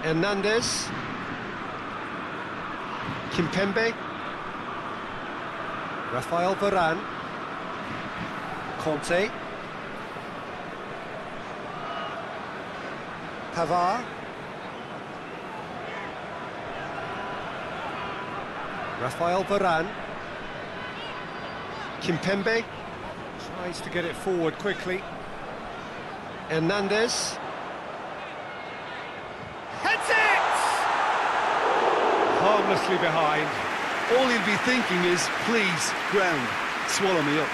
Hernandez. Kimpembe. Rafael Varane. Conte. Pavard. Rafael Varane. Kimpembe. Tries to get it forward quickly. Hernandez. Heads it! Harmlessly behind. All he'll be thinking is, please, ground, swallow me up.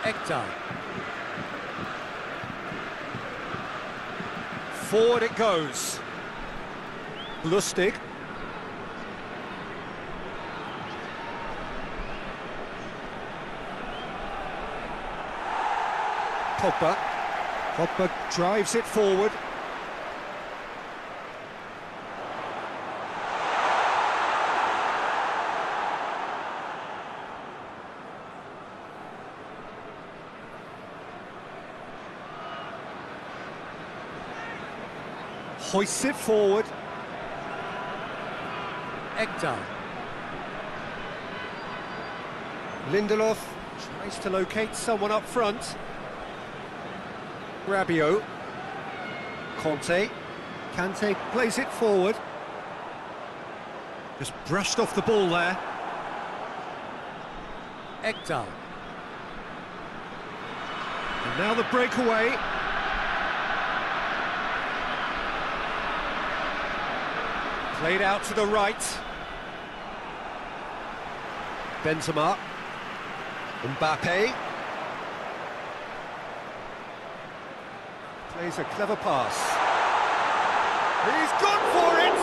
Ekdal. Forward it goes. Lustig. Pogba. Pogba drives it forward. Hoists it forward. Ekdal. Lindelof tries to locate someone up front. Rabiot. Conte. Kante plays it forward. Just brushed off the ball there. Ekdal. And now the breakaway. Played out to the right. Benzema. Mbappe. Plays a clever pass. He's gone for it!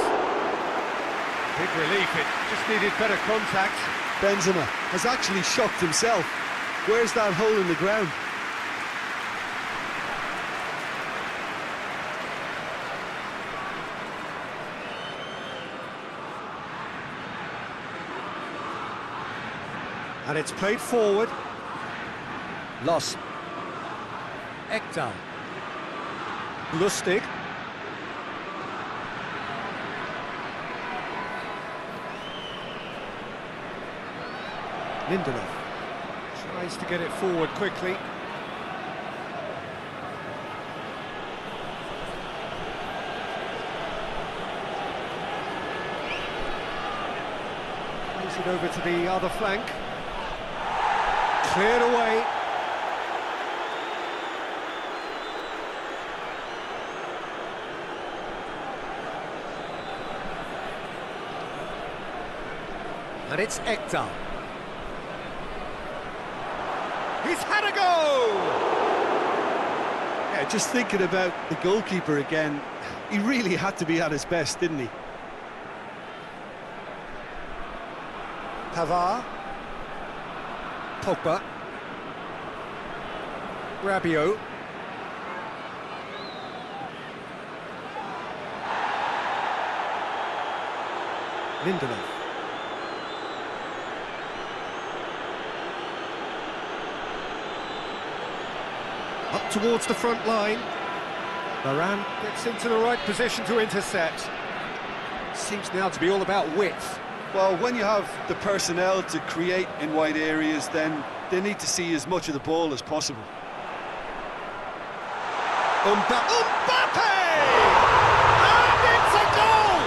Big relief, it just needed better contact. Benzema has actually shocked himself. Where's that hole in the ground? And it's played forward. Loss. Ekdal. Lustig. Lindelof tries to get it forward quickly. Plays it over to the other flank. Cleared away. And it's Ekdal. He's had a go! Yeah, just thinking about the goalkeeper again, he really had to be at his best, didn't he? Pavard. Pogba. Rabiot. Lindelof. Up towards the front line. Varane gets into the right position to intercept. Seems now to be all about width. Well, when you have the personnel to create in wide areas, then they need to see as much of the ball as possible. Mbappe! And it's a goal!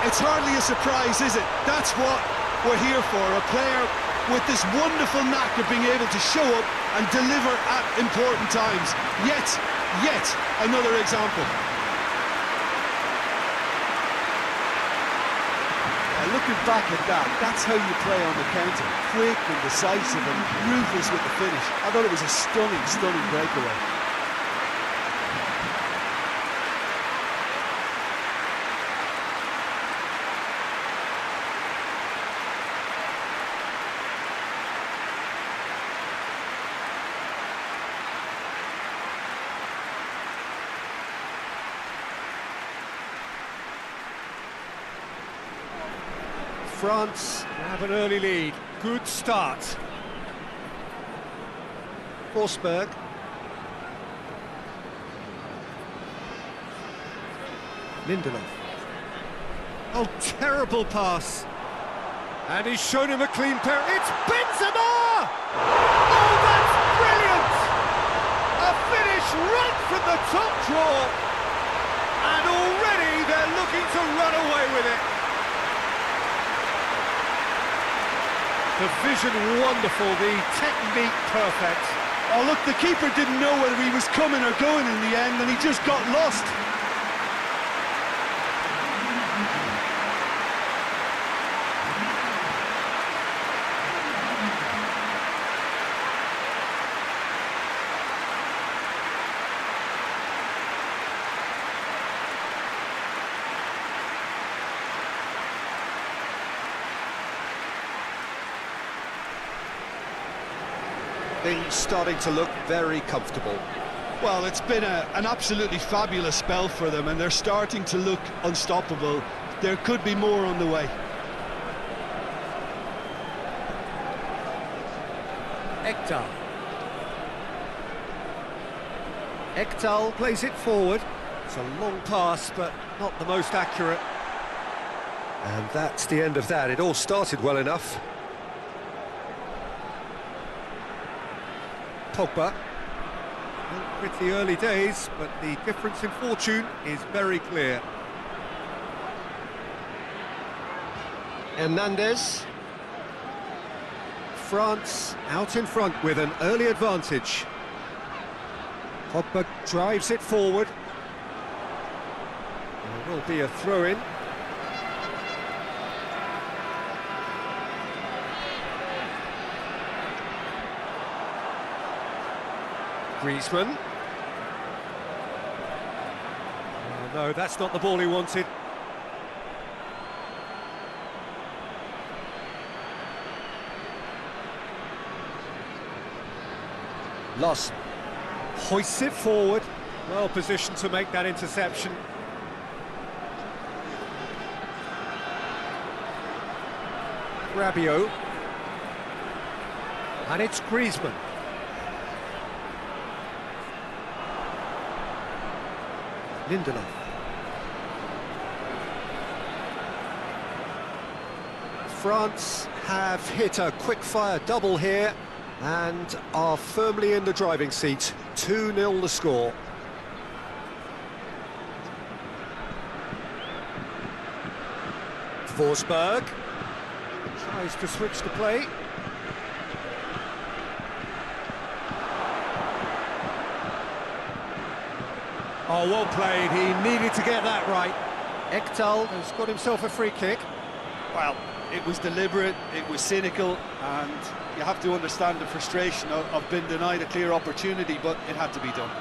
It's hardly a surprise, is it? That's what we're here for, a player with this wonderful knack of being able to show up and deliver at important times. Yet another example. Looking back at that, that's how you play on the counter. Quick and decisive and ruthless with the finish. I thought it was a stunning breakaway. France have an early lead. Good start. Forsberg. Lindelof. Oh, terrible pass. And he's shown him a clean pair. It's Benzema! Oh, that's brilliant! A finish right from the top draw. And already they're looking to run away with it. The vision wonderful, the technique perfect. Oh, look, the keeper didn't know whether he was coming or going in the end, and he just got lost. Things starting to look very comfortable. Well, it's been an absolutely fabulous spell for them, and they're starting to look unstoppable. There could be more on the way. Ekdal. Ekdal plays it forward. It's a long pass, but not the most accurate. And that's the end of that. It all started well enough. Pogba. Well, pretty early days, but the difference in fortune is very clear. Hernandez. France out in front with an early advantage. Pogba drives it forward. There will be a throw-in. Griezmann. Oh, no, that's not the ball he wanted. Loss. Hoists it forward. Well positioned to make that interception. Rabiot. And it's Griezmann. Lindelof. France have hit a quick-fire double here and are firmly in the driving seat. 2-0 the score. Forsberg tries to switch the play. Oh, well played. He needed to get that right. Ekdal has got himself a free kick. Well, it was deliberate, it was cynical, and you have to understand the frustration of being denied a clear opportunity, but it had to be done.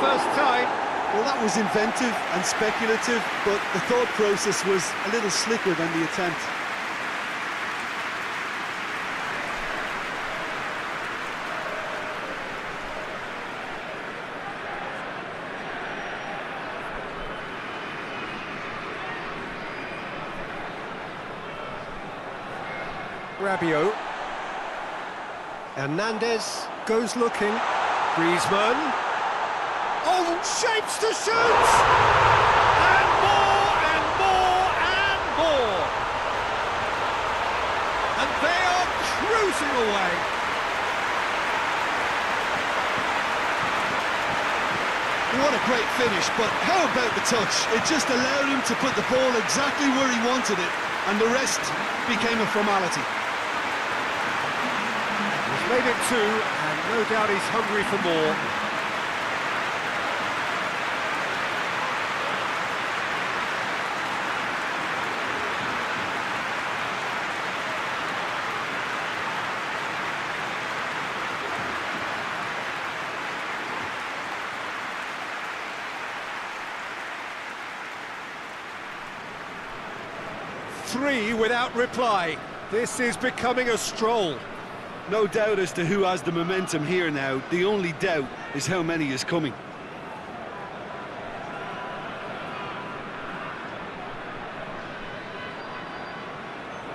First time. Well, that was inventive and speculative, but the thought process was a little slicker than the attempt. Rabiot. Hernandez goes looking. Griezmann. Oh, shapes to shoot! And more, and more, and more! And they are cruising away. What a great finish, but how about the touch? It just allowed him to put the ball exactly where he wanted it, and the rest became a formality. He's made it two, and no doubt he's hungry for more. 3 without reply. This is becoming a stroll. No doubt as to who has the momentum here now. The only doubt is how many is coming.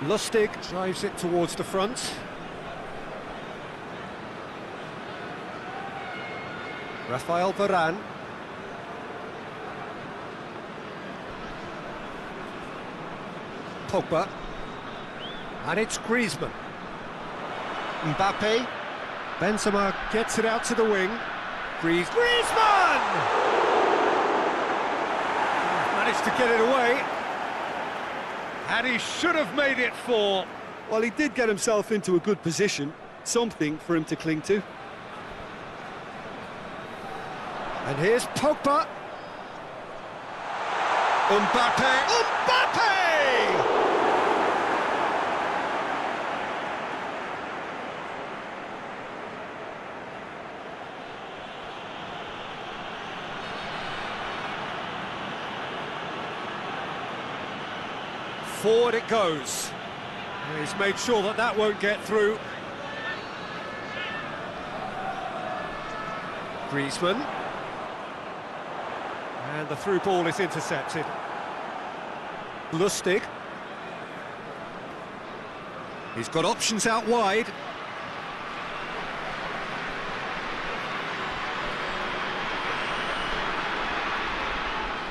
Lustig drives it towards the front. Rafael Varane. Pogba. And it's Griezmann. Mbappe. Benzema gets it out to the wing. Griezmann! Managed to get it away. And he should have made it 4. Well, he did get himself into a good position. Something for him to cling to. And here's Pogba. Mbappe! Forward it goes. He's made sure that that won't get through. Griezmann. And the through ball is intercepted. Lustig. He's got options out wide.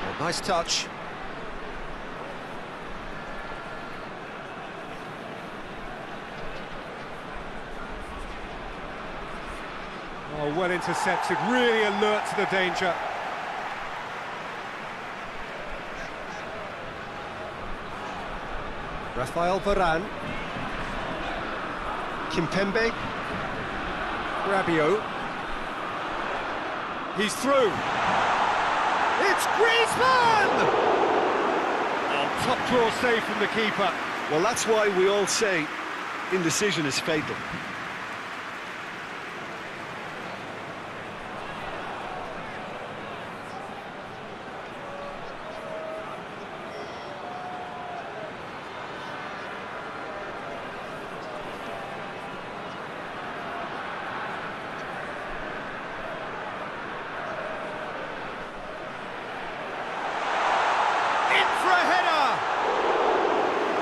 Oh, nice touch. Oh, well intercepted, really alert to the danger. Rafael Varane. Kimpembe. Rabiot. He's through. It's Griezmann! Oh, top draw save from the keeper. Well, that's why we all say indecision is fatal.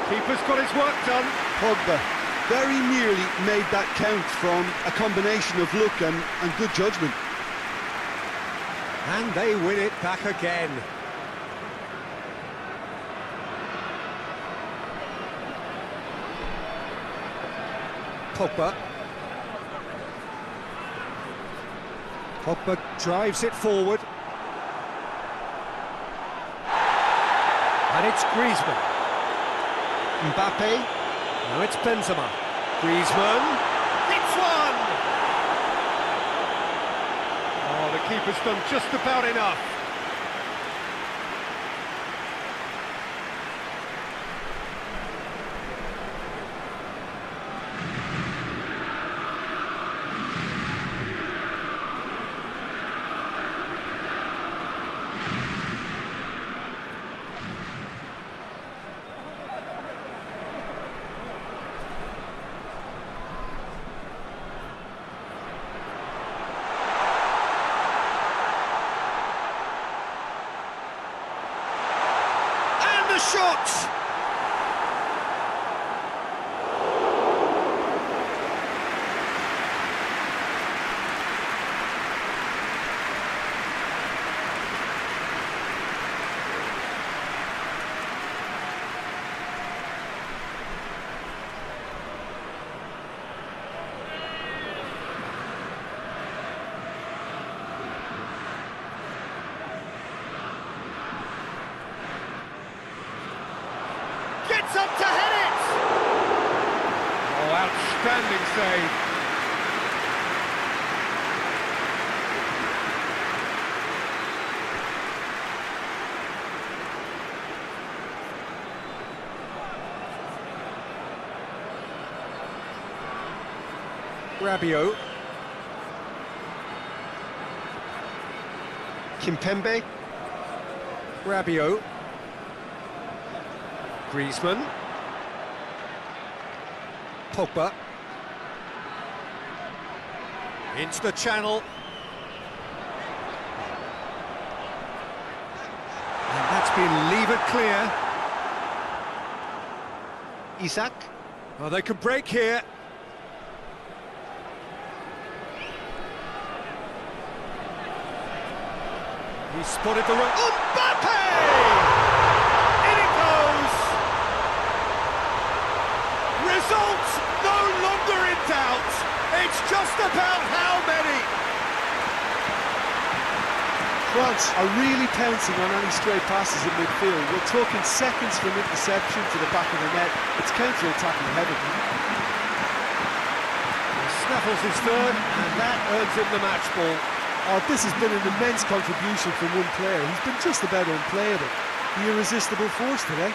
Keeper's got his work done. Pogba very nearly made that count from a combination of luck and good judgment. And they win it back again. Pogba. Pogba drives it forward. And it's Griezmann. Mbappe, now it's Benzema. Griezmann, it's one! Oh, the keeper's done just about enough. Shot! Gets up to head it! Oh, outstanding save. Rabiot. Kimpembe. Rabiot. Griezmann. Pogba. Into the channel. And that's been levered clear. Isak. Well, they could break here. He spotted the run. Mbappe! In it goes! Results no longer in doubt. It's just about how many. France are really pouncing on any stray passes in midfield. We're talking seconds from interception to the back of the net. It's counter-attacking heavy. Snaffles his third, and that earns him the match ball. Oh, this has been an immense contribution from one player. He's been just about unplayable. The irresistible force today.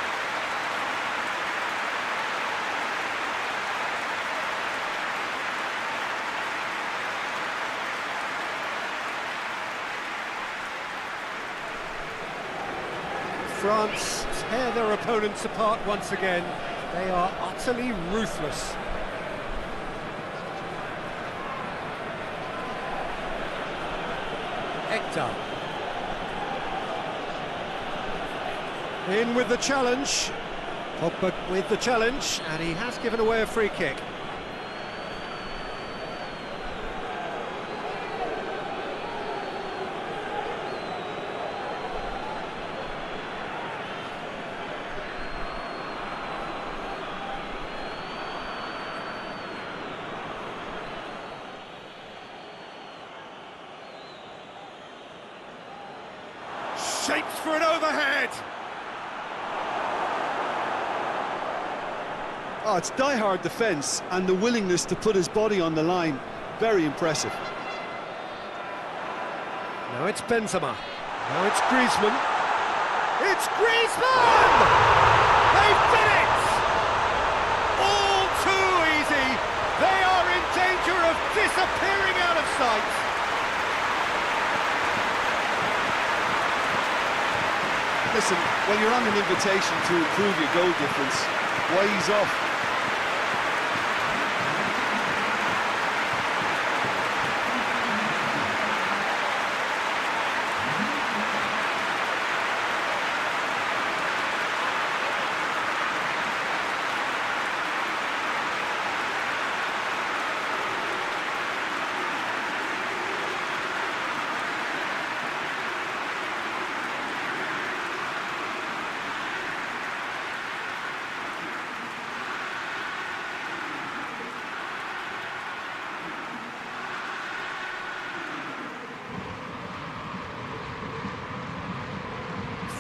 France tear their opponents apart once again. They are utterly ruthless. Hector. In with the challenge. Pogba with the challenge, and he has given away a free kick. Shapes for an overhead. Oh, it's die-hard defence and the willingness to put his body on the line. Very impressive. Now it's Benzema. Now it's Griezmann. It's Griezmann! They've done it! All too easy. They are in danger of disappearing out of sight. Listen, when you're on an invitation to improve your goal difference, why ease off?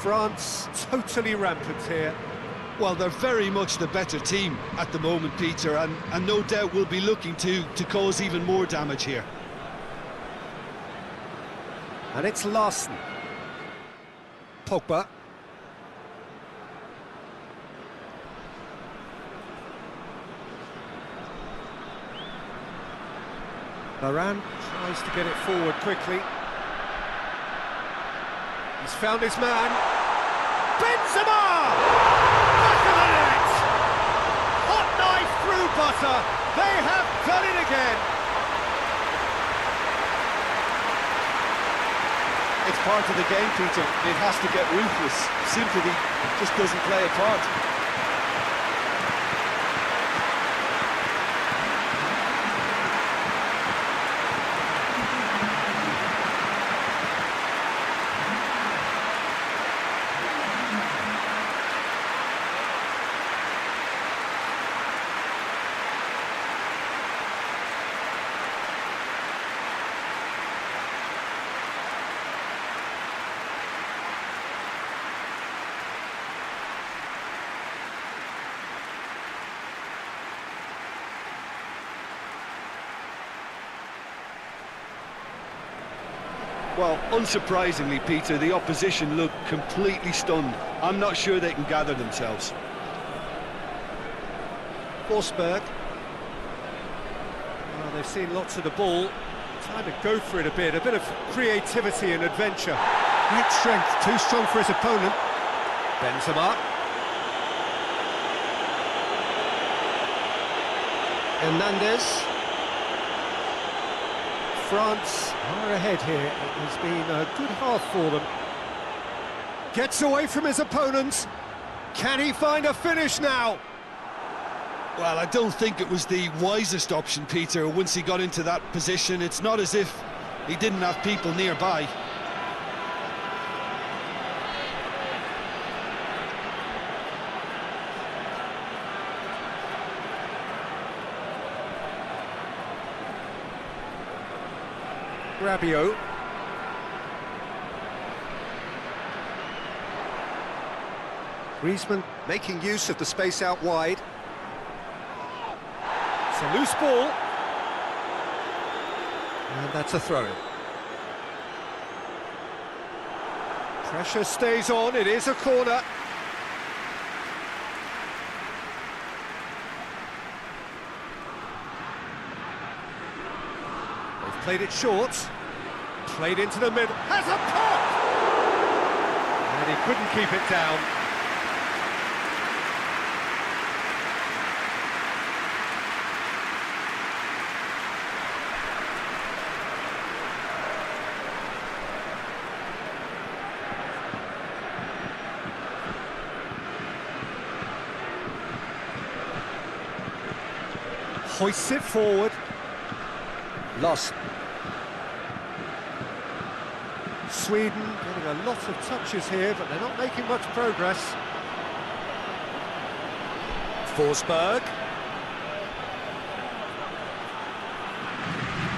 France totally rampant here. Well, they're very much the better team at the moment, Peter, and no doubt will be looking to cause even more damage here. And it's Larson. Pogba. Varane tries to get it forward quickly. He's found his man. Benzema! Back of the net! Hot knife through butter. They have done it again. It's part of the game, Peter. It has to get ruthless. Sympathy just doesn't play a part. Well, unsurprisingly, Peter, the opposition look completely stunned. I'm not sure they can gather themselves. Forsberg. Well, they've seen lots of the ball. Time to go for it a bit of creativity and adventure. Great strength, too strong for his opponent. Benzema. Hernandez. France are ahead here. It has been a good half for them. Gets away from his opponents. Can he find a finish now? Well, I don't think it was the wisest option, Peter, once he got into that position. It's not as if he didn't have people nearby. Rabiot. Griezmann making use of the space out wide. It's a loose ball. And that's a throw. Pressure stays on, it is a corner. They've played it short. Played into the middle. Has a pop! And he couldn't keep it down. Hoists it forward. Lost. Sweden getting a lot of touches here, but they're not making much progress. Forsberg.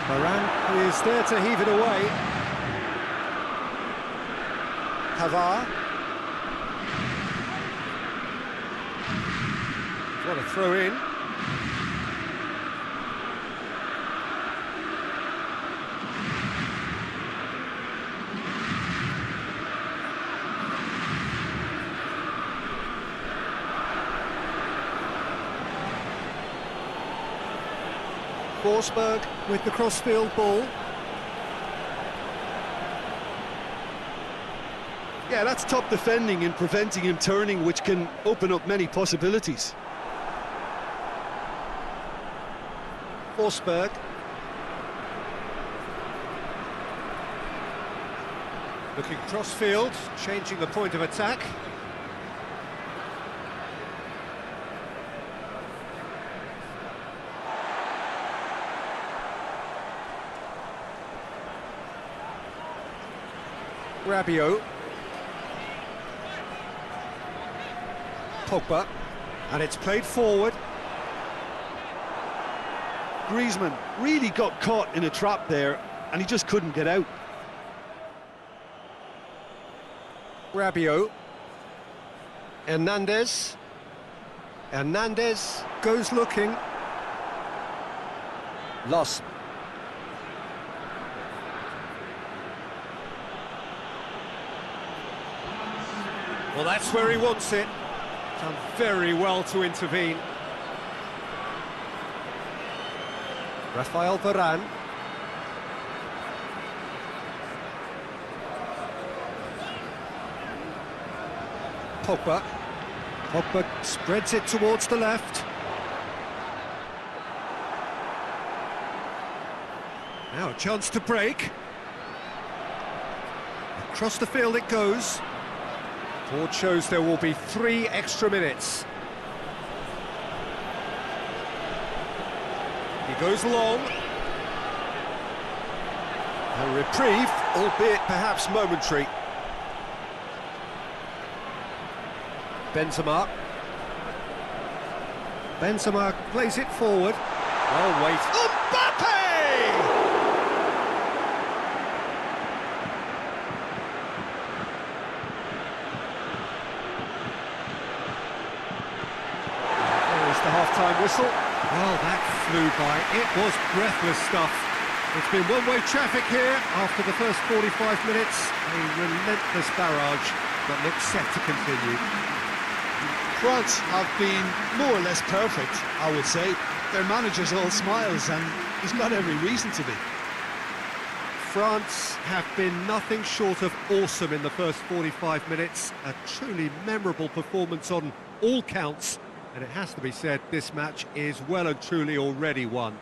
Varane is there to heave it away. Pavard. What a throw in. Forsberg with the crossfield ball. Yeah, that's top defending and preventing him turning, which can open up many possibilities. Forsberg. Looking crossfield, changing the point of attack. Rabiot. Pogba. And it's played forward. Griezmann really got caught in a trap there, and he just couldn't get out. Rabiot. Hernandez. Hernandez goes looking. Lost. Well, that's where he wants it. Done very well to intervene. Rafael Varane. Pogba. Pogba spreads it towards the left. Now a chance to break. Across the field it goes. Board shows there will be 3 extra minutes. He goes long. A reprieve, albeit perhaps momentary. Benzema. Benzema plays it forward. Well, wait. Mbappe! The half-time whistle. Well, that flew by. It was breathless stuff. It's been one-way traffic here after the first 45 minutes. A relentless barrage that looks set to continue. France have been more or less perfect, I would say. Their manager's all smiles, and he's got every reason to be. France have been nothing short of awesome in the first 45 minutes. A truly memorable performance on all counts. And it has to be said, this match is well and truly already won.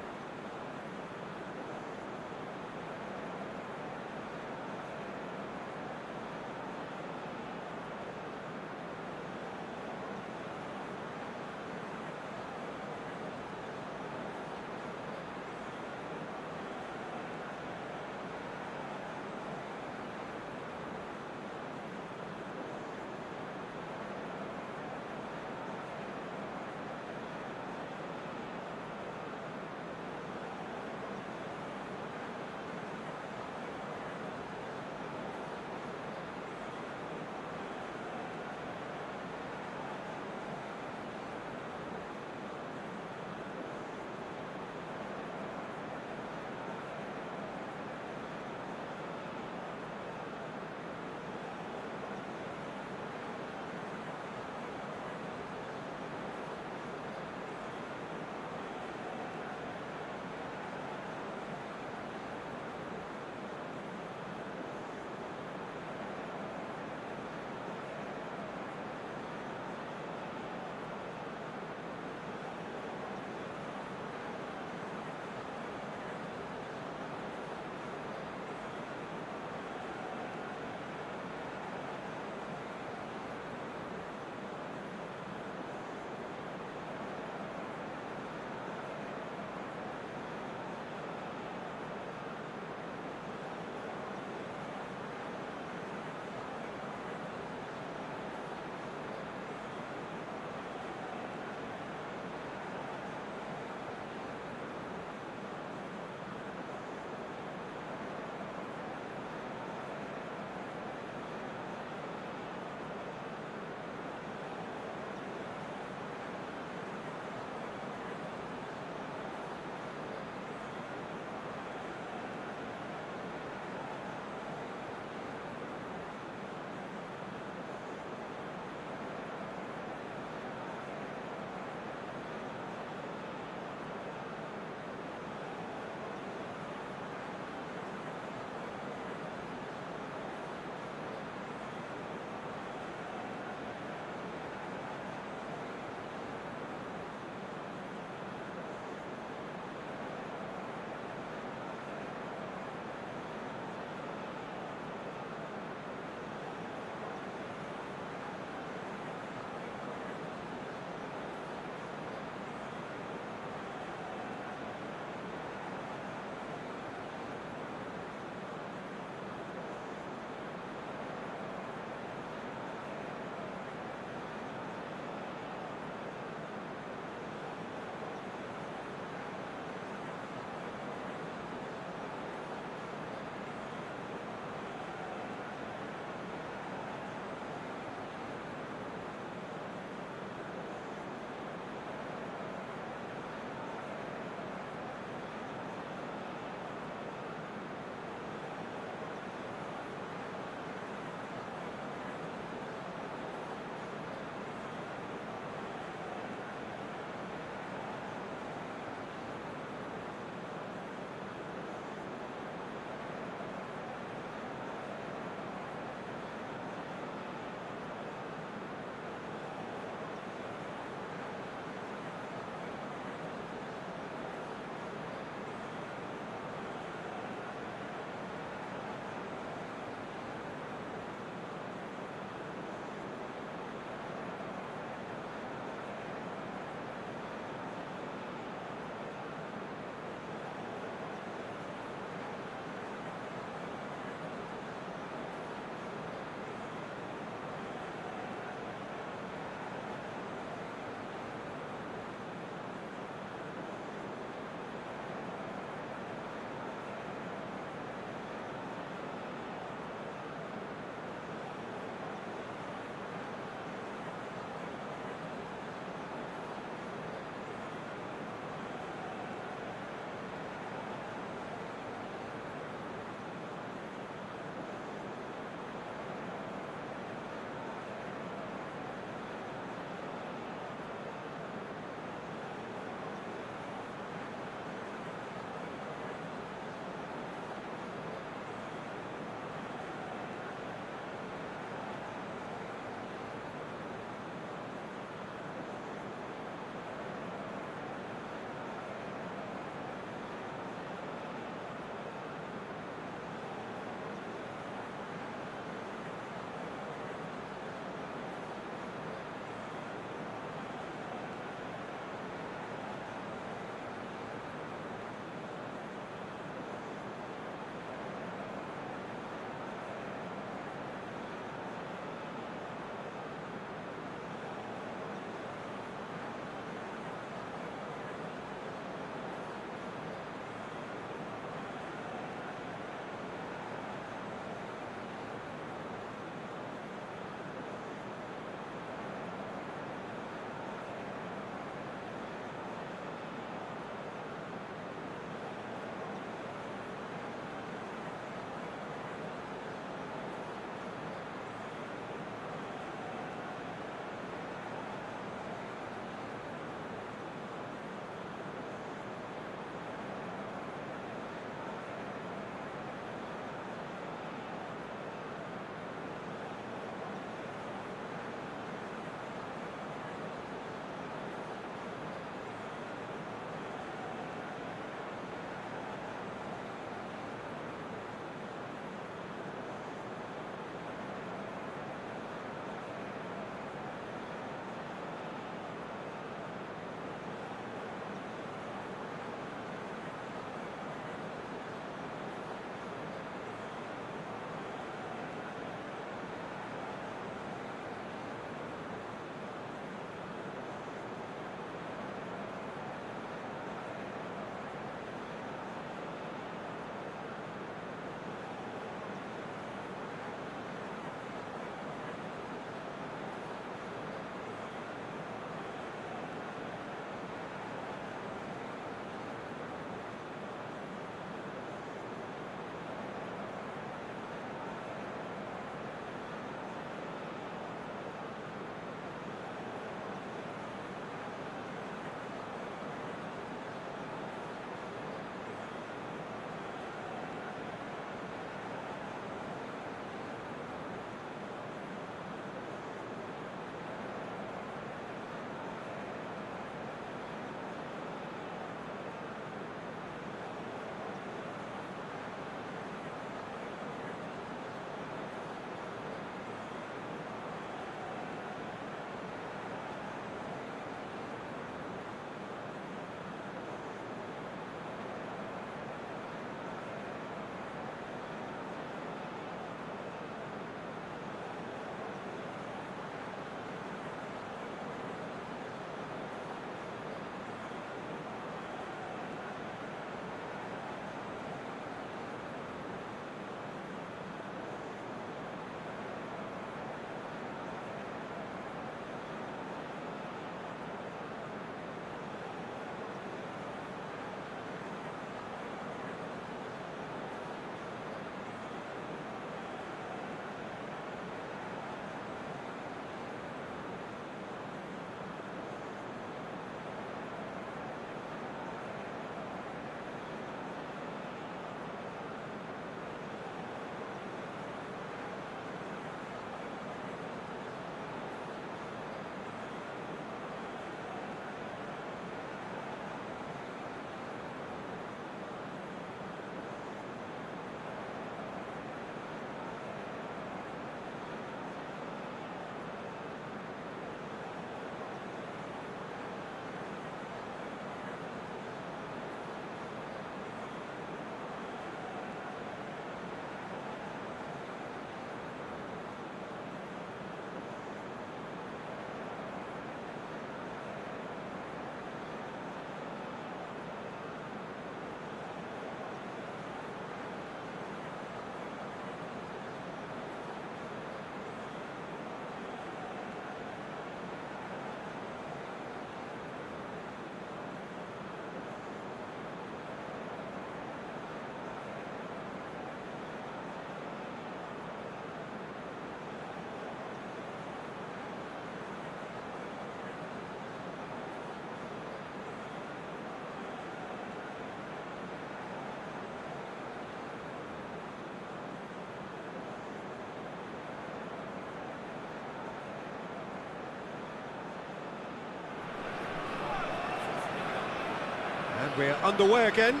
We're underway again.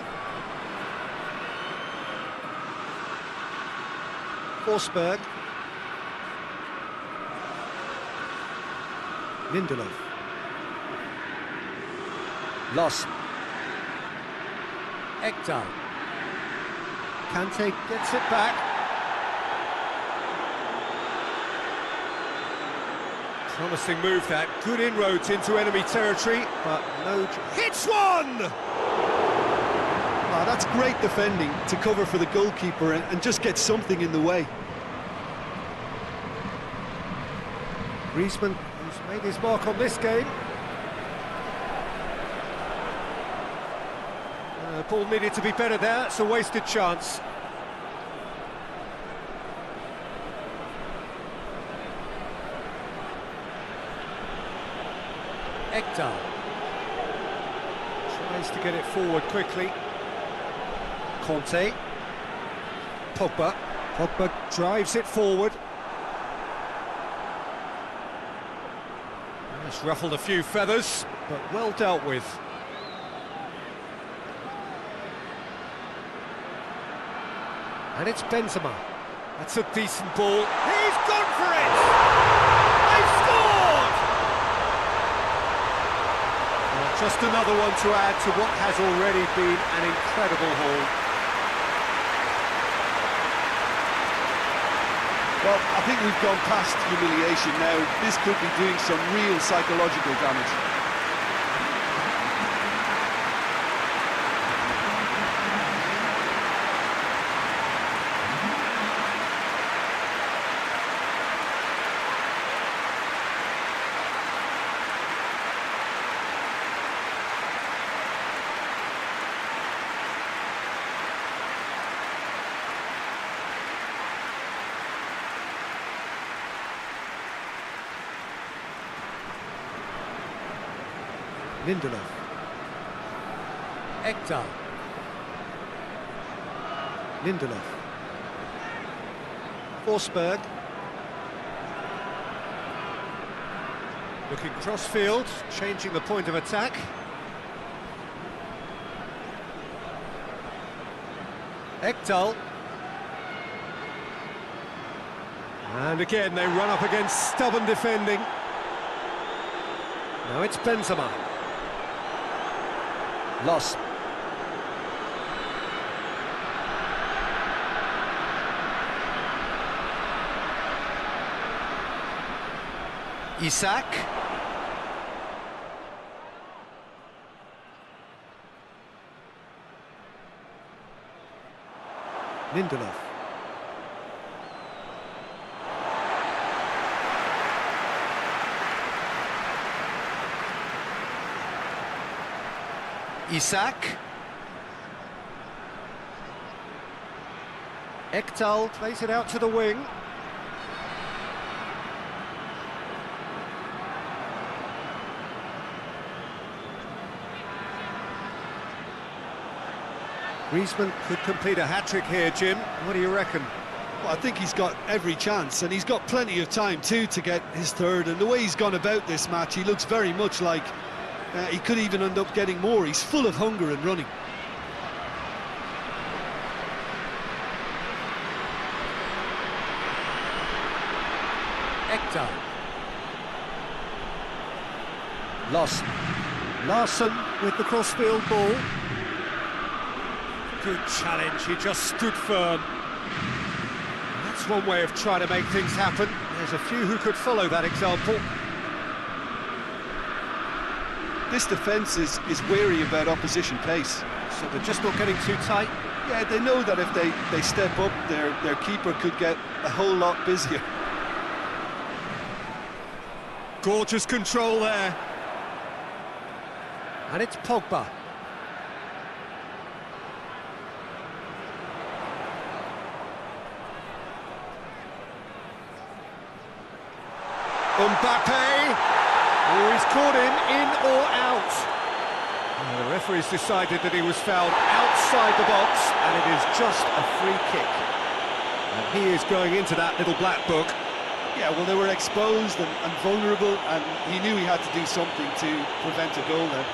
Forsberg. Lindelof. Loss. Ekdal. Kante gets it back. Promising move that. Good inroads into enemy territory, but no... Hits one! Ah, that's great defending to cover for the goalkeeper and just get something in the way. Griezmann, who's made his mark on this game. Ball needed to be better there, it's a wasted chance. Ekdal tries to get it forward quickly. Conte. Pogba. Pogba drives it forward. It's ruffled a few feathers, but well dealt with. And it's Benzema. That's a decent ball. He's gone for it! They've scored! Well, just another one to add to what has already been an incredible haul. Well, I think we've gone past humiliation now. This could be doing some real psychological damage. Lindelof. Ekdal. Lindelof. Forsberg. Looking cross-field, changing the point of attack. Ekdal. And again, they run up against stubborn defending. Now it's Benzema. Loss. Isak. Lindelof. Isak. Ekdal plays it out to the wing. Griezmann could complete a hat-trick here, Jim. What do you reckon? Well, I think he's got every chance, and he's got plenty of time too to get his third. And the way he's gone about this match, he looks very much like he could even end up getting more. He's full of hunger and running. Ekdal. Lost. Larsson with the cross-field ball. Good challenge, he just stood firm. That's one way of trying to make things happen. There's a few who could follow that example. This defence is wary about opposition pace. So they're just not getting too tight? Yeah, they know that if they step up, their keeper could get a whole lot busier. Gorgeous control there. And it's Pogba. Mbappe. Oh, he's caught him in or out. The referee's decided that he was fouled outside the box, and it is just a free kick. And he is going into that little black book. Yeah, well, they were exposed and vulnerable, and he knew he had to do something to prevent a goal there.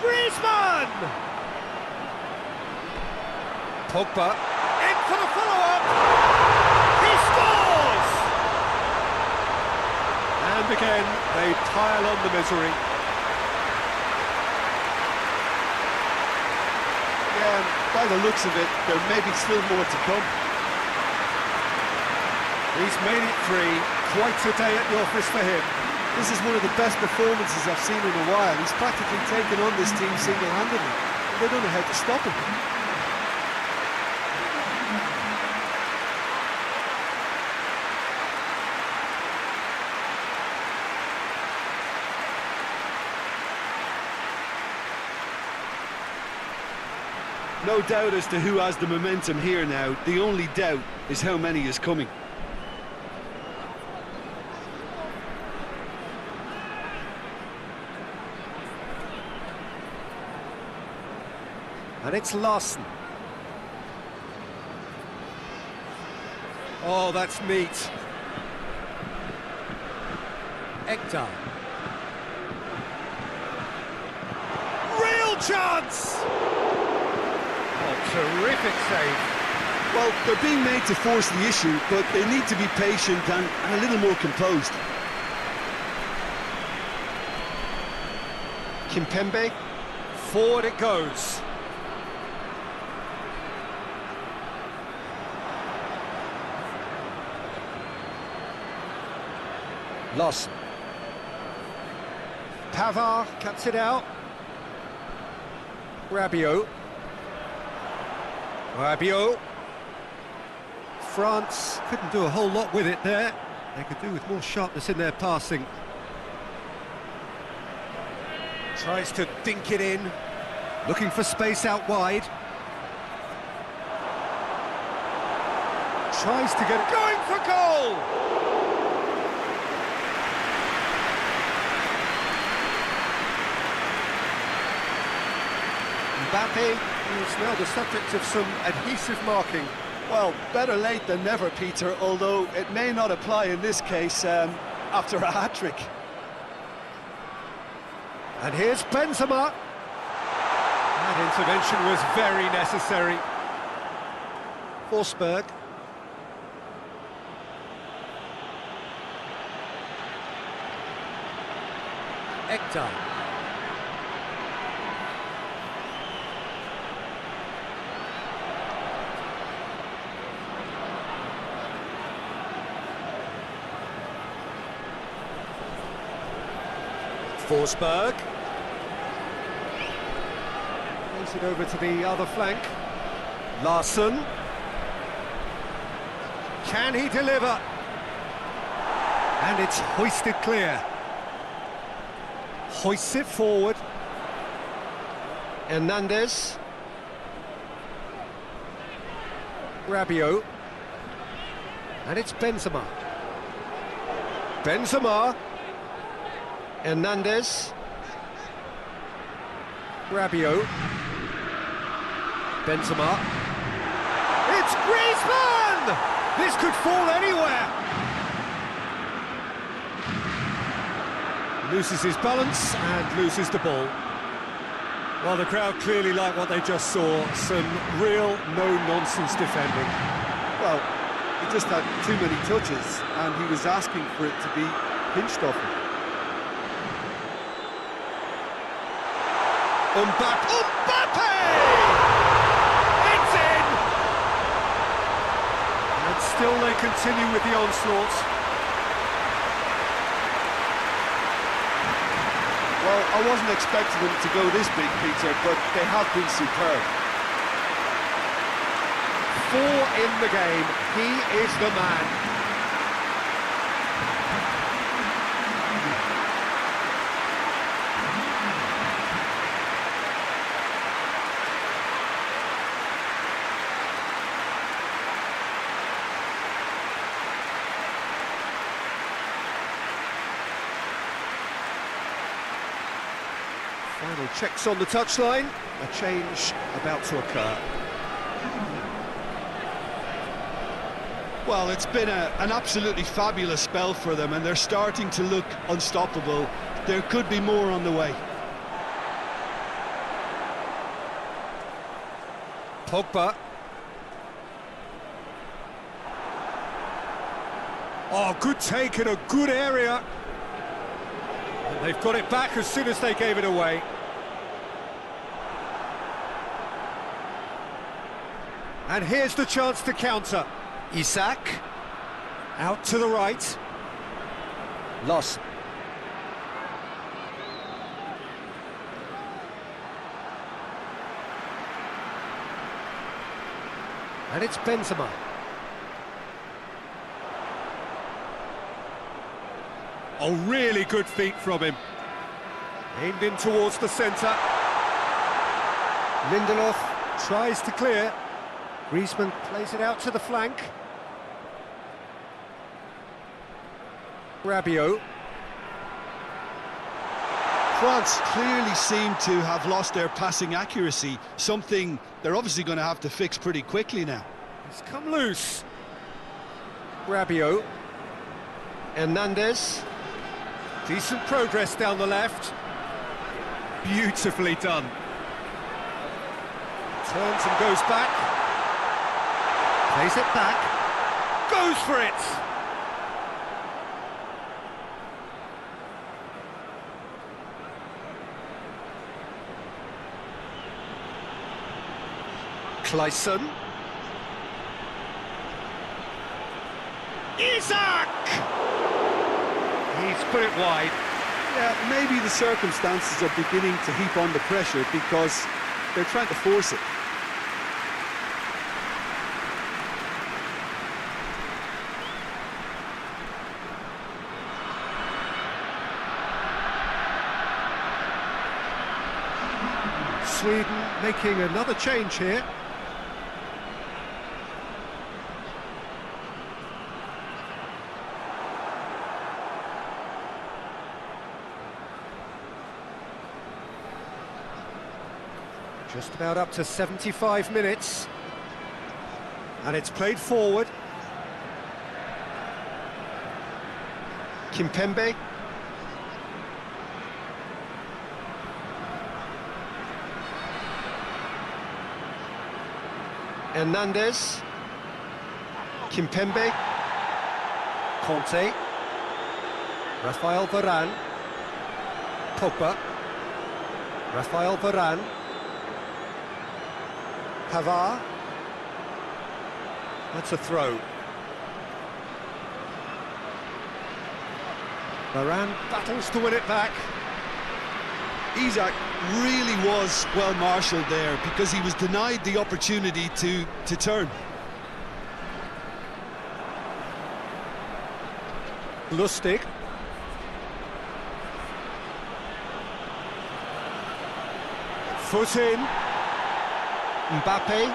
Griezmann! Pogba, in for the follow-up! He scores! And again, they pile on the misery. Yeah, by the looks of it, there may be still more to come. He's made it three, quite a day at the office for him. This is one of the best performances I've seen in a while. He's practically taken on this team single-handedly. And they don't know how to stop him. No doubt as to who has the momentum here now. The only doubt is how many is coming. And it's Larson. Oh, that's neat. Ekdal. Real chance! Oh, terrific save. Well, they're being made to force the issue, but they need to be patient and a little more composed. Kimpembe. Forward it goes. Larson. Pavard cuts it out. Rabiot. France couldn't do a whole lot with it there. They could do with more sharpness in their passing. Tries to dink it in. Looking for space out wide. Tries to get it. Going for goal! Mbappe is now the subject of some adhesive marking. Well, better late than never, Peter, although it may not apply in this case after a hat-trick. And here's Benzema. That intervention was very necessary. Forsberg. Ekdal. Forsberg. Plays it over to the other flank. Larson. Can he deliver? And it's hoisted clear. Hoists it forward. Hernandez. Rabiot. And it's Benzema. Hernandez. Rabiot. Benzema. It's Griezmann! This could fall anywhere. Loses his balance and loses the ball. Well, the crowd clearly like what they just saw. Some real no-nonsense defending. Well, he just had too many touches and he was asking for it to be pinched off him. Mbappe! It's in! And still they continue with the onslaught. Well, I wasn't expecting them to go this big, Peter, but they have been superb. 4 in the game. He is the man. Final checks on the touchline. A change about to occur. Well, it's been an absolutely fabulous spell for them, and they're starting to look unstoppable. There could be more on the way. Pogba. Oh, good take in a good area. And they've got it back as soon as they gave it away. And here's the chance to counter. Isak. Out to the right. Loss. And it's Benzema. Oh, really good feet from him. Aimed in towards the centre. Lindelof tries to clear. Griezmann plays it out to the flank. Rabiot. France clearly seem to have lost their passing accuracy, something they're obviously going to have to fix pretty quickly now. He's come loose. Rabiot. Hernandez. Decent progress down the left. Beautifully done. Turns and goes back. Plays it back. Goes for it! Clayson. Isak! He's put it wide. Yeah, maybe the circumstances are beginning to heap on the pressure because they're trying to force it. Sweden making another change here. Just about up to 75 minutes. And it's played forward. Kimpembe. Hernandez. Kimpembe. Conte. Rafael Varane. Pogba. Rafael Varane. Pavard. That's a throw. Varane battles to win it back. Isak really was well marshalled there because he was denied the opportunity to turn. Lustig. Foot in. Mbappe.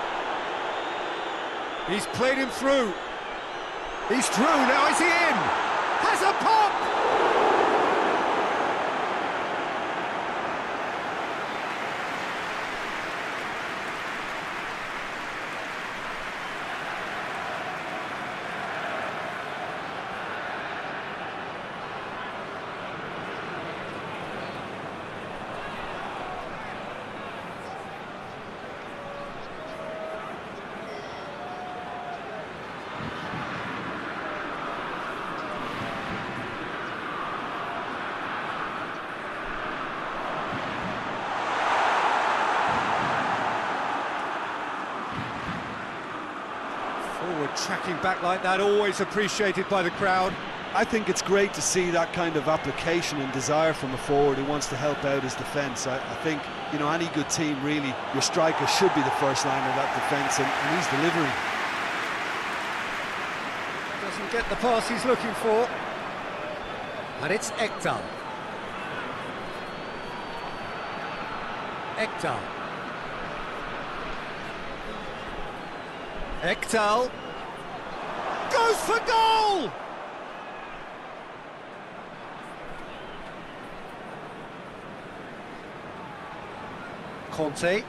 He's played him through. He's through, now is he in? Has a pop! Forward tracking back like that, always appreciated by the crowd. I think it's great to see that kind of application and desire from a forward who wants to help out his defence. I think, you know, any good team, really, your striker should be the first line of that defence, and he's delivering. Doesn't get the pass he's looking for. And it's Ekdal. Ekdal. Ekdal. Goes for goal! Conte.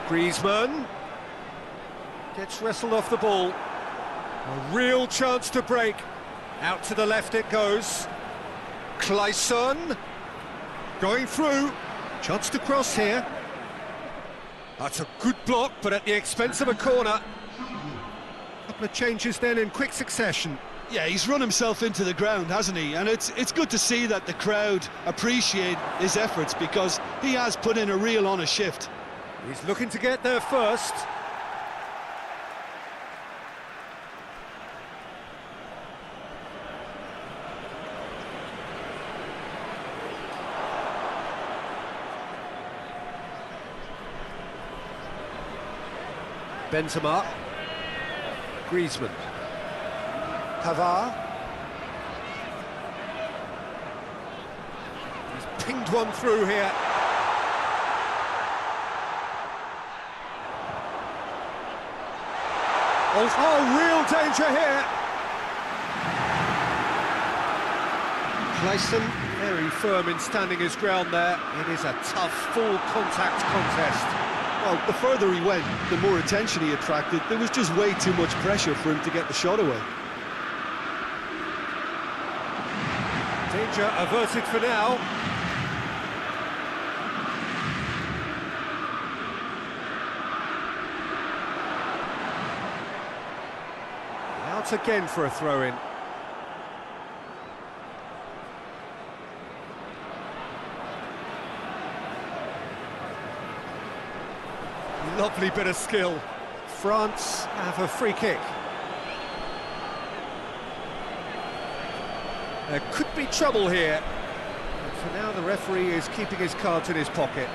Griezmann. Gets wrestled off the ball. A real chance to break. Out to the left it goes. Clayson. Going through. Chance to cross here. That's a good block, but at the expense of a corner. Couple of changes then in quick succession. Yeah, he's run himself into the ground, hasn't he? And it's good to see that the crowd appreciate his efforts, because he has put in a real honest shift. He's looking to get there first. Benzema. Griezmann. Pavard. He's pinged one through here. Oh, real danger here. Clayson, very firm in standing his ground there. It is a tough, full contact contest. Well, the further he went, the more attention he attracted. There was just way too much pressure for him to get the shot away. Danger averted for now. Out again for a throw-in. Lovely bit of skill. France have a free kick. There could be trouble here. But for now, the referee is keeping his cards in his pocket.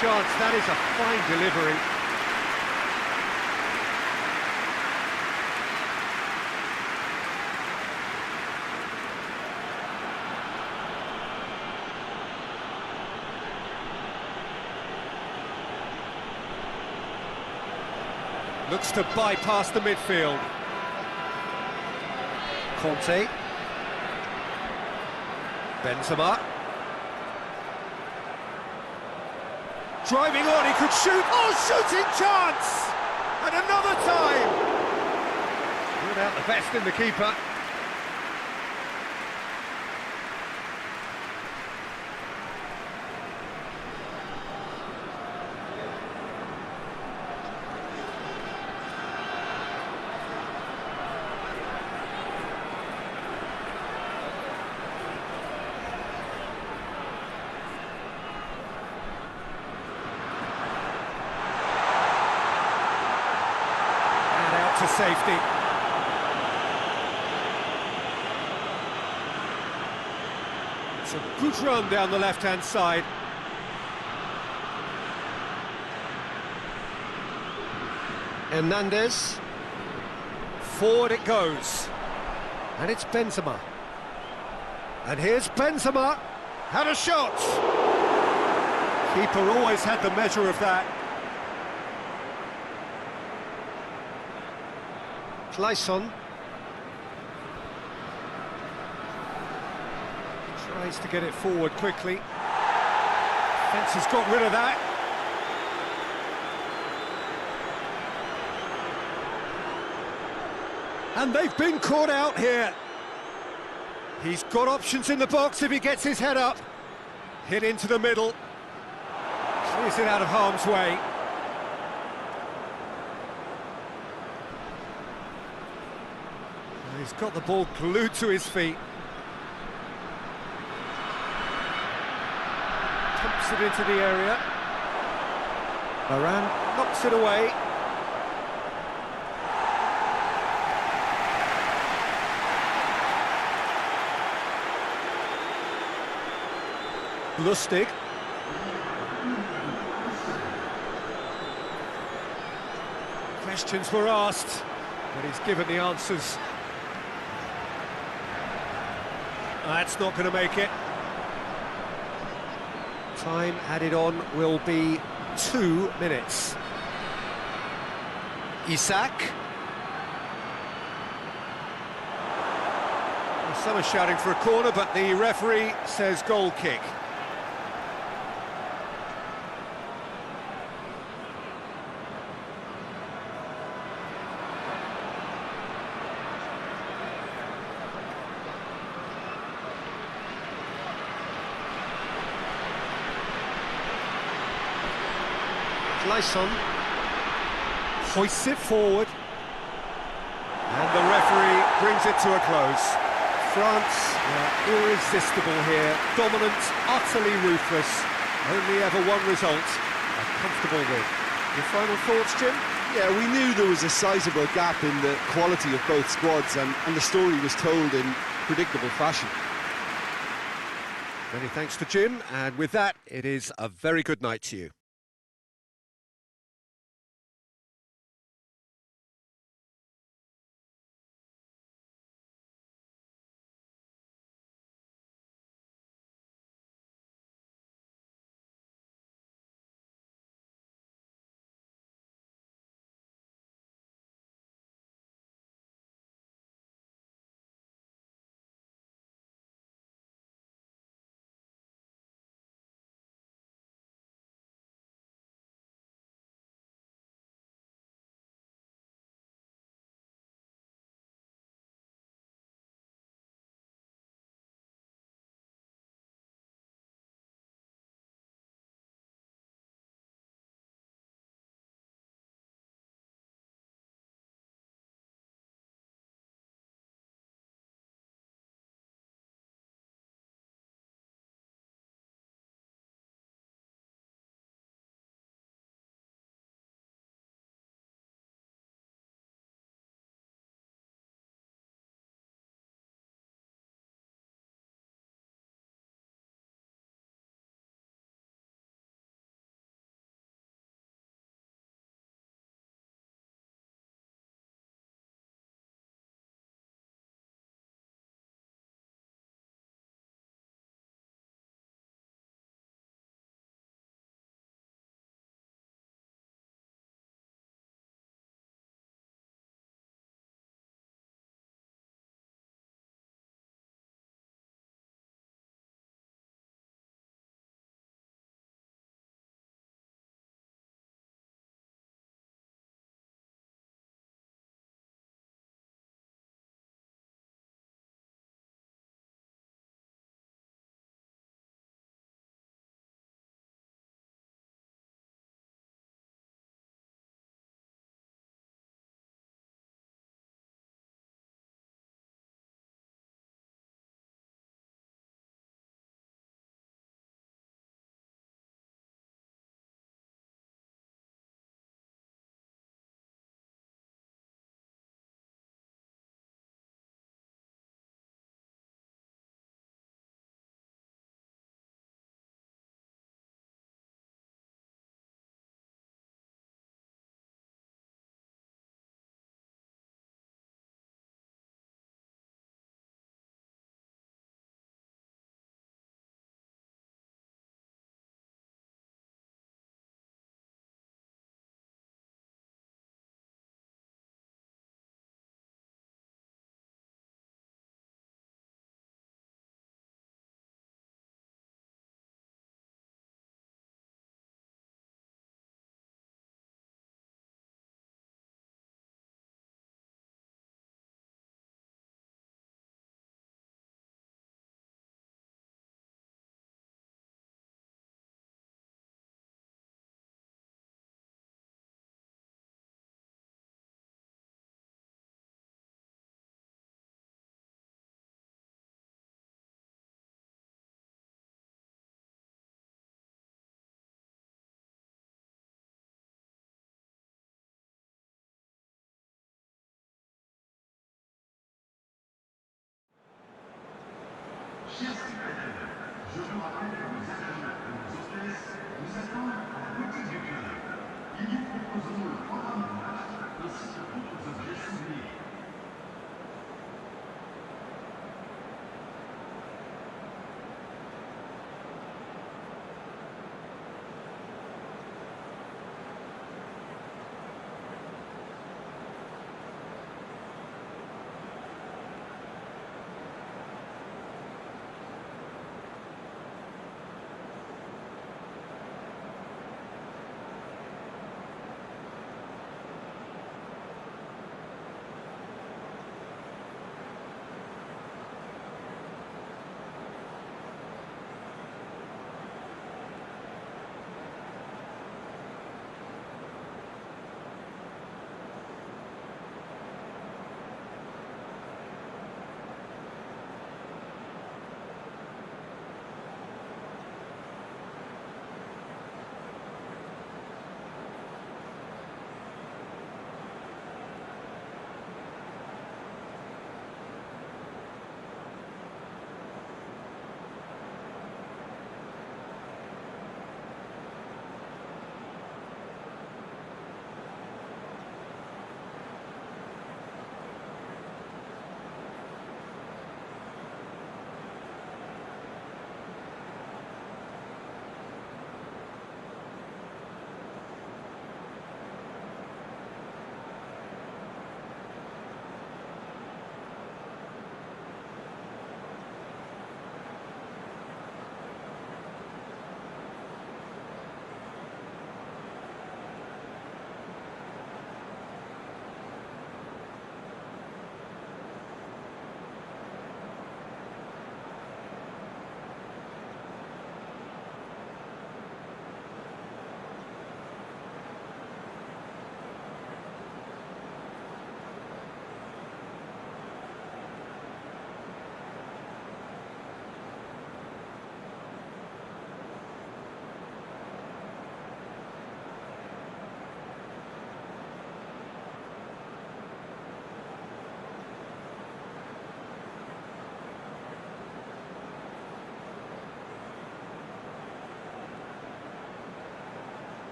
Chance, that is a fine delivery. Looks to bypass the midfield. Conte. Benzema. Driving on, he could shoot. Oh, shooting chance! And another time! Brought out the best in the keeper. To safety. It's a good run down the left-hand side. Hernandez. Forward it goes. And it's Benzema. And here's Benzema. Had a shot. Keeper always had the measure of that. Clayson tries to get it forward quickly. Fence has got rid of that. And they've been caught out here. He's got options in the box if he gets his head up. Hit into the middle. Clears it out of harm's way. He's got the ball glued to his feet. Pumps it into the area. Varane knocks it away. Lustig. Questions were asked, but he's given the answers. That's not going to make it. Time added on will be 2 minutes. Isak. Some are shouting for a corner, but the referee says goal kick. Lyson hoists it forward, and the referee brings it to a close. France are irresistible here, dominant, utterly ruthless, only ever one result, a comfortable win. Your final thoughts, Jim? Yeah, we knew there was a sizable gap in the quality of both squads, and the story was told in predictable fashion. Many thanks to Jim, and with that, it is a very good night to you. Chers spectateurs, je vous rappelle que nos agents et nos hôtesses vous attendent à la boutique du club. Ils vous proposeront le programme de match ainsi que d'autres objets souvenirs.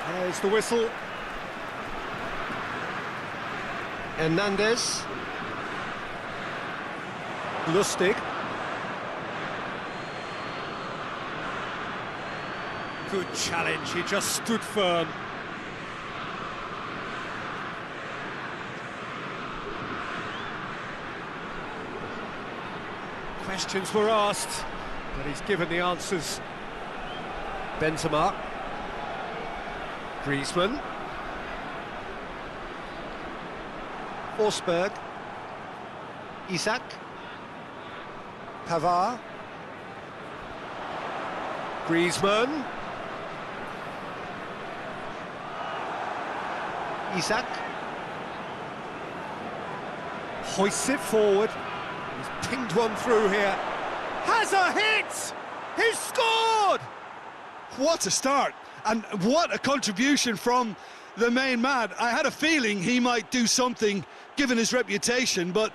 There's the whistle. Hernandez. Lustig. Good challenge, he just stood firm. Questions were asked, but he's given the answers. Benzema. Griezmann. Forsberg. Isak. Pavard. Griezmann. Isak. Hoists it forward. He's pinged one through here. Has a hit! He's scored! What a start, and what a contribution from the main man. I had a feeling he might do something, given his reputation, but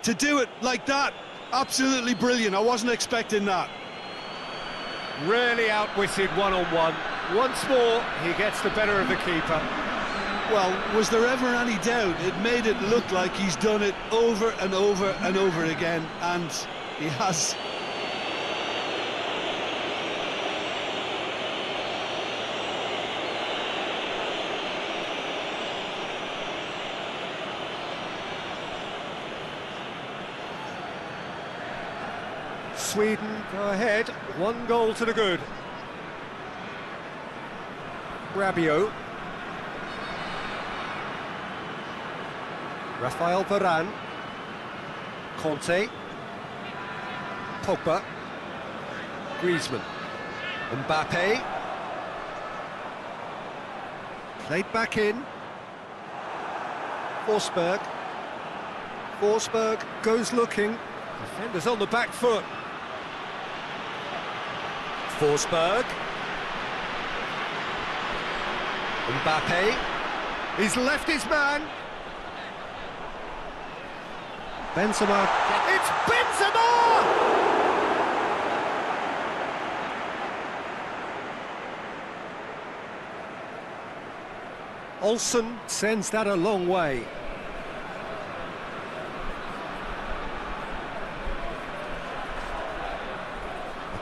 to do it like that, absolutely brilliant. I wasn't expecting that. Really outwitted one-on-one. Once more, he gets the better of the keeper. Well, was there ever any doubt? It made it look like he's done it over and over and over again, and he has. Sweden go ahead, 1 goal to the good. Rabiot. Rafael Varane. Conte. Pogba. Griezmann. Mbappe. Played back in. Forsberg. Forsberg goes looking. Defenders on the back foot. Forsberg. Mbappe. He's left his man. Benzema. It's Benzema! Olsen sends that a long way.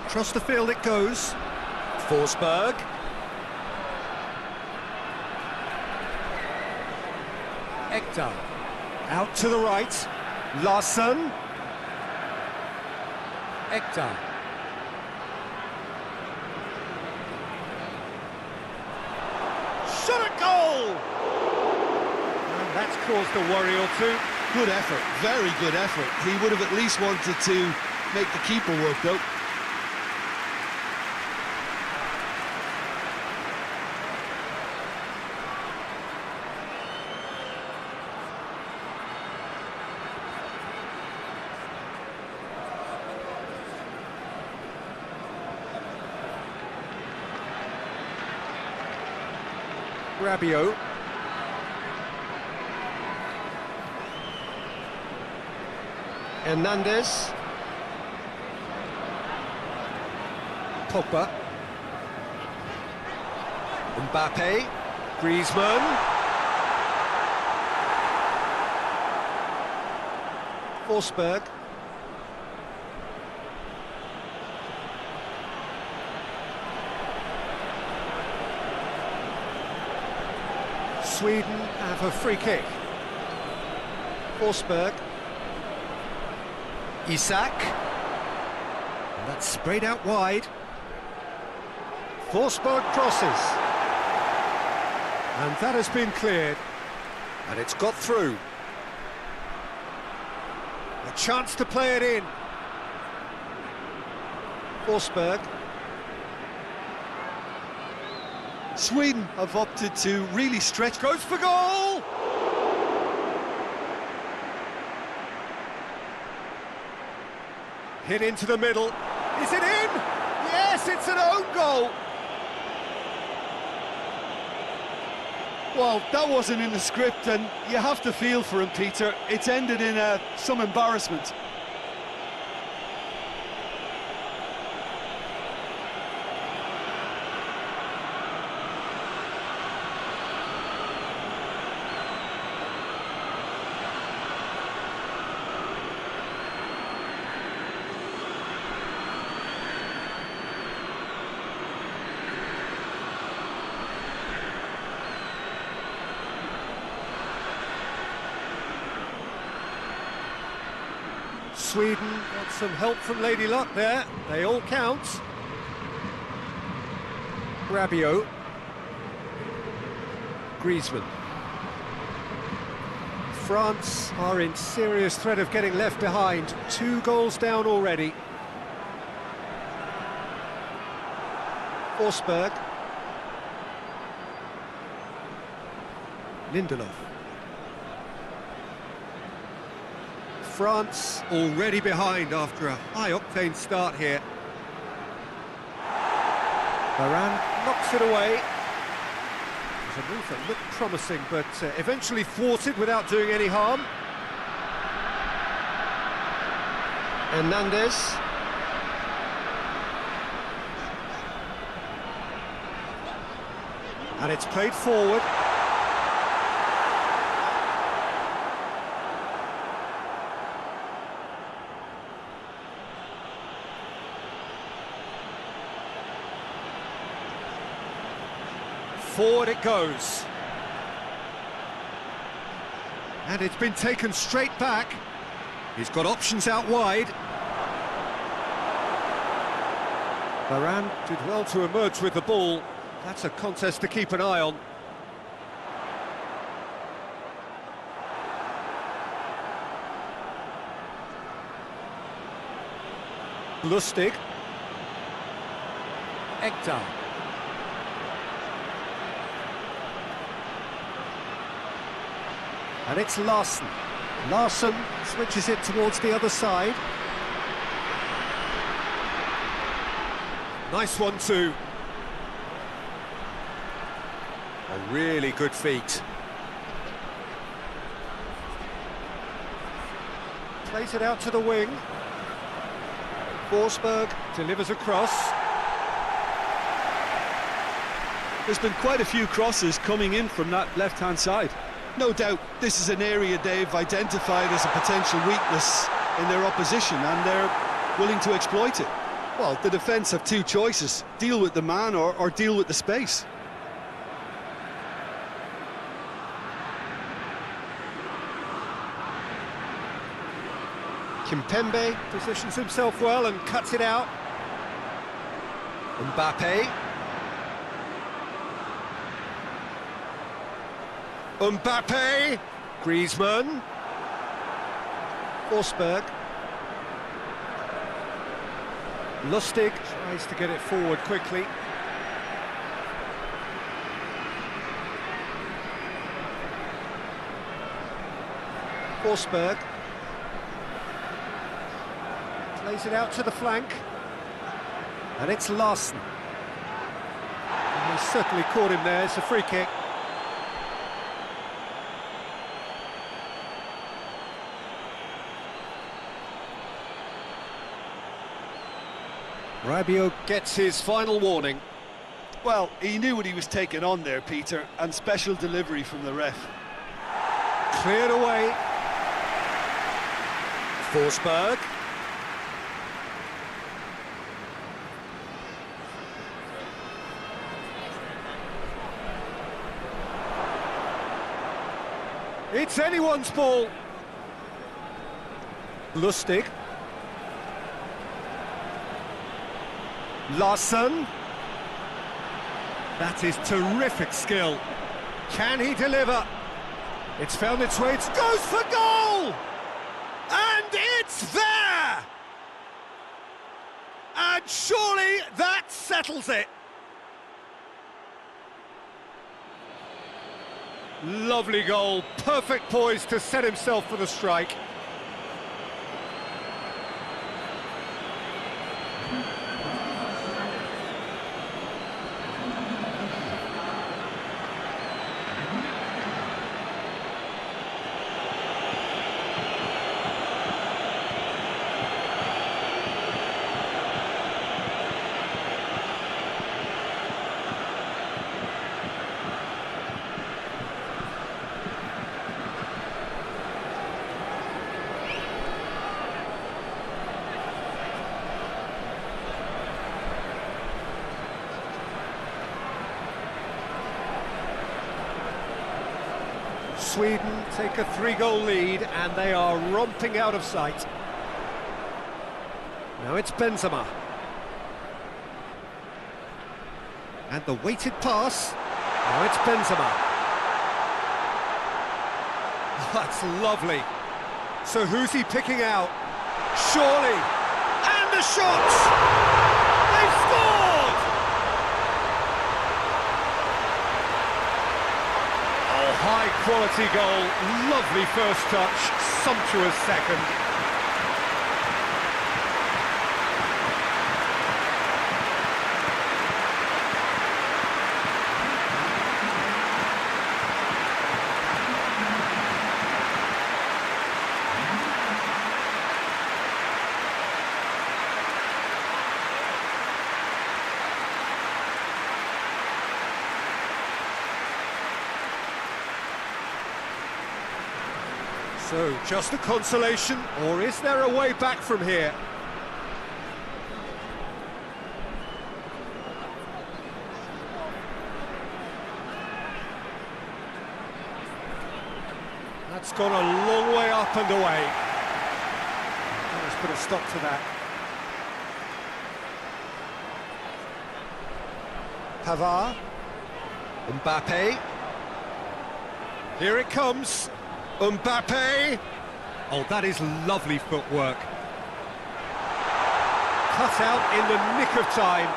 Across the field it goes. Forsberg. Ekdal. Out to the right. Larsson. Ekdal. Shot at goal! And that's caused a worry or two. Good effort, very good effort. He would have at least wanted to make the keeper work, though. Rabiot. Hernandez. Pogba. Mbappe. Griezmann. Forsberg. Sweden have a free kick. Forsberg. Isak. And that's sprayed out wide. Forsberg crosses. And that has been cleared. And it's got through. A chance to play it in. Forsberg. Sweden have opted to really stretch. Goes for goal! Hit into the middle. Is it in? Yes, it's an own goal. Well, that wasn't in the script, and you have to feel for him, Peter. It's ended in some embarrassment. Sweden got some help from Lady Luck there. They all count. Rabiot. Griezmann. France are in serious threat of getting left behind. 2 goals down already. Forsberg. Lindelof. France already behind after a high-octane start here. Varane knocks it away. It was a move that looked promising, but eventually thwarted without doing any harm. Hernandez. And it's played forward. Forward it goes. And it's been taken straight back. He's got options out wide. Varane did well to emerge with the ball. That's a contest to keep an eye on. Lustig. Ekdal. And it's Larson. Larson switches it towards the other side. Nice one too. A really good feat. Plays it out to the wing. Forsberg delivers a cross. There's been quite a few crosses coming in from that left-hand side. No doubt this is an area they've identified as a potential weakness in their opposition, and they're willing to exploit it. Well, the defence have 2 choices: deal with the man or deal with the space. Kimpembe positions himself well and cuts it out. Mbappe. Mbappe. Griezmann. Forsberg. Lustig tries to get it forward quickly. Forsberg. Plays it out to the flank. And it's Larson. And he certainly caught him there. It's a free kick. Rabiot gets his final warning. Well, he knew what he was taking on there, Peter, and special delivery from the ref. Cleared away. Forsberg. It's anyone's ball. Lustig. Larson. That is terrific skill. Can he deliver? It's found its way, it goes for goal! And it's there! And surely that settles it. Lovely goal, perfect poise to set himself for the strike. Sweden take a 3-goal lead and they are romping out of sight. Now it's Benzema. And the weighted pass. Now it's Benzema. That's lovely. So who's he picking out? Surely. And the shots! They've scored! Oh, high quality goal. Lovely first touch. Sumptuous second. So, just a consolation, or is there a way back from here? That's gone a long way up and away. Let's put a stop to that. Pavard. Mbappe. Here it comes. Mbappe! Oh, that is lovely footwork. Cut out in the nick of time.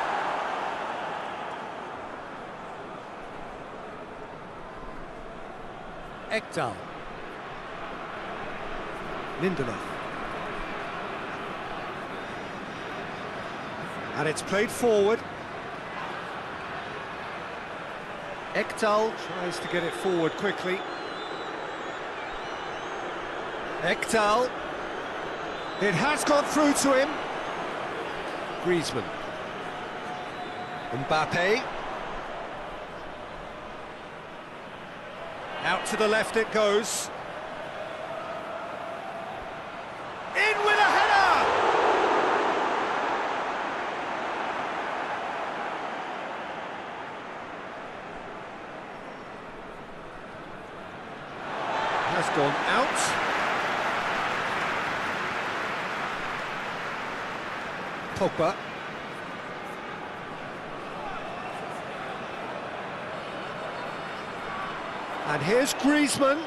Ekdal. Lindelof. And it's played forward. Ekdal tries to get it forward quickly. Ekdal. It has gone through to him. Griezmann. Mbappe. Out to the left it goes. In with a header! Has gone out. Pogba. And here's Griezmann.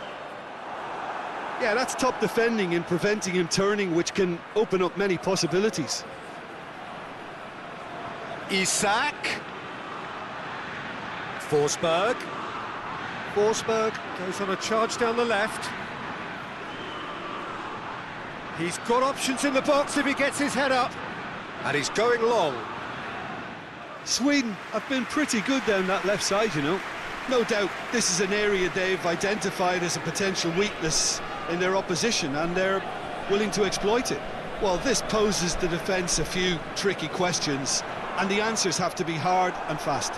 Yeah, that's top defending and preventing him turning, which can open up many possibilities. Isak. Forsberg. Forsberg goes on a charge down the left. He's got options in the box if he gets his head up. And he's going long. Sweden have been pretty good down that left side, you know. No doubt this is an area they've identified as a potential weakness in their opposition, and they're willing to exploit it. Well, this poses the defence a few tricky questions, and the answers have to be hard and fast.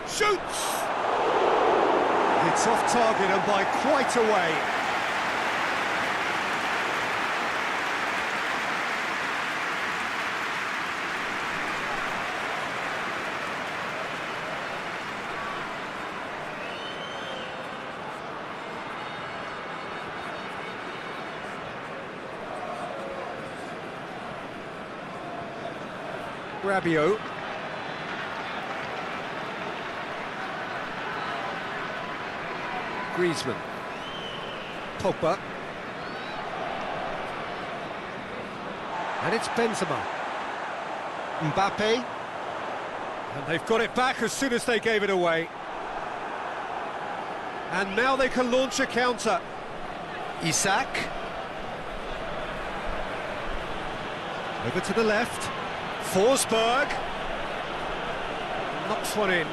Shoots! It's off target and by quite a way. Rabiot. Griezmann. Pogba. And it's Benzema. Mbappe. And they've got it back as soon as they gave it away. And now they can launch a counter. Isak. Over to the left. Forsberg. Knocks one in.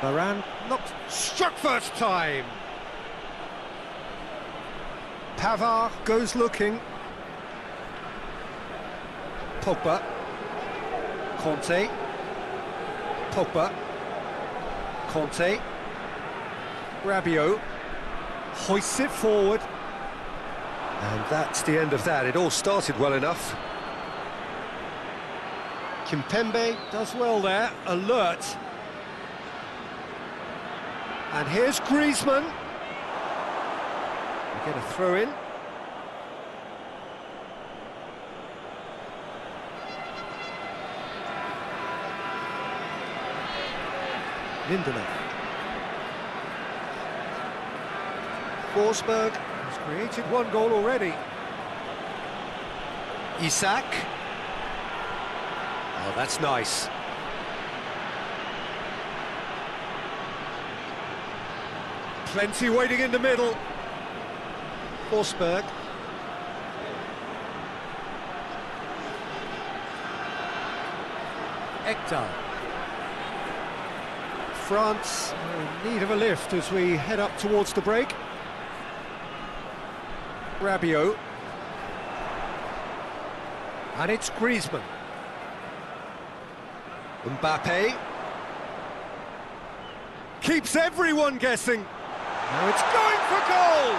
Varane knocked, struck first time. Pavard goes looking. Pogba. Conte. Pogba. Conte. Rabiot. Hoists it forward. And that's the end of that. It all started well enough. Kimpembe does well there, alert. And here's Griezmann. We get a throw in. Lindelof. Forsberg has created one goal already. Isak. Oh, that's nice. Plenty waiting in the middle. Forsberg. Ekdal. France are in need of a lift as we head up towards the break. Rabiot. And it's Griezmann. Mbappe. Keeps everyone guessing. Now it's going for goal!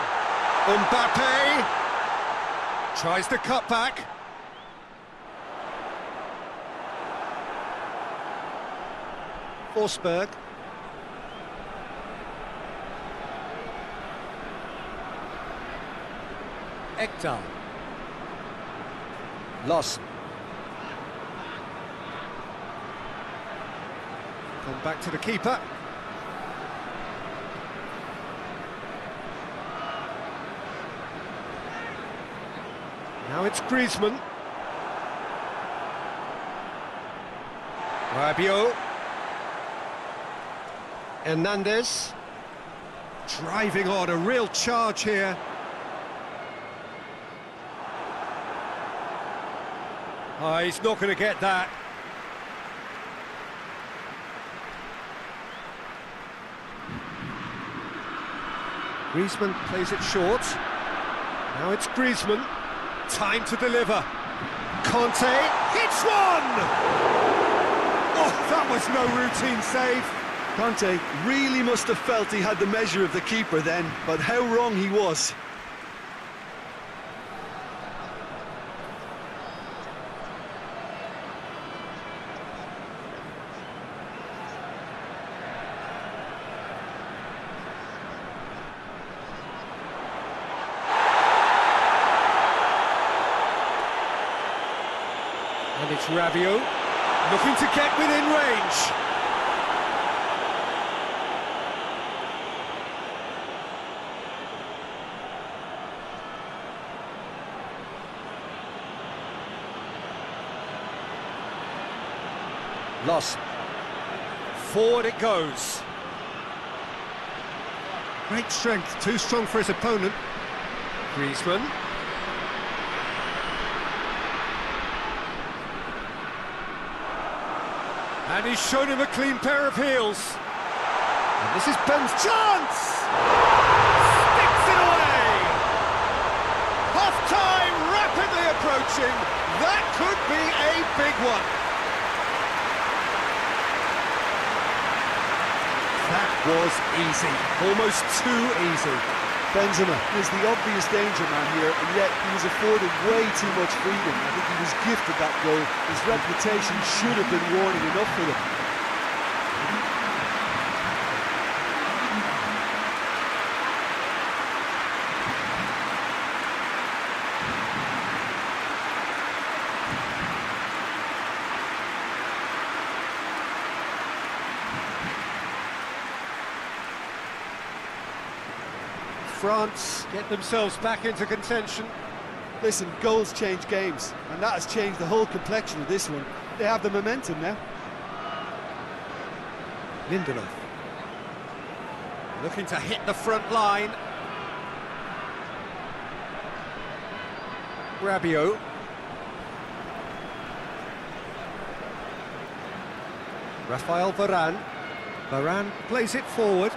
Mbappe tries the cut back. Forsberg. Ekdal. Lawson. Come back to the keeper. Now it's Griezmann. Rabiot. Hernandez. Driving on, a real charge here. Oh, he's not going to get that. Griezmann plays it short. Now it's Griezmann. Time to deliver. Conte hits one! Oh, that was no routine save. Conte really must have felt he had the measure of the keeper then, but how wrong he was. And it's Rabiot, looking to get within range. Lost. Forward it goes. Great strength, too strong for his opponent. Griezmann. And he's shown him a clean pair of heels. And this is Ben's chance! Sticks it away! Half-time rapidly approaching. That could be a big one. That was easy. Almost too easy. Benzema is the obvious danger man here, and yet he was afforded way too much freedom. I think he was gifted that goal. His reputation should have been warning enough for him. France get themselves back into contention. Listen, goals change games, and that has changed the whole complexion of this one. They have the momentum now. Lindelof. Looking to hit the front line. Rabiot. Rafael Varane. Varane plays it forward.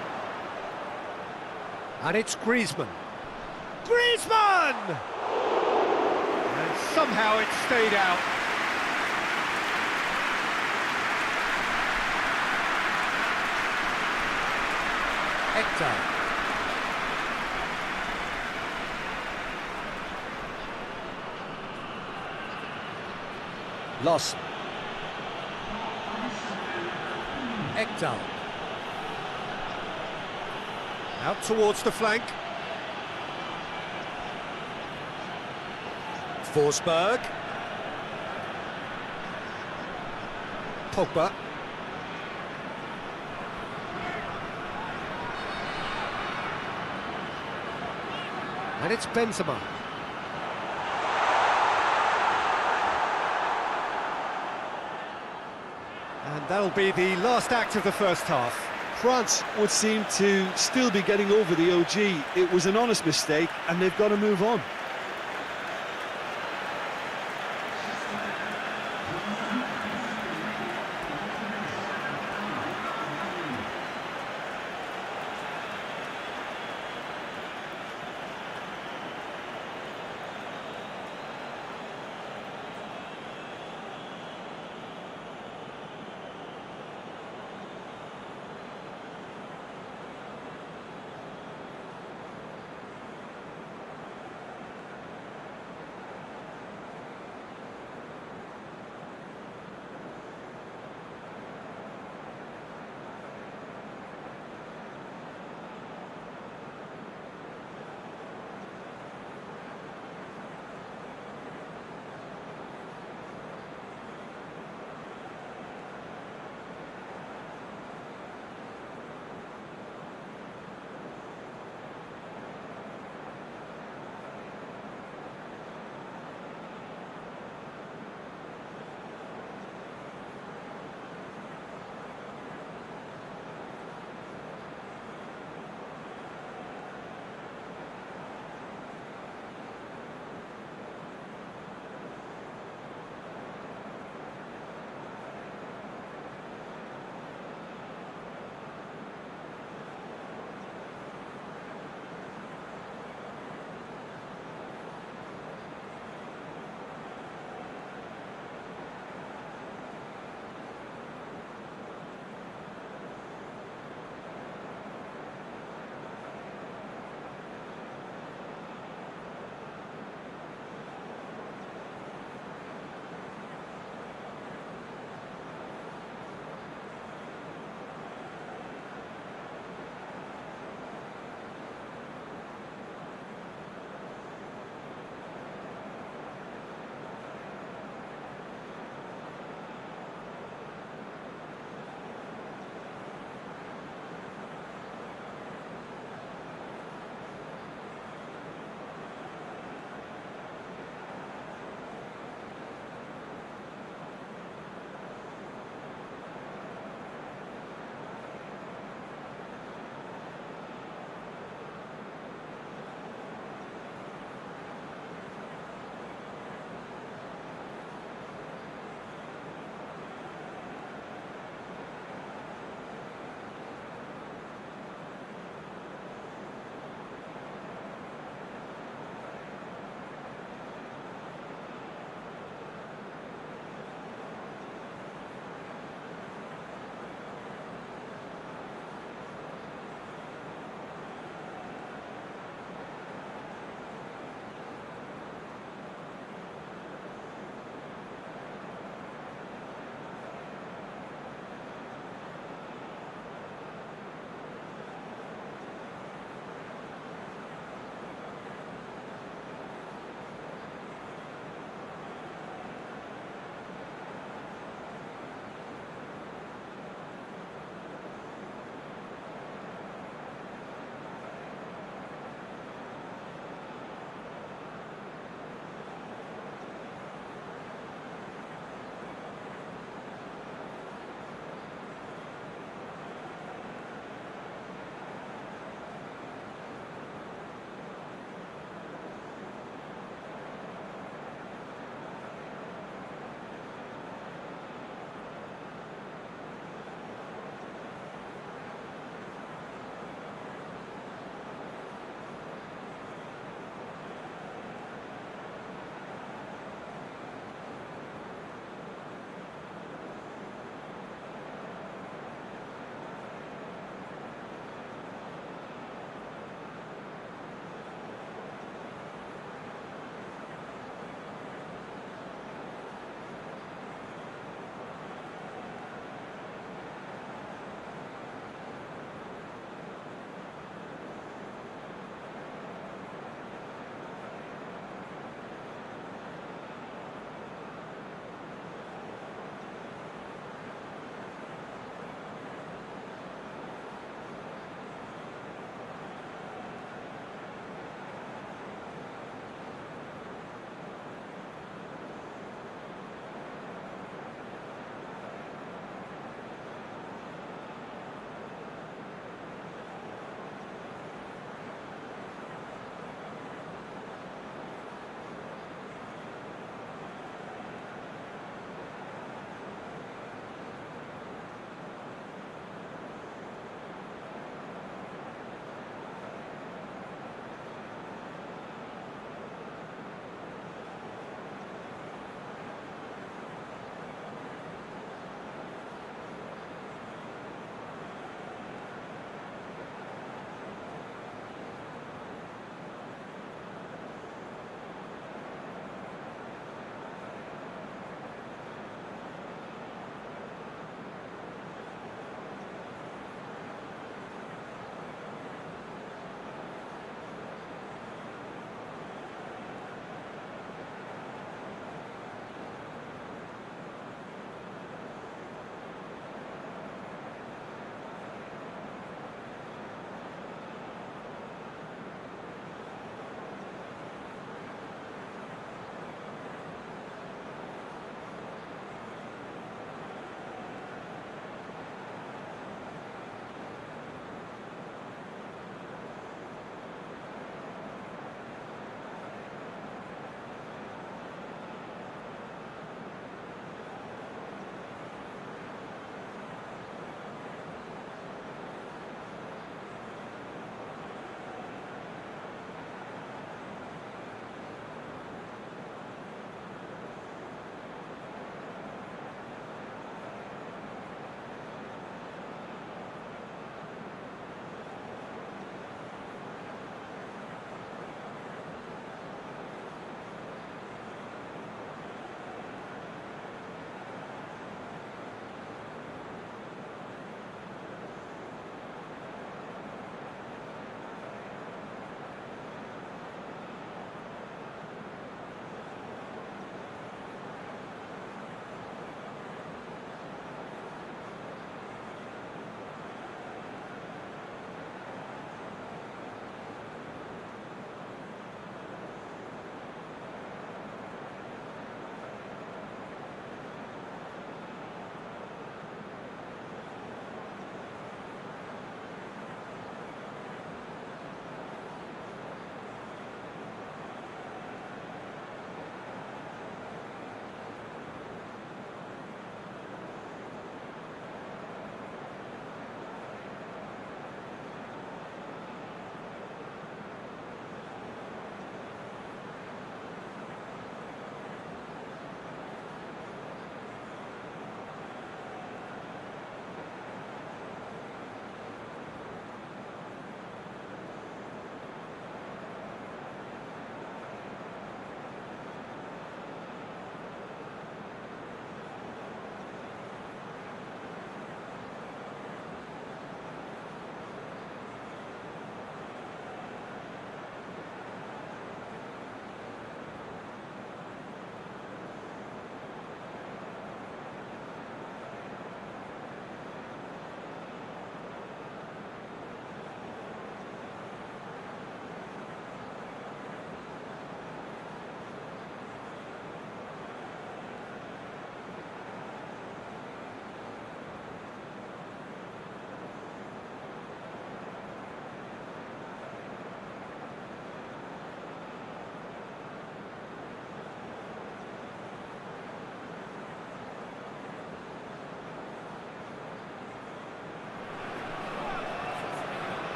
And it's Griezmann. Griezmann! And somehow it stayed out. Ekdal. Lost. Ekdal. Out towards the flank. Forsberg. Pogba. And it's Benzema. And that'll be the last act of the first half. France would seem to still be getting over the OG. It was an honest mistake, and they've got to move on.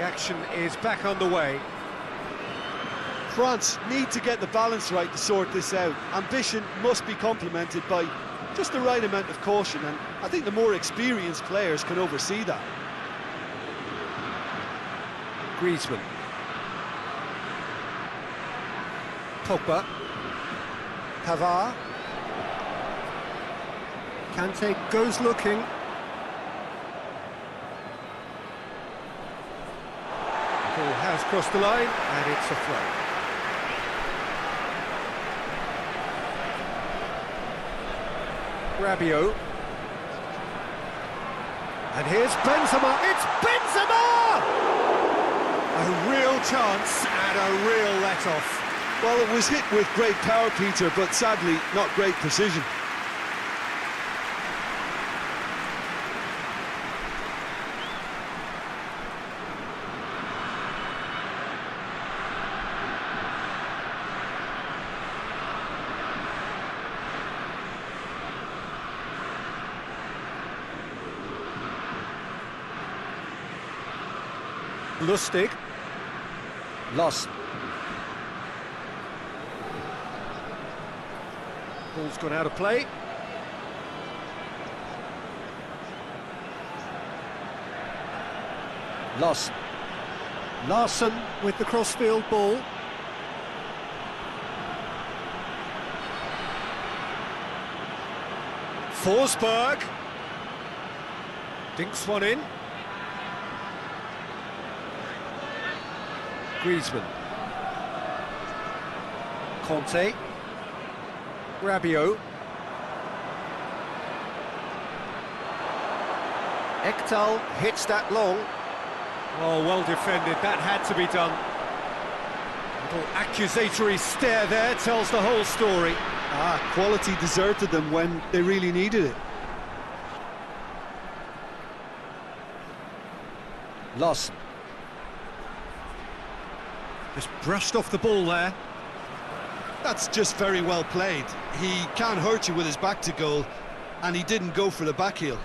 action is back underway. France need to get the balance right to sort this out. Ambition must be complemented by just the right amount of caution, and I think the more experienced players can oversee that. Griezmann. Pogba. Pavard. Kante goes looking. Ball has crossed the line, and it's a throw. Rabiot. And here's Benzema. It's Benzema! A real chance and a real let-off. Well, it was hit with great power, Peter, but sadly not great precision. Lustig. Lost. Ball's gone out of play. Lost. Larsson with the crossfield ball. Forsberg. Dinks one in. Griezmann. Conte. Rabiot. Ekdal hits that long. Oh, well defended, that had to be done. Little accusatory stare there tells the whole story. Quality deserted them when they really needed it. Lawson. Just brushed off the ball there. That's just very well played. He can't hurt you with his back to goal, and he didn't go for the back heel.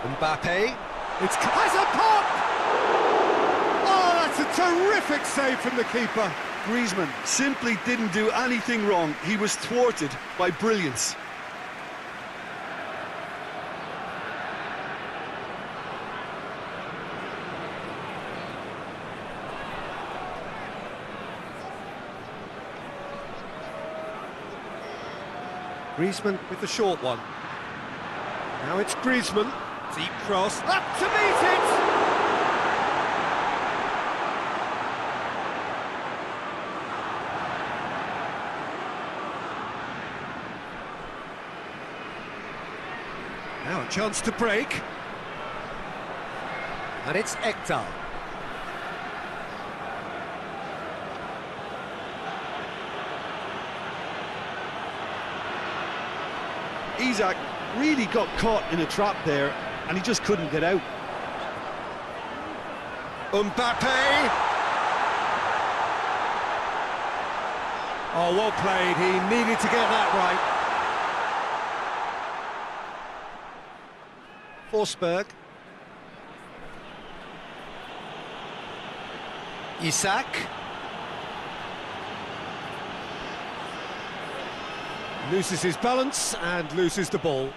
Mbappe. It's has a pop! Oh, that's a terrific save from the keeper. Griezmann simply didn't do anything wrong. He was thwarted by brilliance. Griezmann with the short one. Now it's Griezmann. Deep cross. Up to meet it! Now a chance to break. And it's Ekdal. Isaac really got caught in a trap there, and he just couldn't get out. Mbappe! Oh, well played. He needed to get that right. Forsberg. Isak. Loses his balance and loses the ball.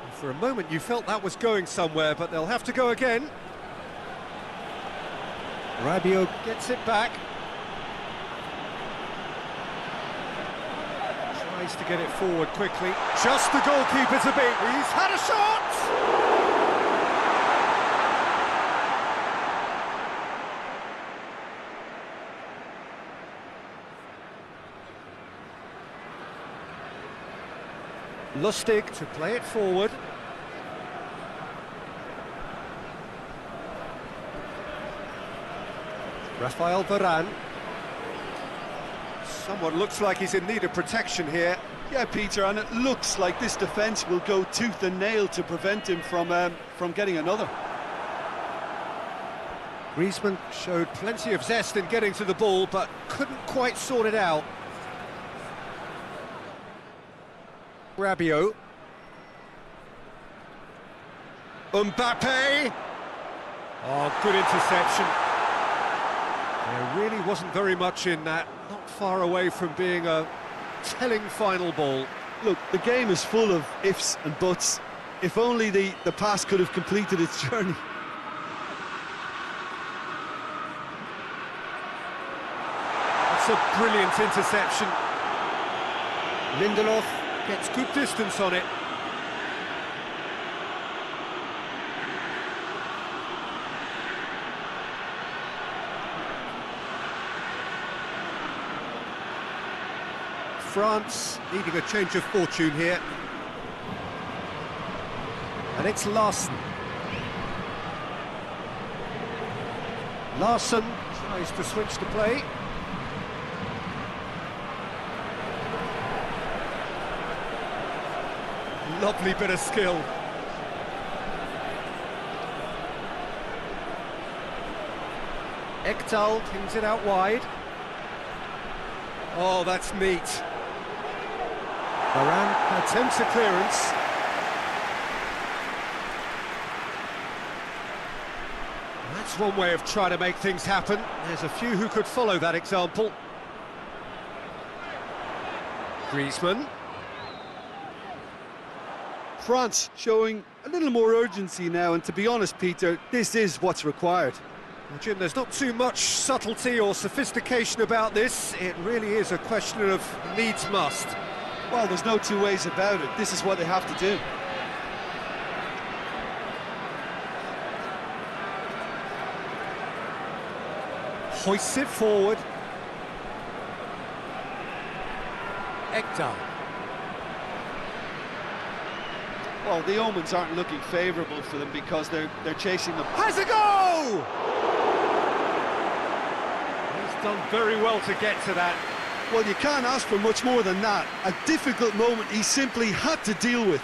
And for a moment you felt that was going somewhere, but they'll have to go again. Rabiot gets it back. Tries to get it forward quickly. Just the goalkeeper to beat. He's had a shot! Lustig to play it forward. Rafael Varane. Someone looks like he's in need of protection here. Yeah, Peter, and it looks like this defence will go tooth and nail to prevent him from getting another. Griezmann showed plenty of zest in getting to the ball, but couldn't quite sort it out. Rabiot. Mbappe! Oh, good interception. There really wasn't very much in that. Not far away from being a telling final ball. Look, the game is full of ifs and buts. If only the pass could have completed its journey. That's a brilliant interception. Lindelof gets good distance on it. France needing a change of fortune here. And it's Larson. Larson tries to switch the play. Lovely bit of skill. Ekdal kings it out wide. Oh, that's neat. Varane attempts a clearance. That's one way of trying to make things happen. There's a few who could follow that example. Griezmann. France showing a little more urgency now, and to be honest, Peter, this is what's required. Well, Jim, there's not too much subtlety or sophistication about this. It really is a question of needs must. Well, there's no two ways about it. This is what they have to do. Hoists it forward. Ekdal. Well, the omens aren't looking favourable for them because they're chasing them. Has a go! He's done very well to get to that. Well, you can't ask for much more than that. A difficult moment he simply had to deal with.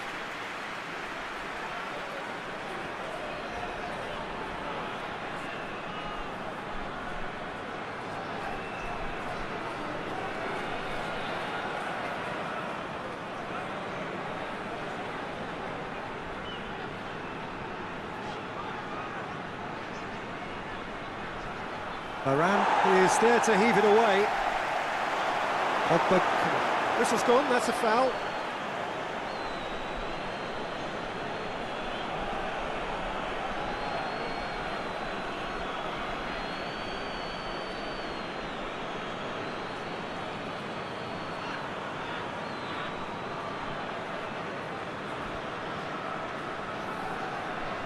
Varane is there to heave it away. Whistle's gone, that's a foul.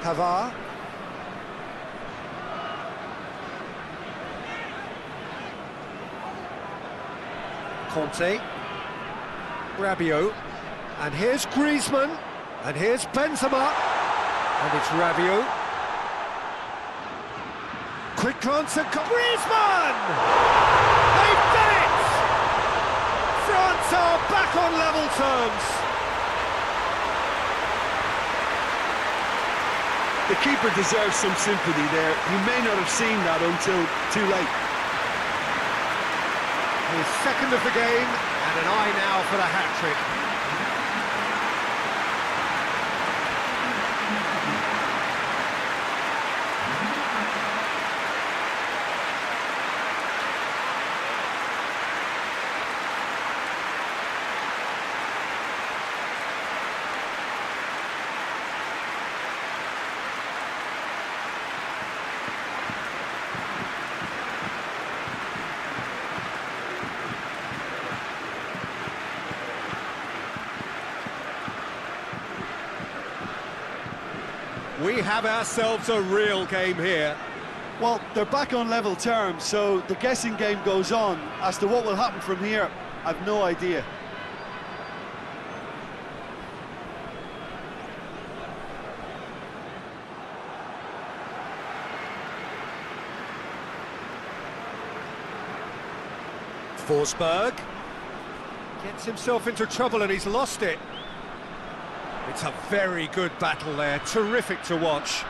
Pavard. Conte, Rabiot, and here's Griezmann, and here's Benzema, and it's Rabiot. Quick glance at Griezmann! They've done it! France are back on level terms. The keeper deserves some sympathy there. You may not have seen that until too late. His second of the game, and an eye now for the hat-trick. We have ourselves a real game here. Well, they're back on level terms, so the guessing game goes on. As to what will happen from here, I've no idea. Forsberg gets himself into trouble and he's lost it. It's a very good battle there, terrific to watch.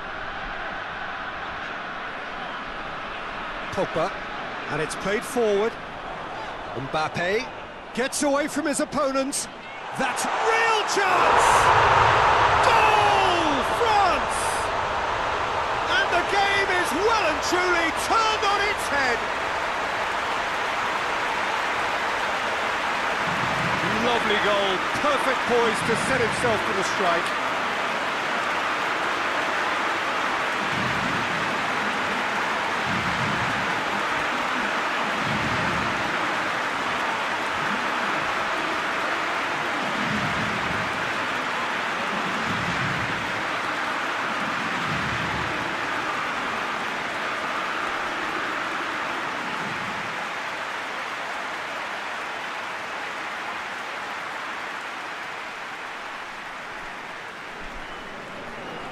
Pogba, and it's played forward. Mbappe gets away from his opponents. That's real chance! Goal, France! truly turned on its head. Lovely goal, perfect poise to set himself for the strike.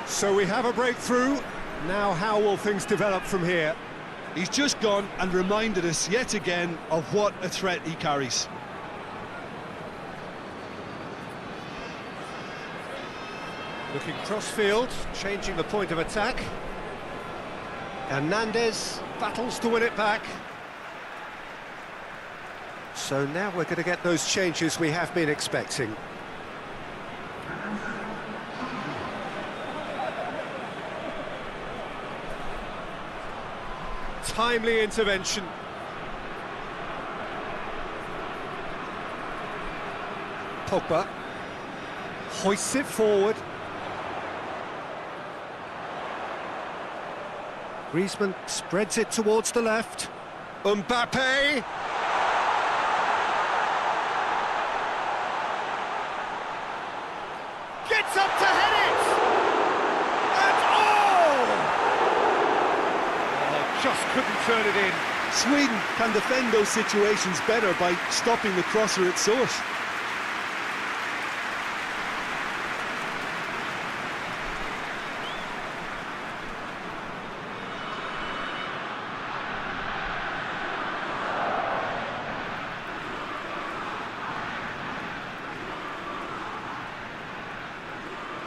So we have a breakthrough. Now how will things develop from here? He's just gone and reminded us yet again of what a threat he carries. Looking cross-field, changing the point of attack. Hernandez battles to win it back. So now we're going to get those changes we have been expecting. Timely intervention. Pogba hoists it forward. Griezmann spreads it towards the left. Mbappe. Gets up to head it! And just couldn't turn it in. Sweden can defend those situations better by stopping the crosser at source.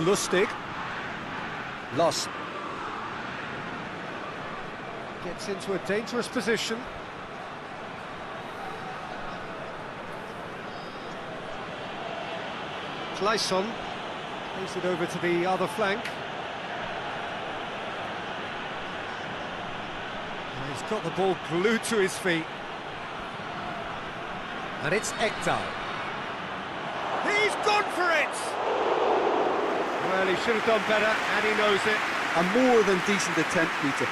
Lustig. Lost. Gets into a dangerous position. Clayson plays it over to the other flank. And he's got the ball glued to his feet. And it's Ekdal. He's gone for it! Well, he should have done better, and he knows it. A more than decent attempt, Peter.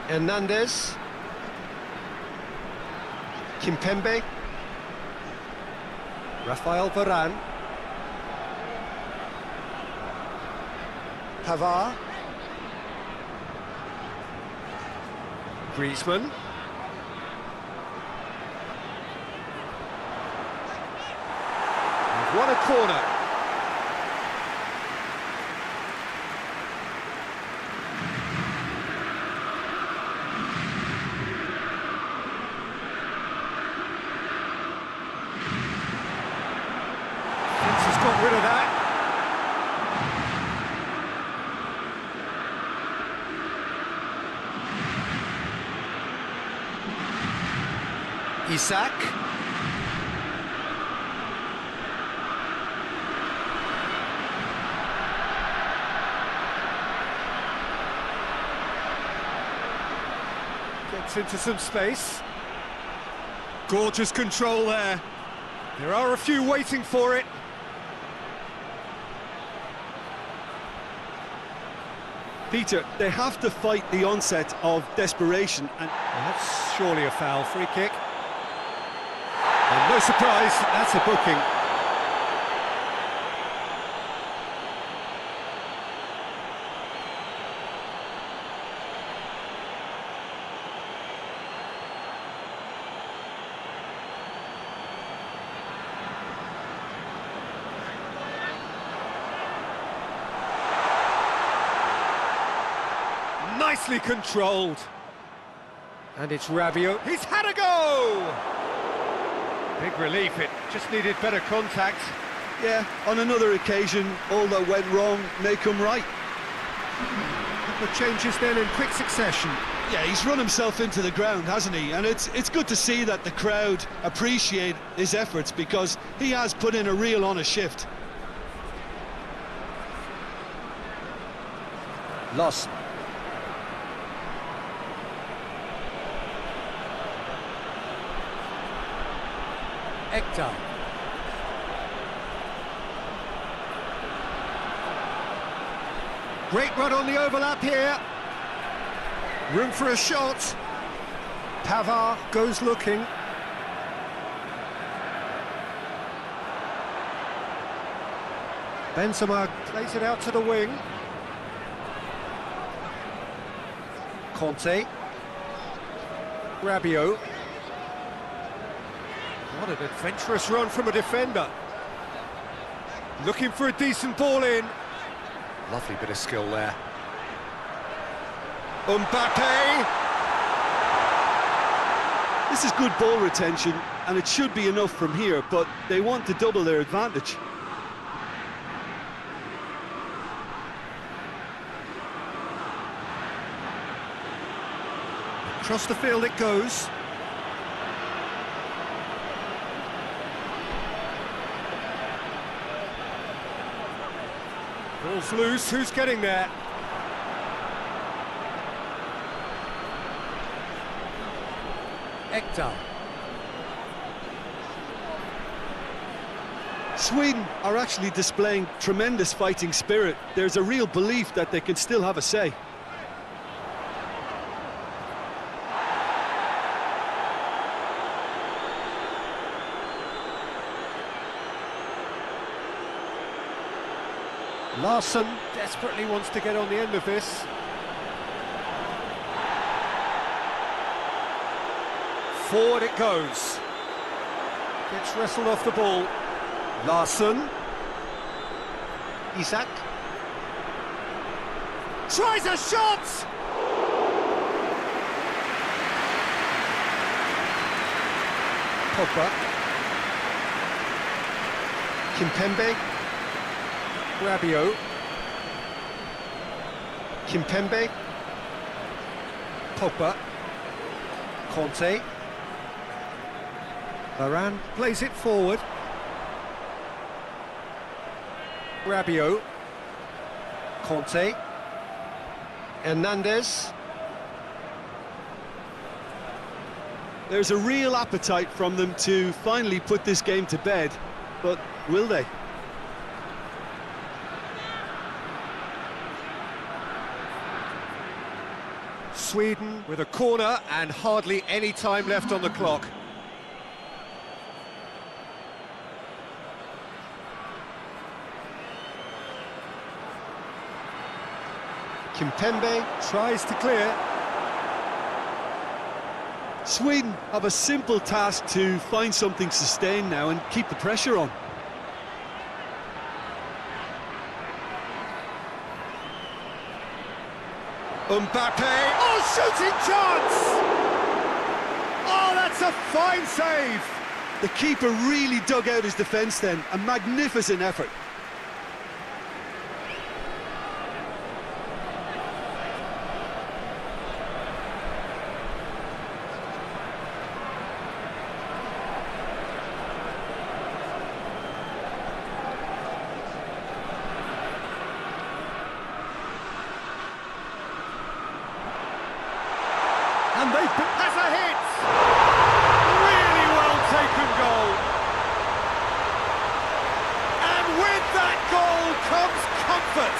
Hernandez. Kimpembe. Rafael Varane. Pavard. Griezmann. And what a corner. Got rid of that. Isak. Gets into some space. Gorgeous control there. There are a few waiting for it. Peter, they have to fight the onset of desperation, and that's surely a foul. Free kick. And no surprise, that's a booking. Nicely controlled. And it's Rabiot. He's had a go! Big relief, it just needed better contact. Yeah, on another occasion, all that went wrong may come right. The changes then in quick succession. Yeah, he's run himself into the ground, hasn't he? And it's good to see that the crowd appreciate his efforts, because he has put in a real honest shift. Loss. Ekdal. Great run on the overlap here. Room for a shot. Pavard goes looking. Benzema plays it out to the wing. Conte. Rabiot. What an adventurous run from a defender. Looking for a decent ball in. Lovely bit of skill there. Mbappe! This is good ball retention, and it should be enough from here, but they want to double their advantage. Across the field it goes. Ball's loose, who's getting there? Ekdal. Sweden are actually displaying tremendous fighting spirit. There's a real belief that they can still have a say. Larsson desperately wants to get on the end of this. Forward it goes. Gets wrestled off the ball. Larsson. Isak. Tries a shot! Pogba. Kimpembe. Rabiot. Kimpembe. Pogba. Conte. Varane plays it forward. Rabiot. Conte. Hernandez. There's a real appetite from them to finally put this game to bed, but will they? Sweden with a corner and hardly any time left on the clock. Kimpembe tries to clear. Sweden have a simple task to find something sustained now and keep the pressure on. Mbappe, oh, shooting chance! Oh, that's a fine save! The keeper really dug out his defence then, a magnificent effort. And they has a hit! Really well taken goal. And with that goal comes comfort.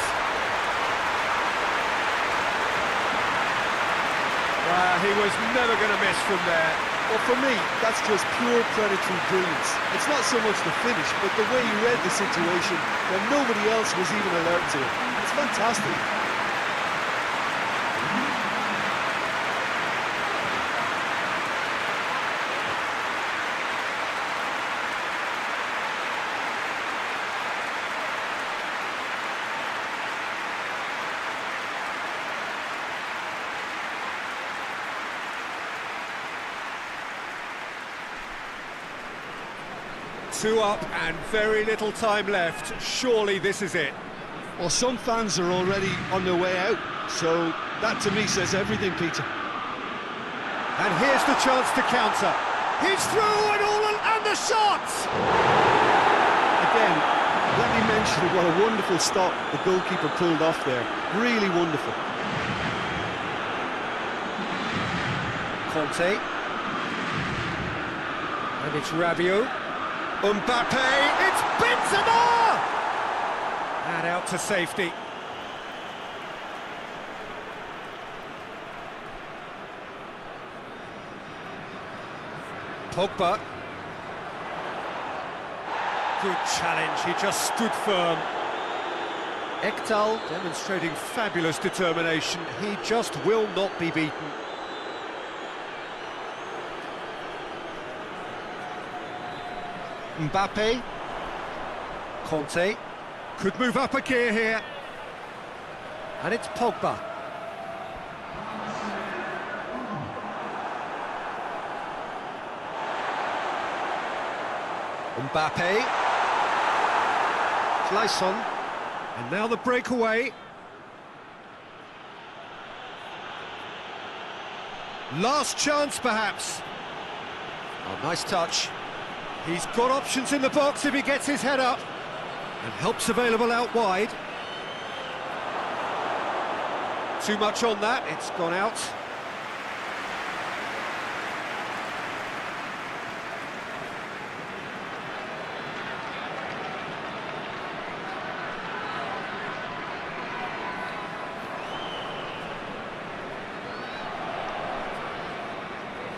Well, he was never going to miss from there. Well, for me, that's just pure predatory brilliance. It's not so much the finish, but the way he read the situation when nobody else was even alert to it. It's fantastic. 2 up and very little time left. Surely this is it. Well, some fans are already on their way out, so that to me says everything, Peter. And here's the chance to counter. He's through and the shot! Again, let me mention what a wonderful stop the goalkeeper pulled off there. Really wonderful. Conte. And it's Rabiot. Mbappe, it's Benzema! And out to safety. Pogba. Good challenge, he just stood firm. Ekdal demonstrating fabulous determination. He just will not be beaten. Mbappe. Conte. Could move up a gear here. And it's Pogba. Mbappe. Clayson. And now the breakaway. Last chance, perhaps. Oh, nice touch. He's got options in the box if he gets his head up. And help's available out wide. Too much on that, it's gone out.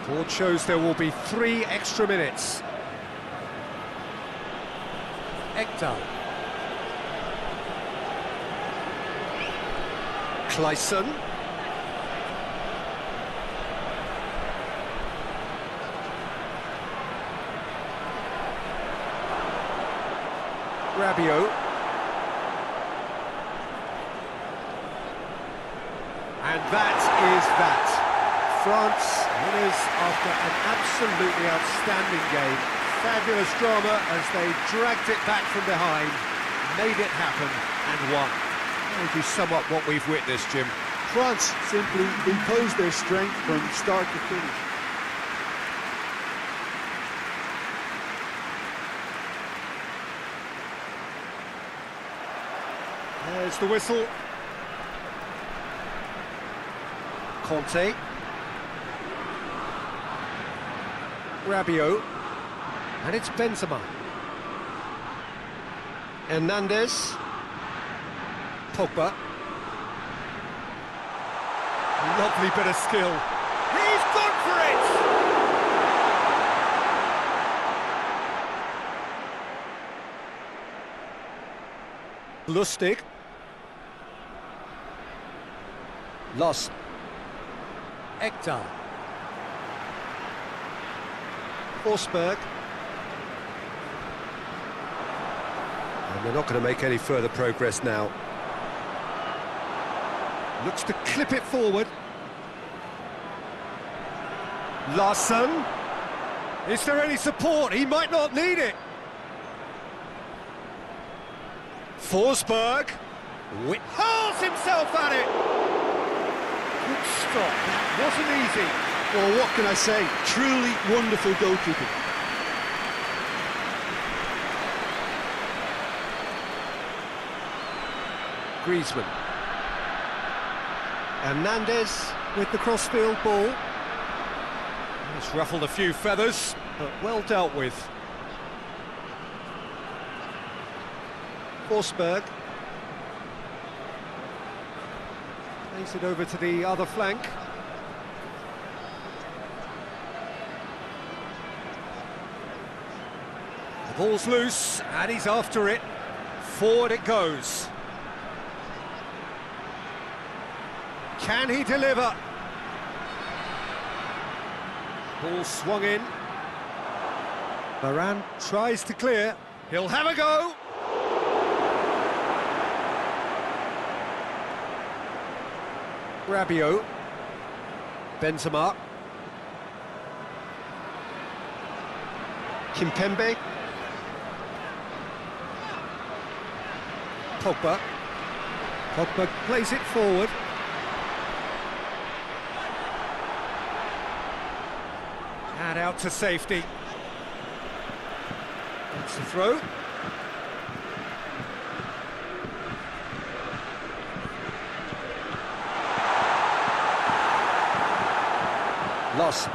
Board shows there will be 3 extra minutes. Ekdal. Clayson. Rabiot. And that is that. France winners after an absolutely outstanding game. Fabulous drama as they dragged it back from behind, made it happen and won. How would you sum up what we've witnessed, Jim? France simply imposed their strength from start to finish. There's the whistle. Conte. Rabiot. And it's Benzema. Hernandez. Pogba. Lovely bit of skill. He's gone for it! Lustig. Lost. Ekdal. Forsberg. And they're not going to make any further progress now. Looks to clip it forward. Larsson. Is there any support? He might not need it. Forsberg. Hurls himself at it. Good stop. That wasn't easy. Well, what can I say? Truly wonderful goalkeeping. Griezmann. Hernandez with the crossfield ball. It's ruffled a few feathers, but well dealt with. Forsberg. Plays it over to the other flank. The ball's loose, and he's after it. Forward it goes. Can he deliver? Ball swung in. Varane tries to clear. He'll have a go. Rabiot. Benzema. Kimpembe. Pogba. Pogba plays it forward. And out to safety. That's the throw. Loss.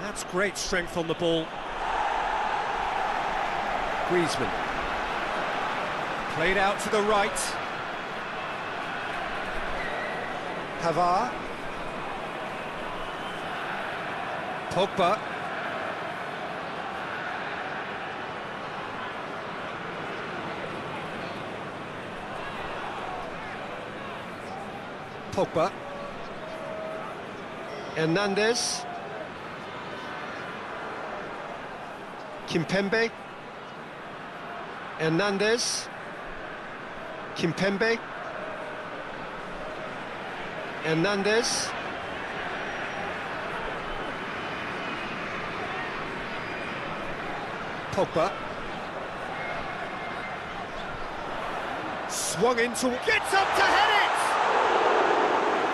That's great strength on the ball. Griezmann. Played out to the right. Pavard. Pogba. Pogba. Hernandez. Kimpembe. Hernandez. Kimpembe. Hernandez. Pogba. Swung into... Gets up to head it!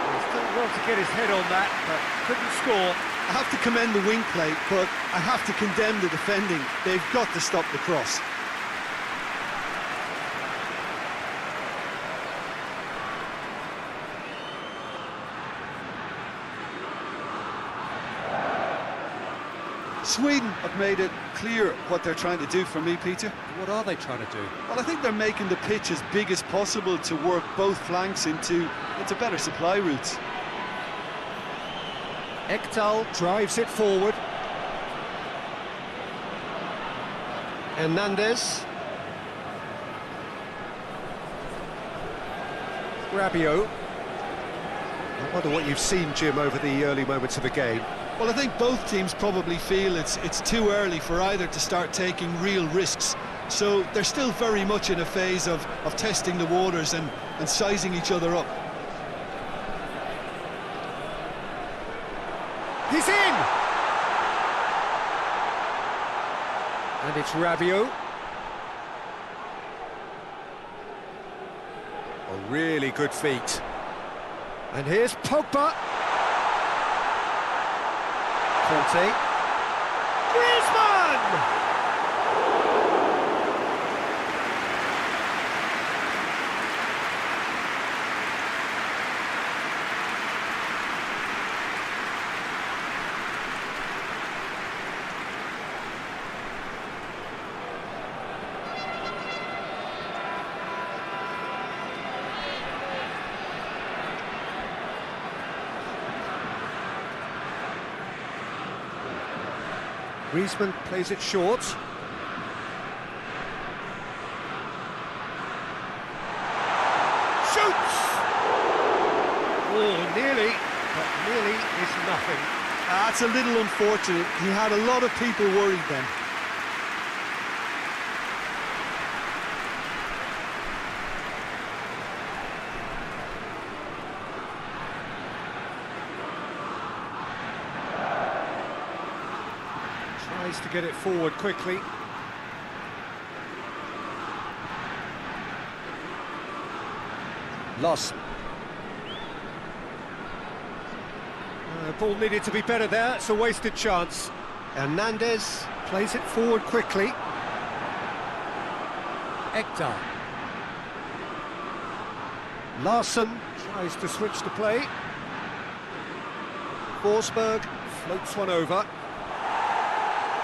He's done well to get his head on that, but couldn't score. I have to commend the wing play, but I have to condemn the defending. They've got to stop the cross. Sweden have made it clear what they're trying to do for me, Peter. What are they trying to do? Well, I think they're making the pitch as big as possible to work both flanks into better supply routes. Ekdal drives it forward. Hernandez. Rabiot. I wonder what you've seen, Jim, over the early moments of the game. Well, I think both teams probably feel it's too early for either to start taking real risks. So they're still very much in a phase of testing the waters and sizing each other up. He's in! And it's Rabiot. A really good feat. And here's Pogba. Conte. Griezmann! Griezmann plays it short. Shoots! Oh, nearly, but nearly is nothing. That's a little unfortunate. He had a lot of people worried then. Tries to get it forward quickly. Loss. Ball needed to be better there, it's a wasted chance. Hernandez plays it forward quickly. Ekdal. Larsson tries to switch the play. Forsberg floats one over.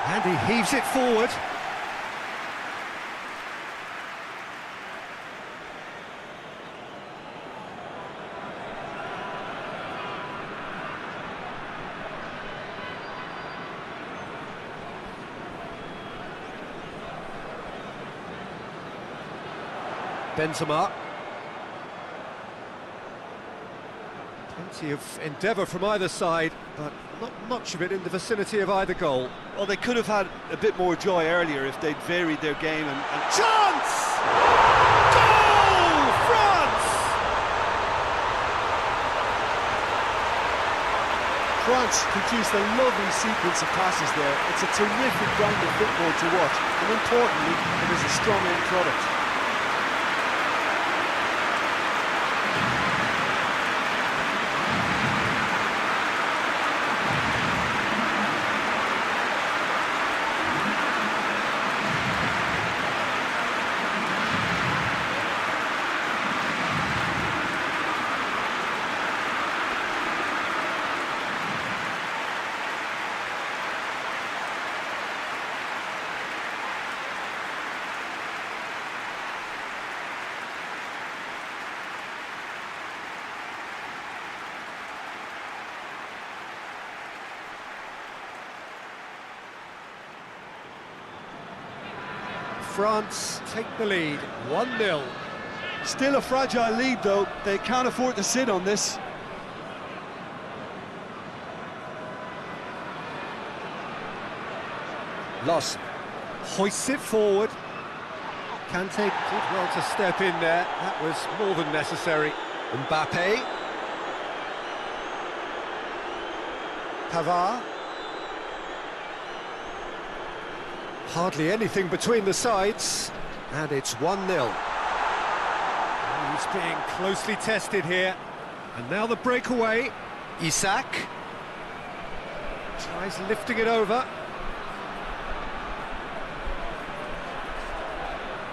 And he heaves it forward. Benzema. Plenty of endeavour from either side, but not much of it in the vicinity of either goal. Well, they could have had a bit more joy earlier if they'd varied their game and... Chance! Goal! France! France produced a lovely sequence of passes there. It's a terrific brand of football to watch, and importantly, it is a strong end product. France take the lead, 1-0. Still a fragile lead though, they can't afford to sit on this. Loss. Hoists it forward. Kante did well to step in there, that was more than necessary. Mbappe. Pavard. Hardly anything between the sides, and it's 1-0. He's being closely tested here, and now the breakaway. Isak tries lifting it over.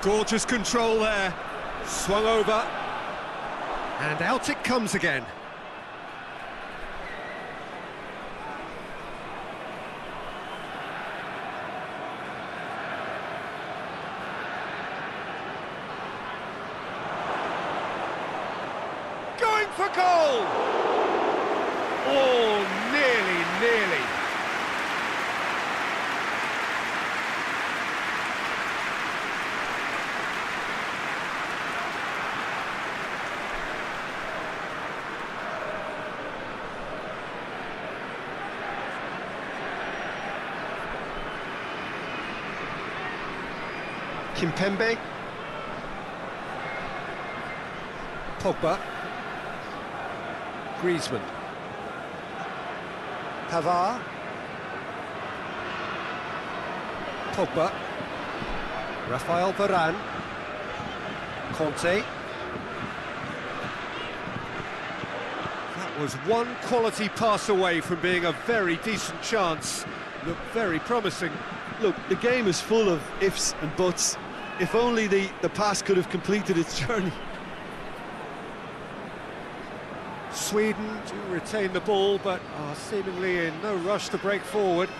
Gorgeous control there, swung over, and out it comes again. For goal! Oh, nearly. Kimpembe. Pogba. Griezmann. Pavard. Pogba. Rafael Varane. Conte. That was one quality pass away from being a very decent chance. Looked very promising. Look, the game is full of ifs and buts. If only the pass could have completed its journey. Sweden do retain the ball, but are seemingly in no rush to break forward.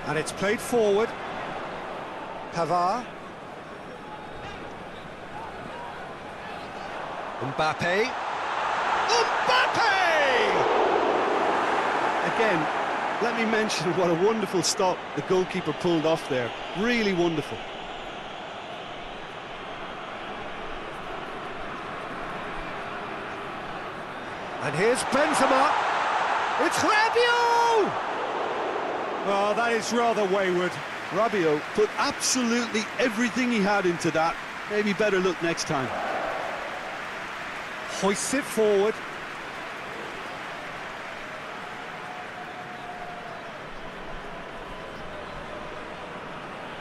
And it's played forward. Pavard. Mbappe. Again, let me mention what a wonderful stop the goalkeeper pulled off there. Really wonderful. And here's Benzema. It's Rabiot! Well, that is rather wayward. Rabiot put absolutely everything he had into that. Maybe better look next time. Hoists it forward.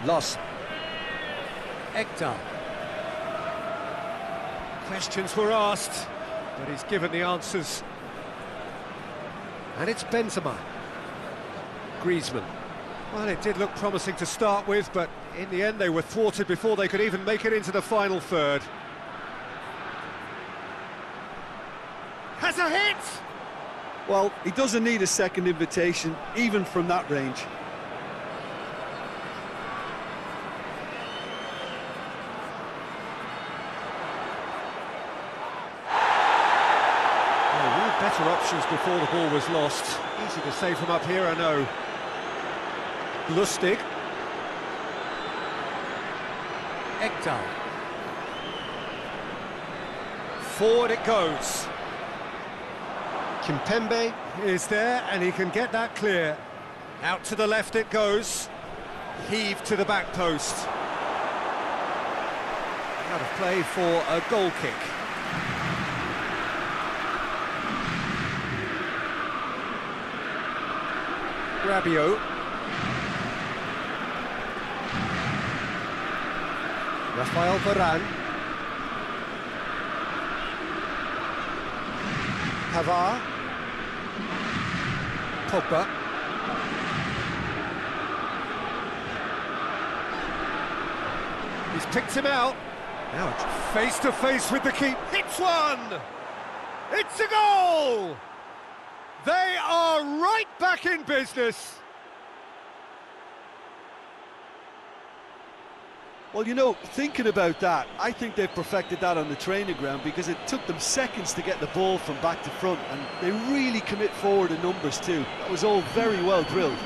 Loss. Ekdal. Questions were asked, but he's given the answers. And it's Benzema. Griezmann. Well, it did look promising to start with, but in the end they were thwarted before they could even make it into the final third. Has a hit! Well, he doesn't need a second invitation, even from that range. Better options before the ball was lost. Easy to say from up here, I know. Lustig. Ekdal. Forward it goes. Kimpembe is there, and he can get that clear. Out to the left it goes. Heave to the back post. Out of play for a goal kick. Rabiot. Rafael Varane. Pavard. Pogba. He's picked him out. Now face to face with the keeper. Hits one! It's a goal! They are right back in business. Well, you know, thinking about that, I think they've perfected that on the training ground because it took them seconds to get the ball from back to front, and they really commit forward in numbers too. That was all very well drilled.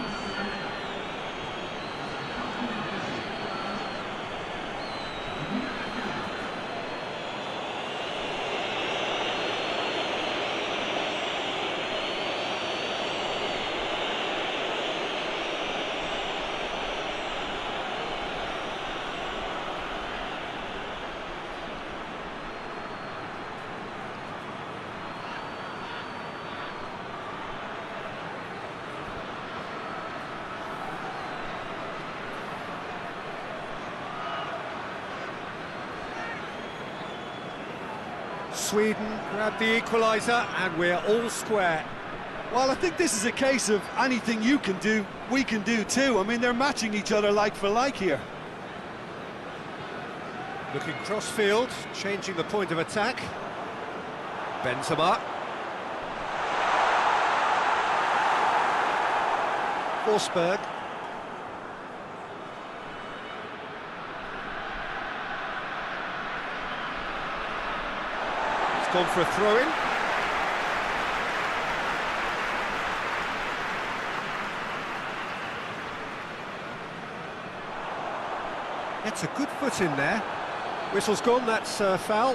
Sweden grab the equaliser and we're all square. Well, I think this is a case of anything you can do, we can do too. I mean, they're matching each other like for like here. Looking cross-field, changing the point of attack. Benzema. Forsberg. He's gone for a throw-in. It's a good foot in there. Whistle's gone, that's foul.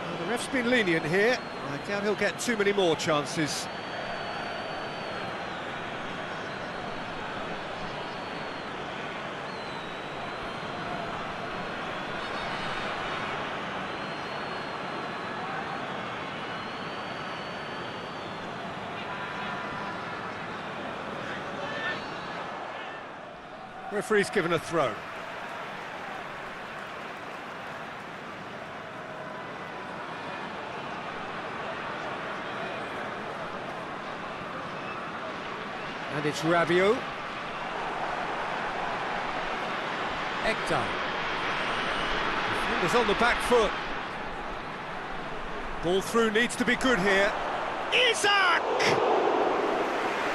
Well, the ref's been lenient here. I doubt he'll get too many more chances. Referee's given a throw. And it's Rabiot. Ekdal. Defender's on the back foot. Ball through needs to be good here. Isak!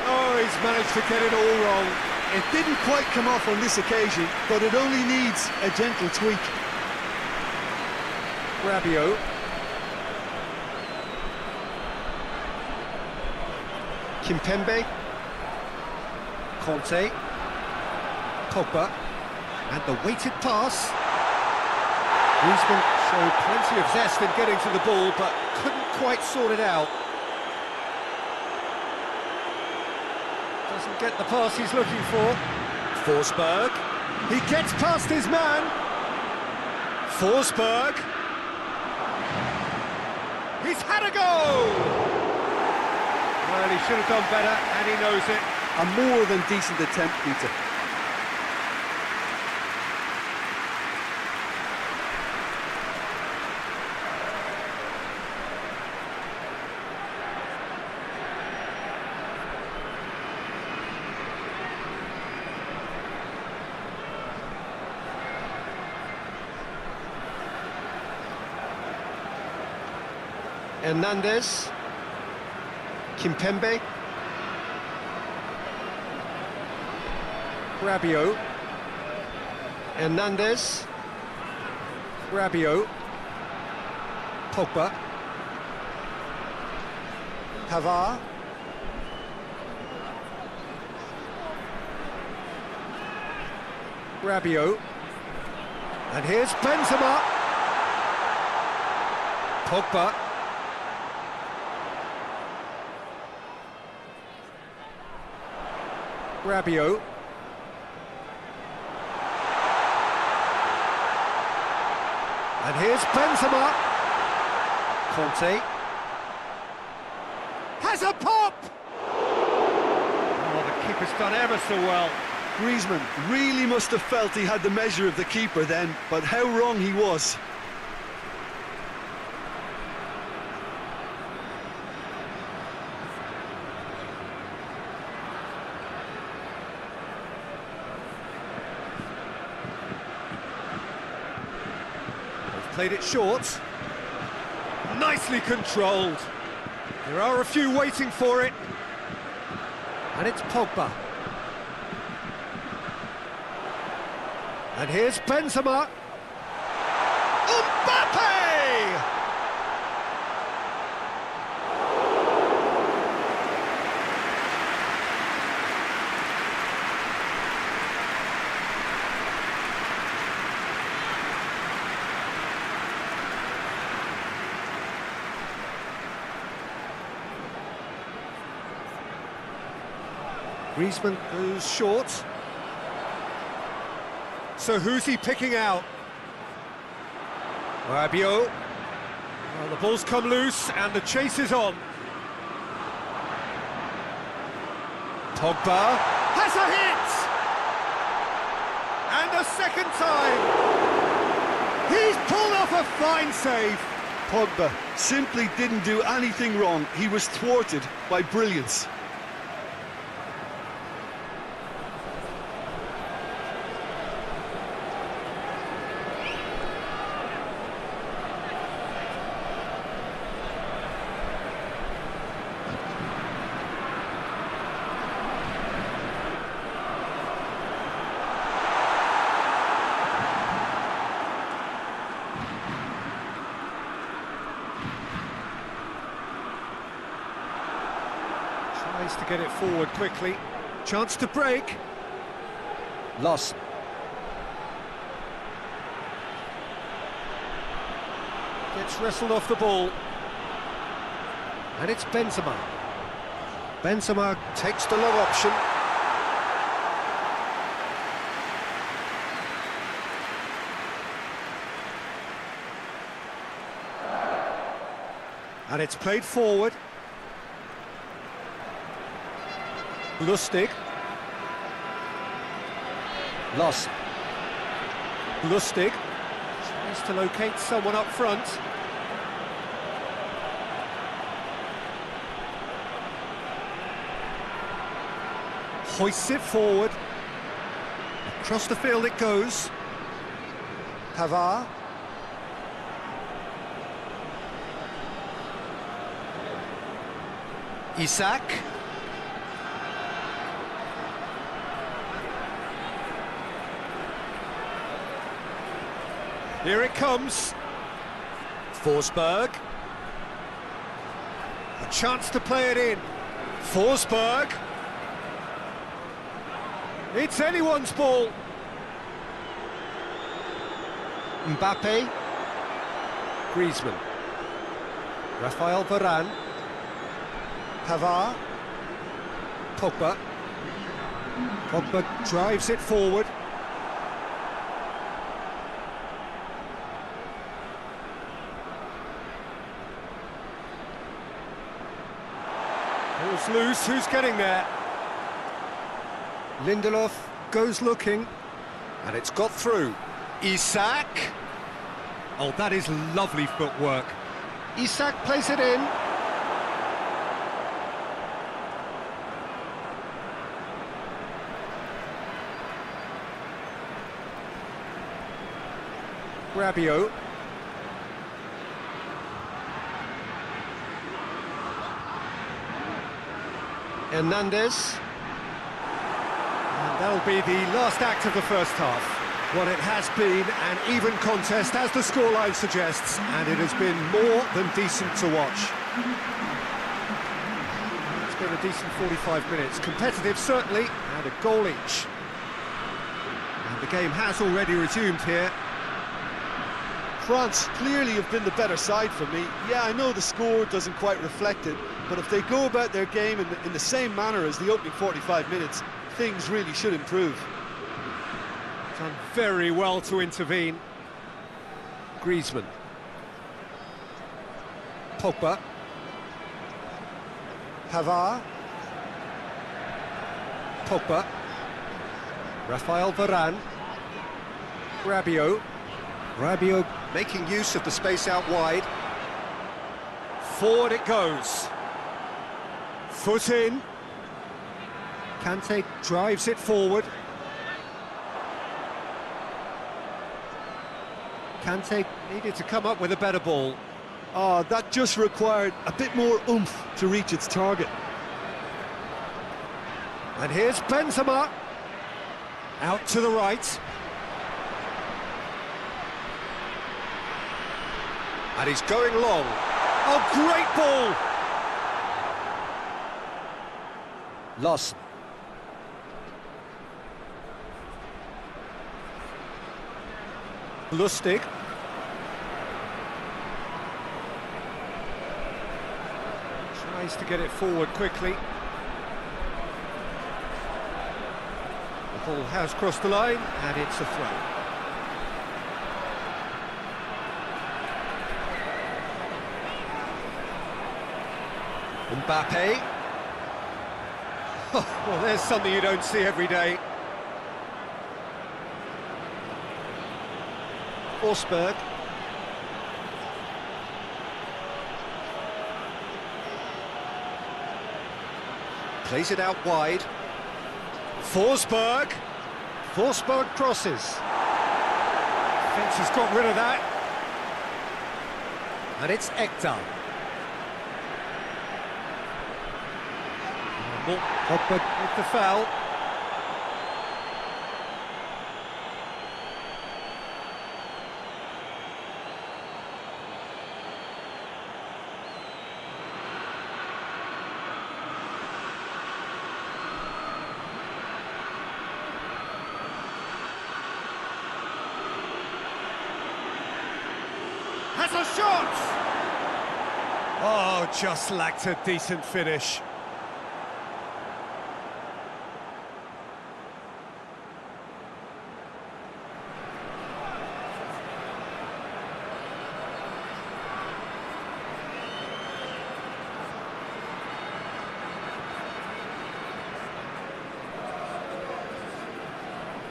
Oh, he's managed to get it all wrong. It didn't quite come off on this occasion, but it only needs a gentle tweak. Rabiot. Kimpembe. Conte. Pogba. And the weighted pass. Griezmann showed plenty of zest in getting to the ball, but couldn't quite sort it out. Doesn't get the pass he's looking for. Forsberg. He gets past his man. Forsberg. He's had a go! Well, he should have done better, and he knows it. A more than decent attempt, Peter. Hernandez. Kimpembe. Rabiot. Hernandez. Rabiot. Pogba. Pavard. Rabiot. And here's Benzema. Pogba. Rabiot. And here's Benzema. Conte. Has There's a pop! Oh, the keeper's done ever so well. Griezmann really must have felt he had the measure of the keeper then, but how wrong he was. They've played it short. Nicely controlled. There are a few waiting for it. And it's Pogba. And here's Benzema. Mbappe! Griezmann goes short. So who's he picking out? Rabiot. Well, the ball's come loose and the chase is on. Pogba has a hit! And a second time! He's pulled off a fine save! Pogba simply didn't do anything wrong. He was thwarted by brilliance. Tries to get it forward quickly. Chance to break. Loss. Gets wrestled off the ball. And it's Benzema. Benzema takes the long option. And it's played forward. Lustig. Loss. Lustig tries to locate someone up front. Hoists it forward. Across the field it goes. Pavard. Isak. Here it comes. Forsberg. A chance to play it in. Forsberg. It's anyone's ball. Mbappe. Griezmann. Rafael Varane. Pavard. Pogba. Pogba drives it forward. Ball's loose, who's getting there? Lindelof goes looking, and it's got through. Isak. Oh, that is lovely footwork. Isak plays it in. Rabiot. Hernandez. And that'll be the last act of the first half. Well, it has been an even contest, as the scoreline suggests, and it has been more than decent to watch. It's been a decent 45 minutes. Competitive, certainly, and a goal each. And the game has already resumed here. France clearly have been the better side for me. Yeah, I know the score doesn't quite reflect it, but if they go about their game in the same manner as the opening 45 minutes, things really should improve. Done very well to intervene. Griezmann. Pogba. Pavard. Pogba. Rafael Varane. Rabiot. Rabiot making use of the space out wide. Forward it goes. Foot in. Kante drives it forward. Kante needed to come up with a better ball. Oh, that just required a bit more oomph to reach its target. And here's Benzema. Out to the right. And he's going long. Oh, great ball! Lost. Lustig. Tries to get it forward quickly. The ball has crossed the line, and it's a throw. Mbappe. Oh, well, there's something you don't see every day. Forsberg. Plays it out wide. Forsberg. Forsberg crosses. Defence has got rid of that. And it's Ekdal. Pogba with the foul. Has a shot! Oh, just lacked a decent finish.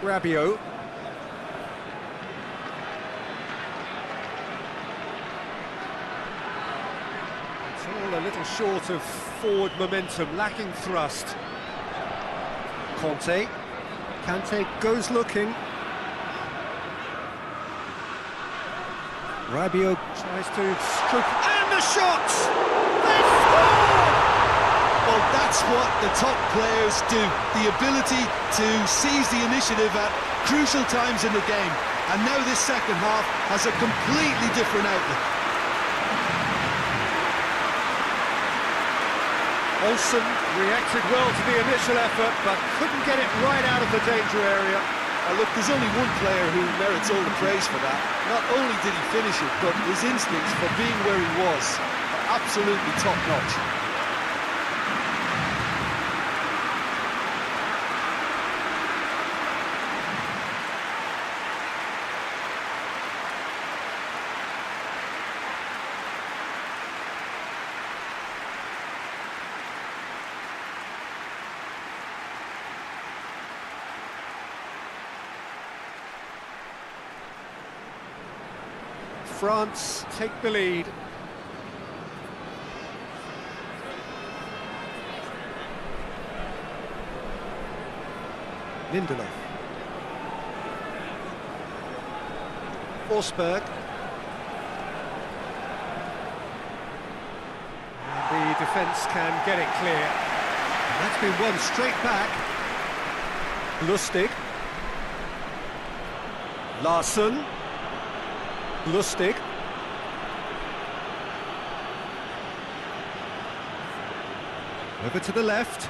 Rabiot. It's all a little short of forward momentum, lacking thrust. Kante goes looking. Rabiot tries to stroke, and the shot! They score! Well, that's what the top players do. The ability to seize the initiative at crucial times in the game. And now this second half has a completely different outlook. Olsen reacted well to the initial effort, but couldn't get it right out of the danger area. Look, there's only one player who merits all the praise for that. Not only did he finish it, but his instincts for being where he was are absolutely top-notch. France take the lead. Lindelof. Forsberg. And the defence can get it clear. And that's been won straight back. Lustig. Larsson. Lustig. Over to the left.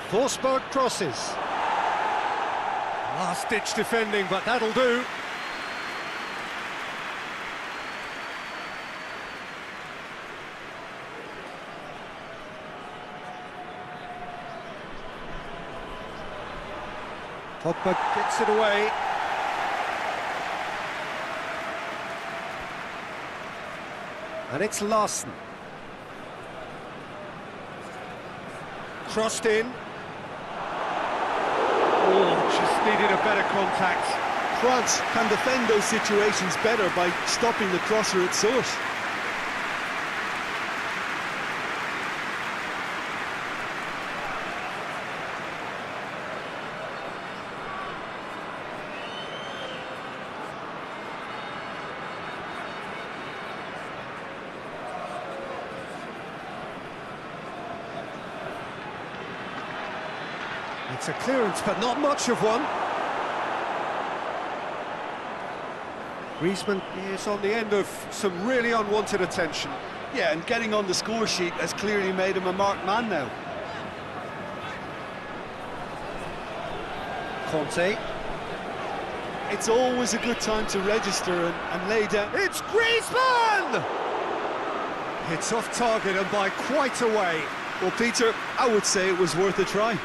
Forsberg crosses. Last-ditch defending, but that'll do. Pogba gets it away. And it's Larsson. Crossed in. Oh, just needed a better contact. France can defend those situations better by stopping the crosser at source. It's a clearance, but not much of one. Griezmann is on the end of some really unwanted attention. Yeah, and getting on the score sheet has clearly made him a marked man now. Conte. It's always a good time to register and lay down. It's Griezmann! It's off target and by quite a way. Well, Peter, I would say it was worth a try.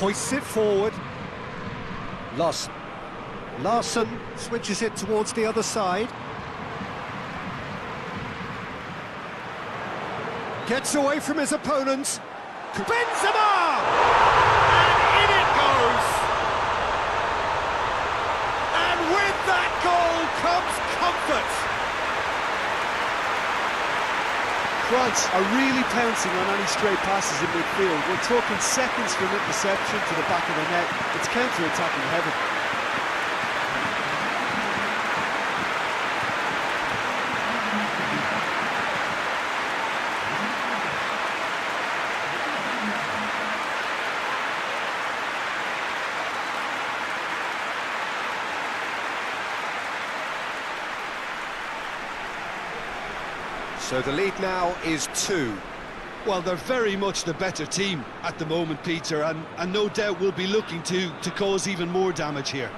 Hoists it forward. Larsson switches it towards the other side. Gets away from his opponents. Benzema! And in it goes! And with that goal comes comfort. France are really pouncing on any stray passes in midfield. We're talking seconds from interception to the back of the net. It's counter-attacking heaven. So the lead now is 2. Well, they're very much the better team at the moment, Peter, and no doubt will be looking to cause even more damage here.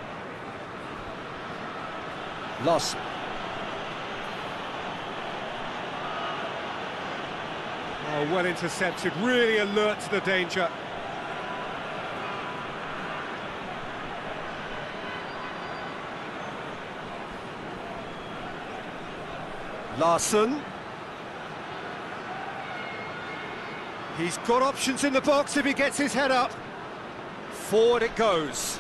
Larsson. Oh, well intercepted, really alert to the danger. Larsson. He's got options in the box if he gets his head up. Forward it goes.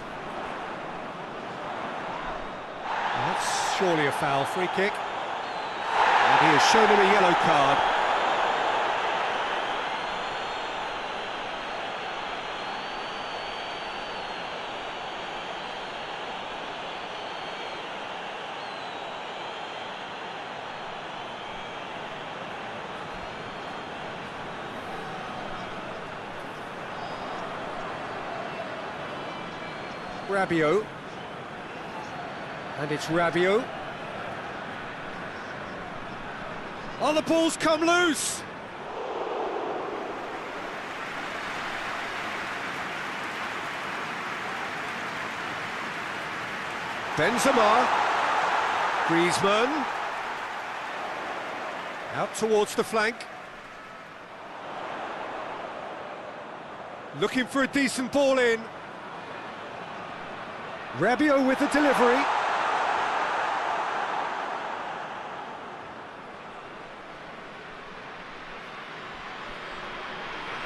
That's surely a foul, free kick. And he has shown him a yellow card. Rabiot, and it's Rabiot. Oh, the ball's come loose! Benzema, Griezmann, out towards the flank. Looking for a decent ball in. Rabiot with the delivery.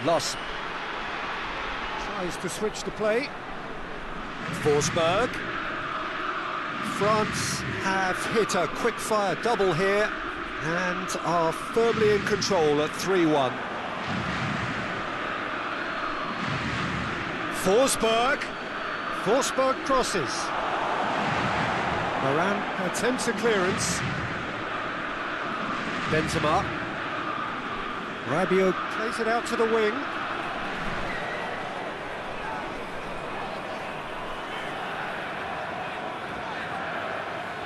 Larsson tries to switch the play. Forsberg. France have hit a quick-fire double here and are firmly in control at 3-1. Forsberg crosses. Moran attempts a clearance. Benzema. Rabiot plays it out to the wing.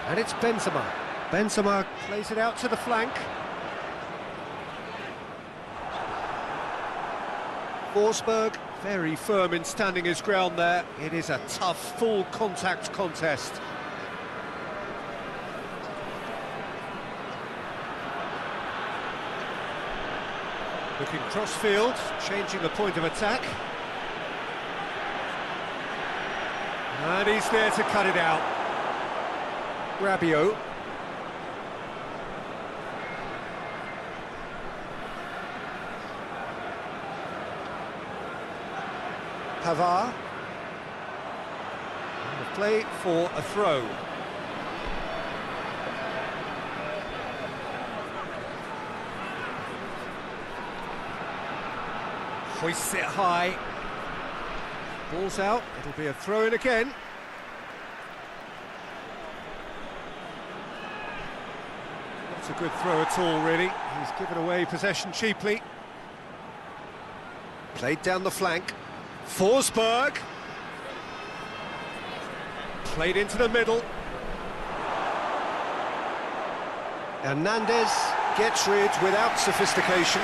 And it's Benzema. Benzema plays it out to the flank. Forsberg very firm in standing his ground there. It is a tough, full contact contest. Looking cross-field, changing the point of attack. And he's there to cut it out. Rabiot. Pavard. And the play for a throw. Hoists it high. Ball's out, it'll be a throw-in again. Not a good throw at all, really. He's given away possession cheaply. Played down the flank. Forsberg. Played into the middle. Hernandez gets rid without sophistication.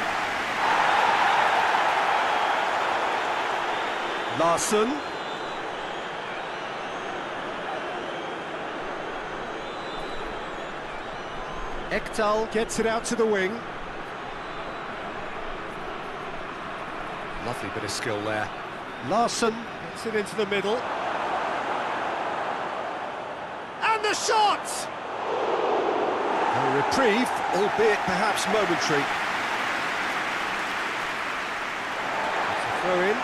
Larsson. Ekdal gets it out to the wing. Lovely bit of skill there. Larsson gets it into the middle. And the shot! A reprieve, albeit perhaps momentary. It's a throw-in.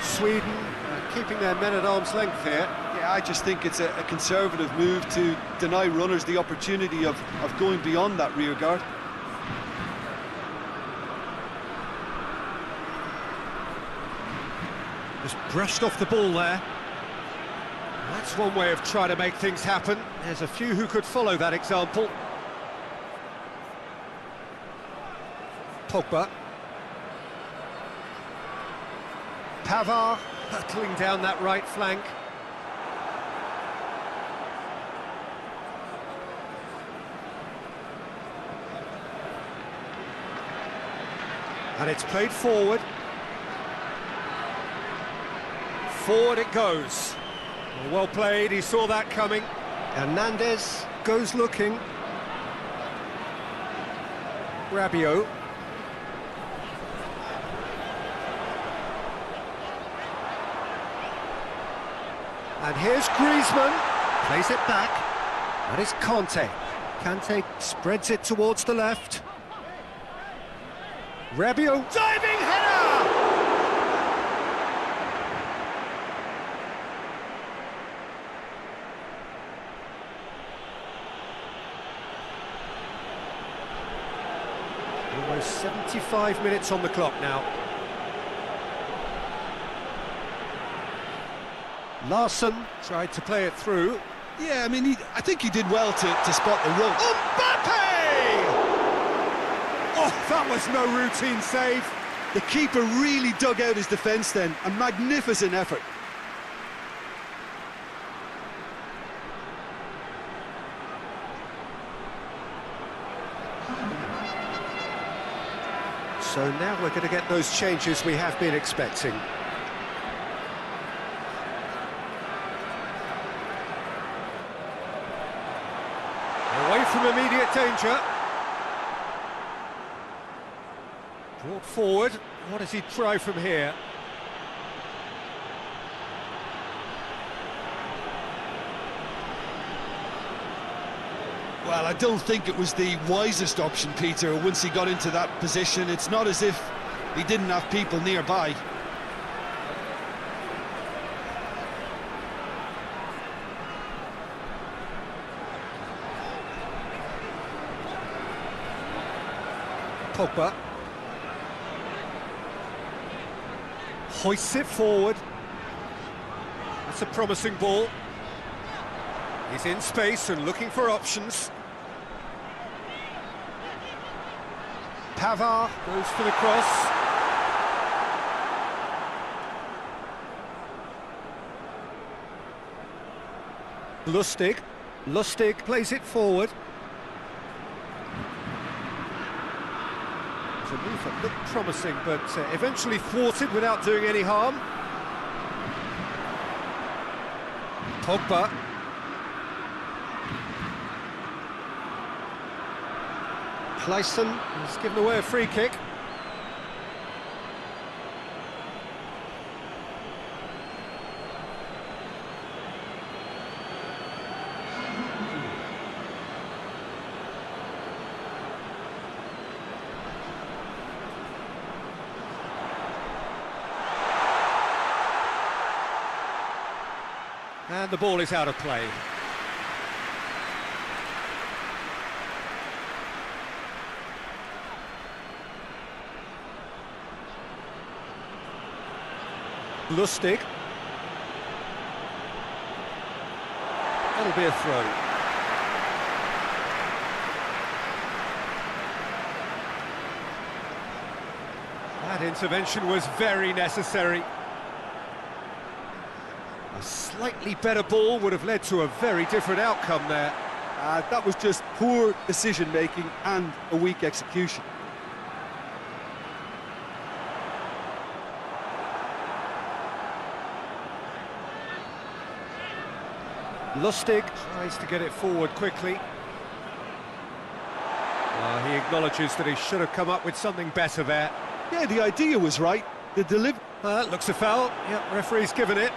Sweden keeping their men at arm's length here. Yeah, I just think it's a conservative move to deny runners the opportunity of going beyond that rear guard. Just brushed off the ball there. That's one way of trying to make things happen. There's a few who could follow that example. Pogba. Pavard hurtling down that right flank. And it's played forward. Forward it goes. Well played, he saw that coming. Hernandez goes looking. Rabiot. And here's Griezmann, plays it back, that is Kante. Kante spreads it towards the left. Rabiot, diving header! Almost 75 minutes on the clock now. Larsson tried to play it through. Yeah, I mean, I think he did well to spot the run. Mbappe! Oh, that was no routine save. The keeper really dug out his defence then. A magnificent effort. So now we're going to get those changes we have been expecting. Away from immediate danger. Brought forward. What does he try from here? Well, I don't think it was the wisest option, Peter, once he got into that position. It's not as if he didn't have people nearby. Pogba. Hoists it forward. That's a promising ball. He's in space and looking for options. Pavard goes for the cross. Lustig plays it forward. It's a move that looked promising, but eventually thwarted without doing any harm. Pogba. Clayson has given away a free kick. And the ball is out of play. Lustig. That'll be a throw. That intervention was very necessary. A slightly better ball would have led to a very different outcome there. That was just poor decision-making and a weak execution. Lustig tries to get it forward quickly. He acknowledges that he should have come up with something better there. Yeah, the idea was right. The delivery... Looks a foul. Yep, referee's given it.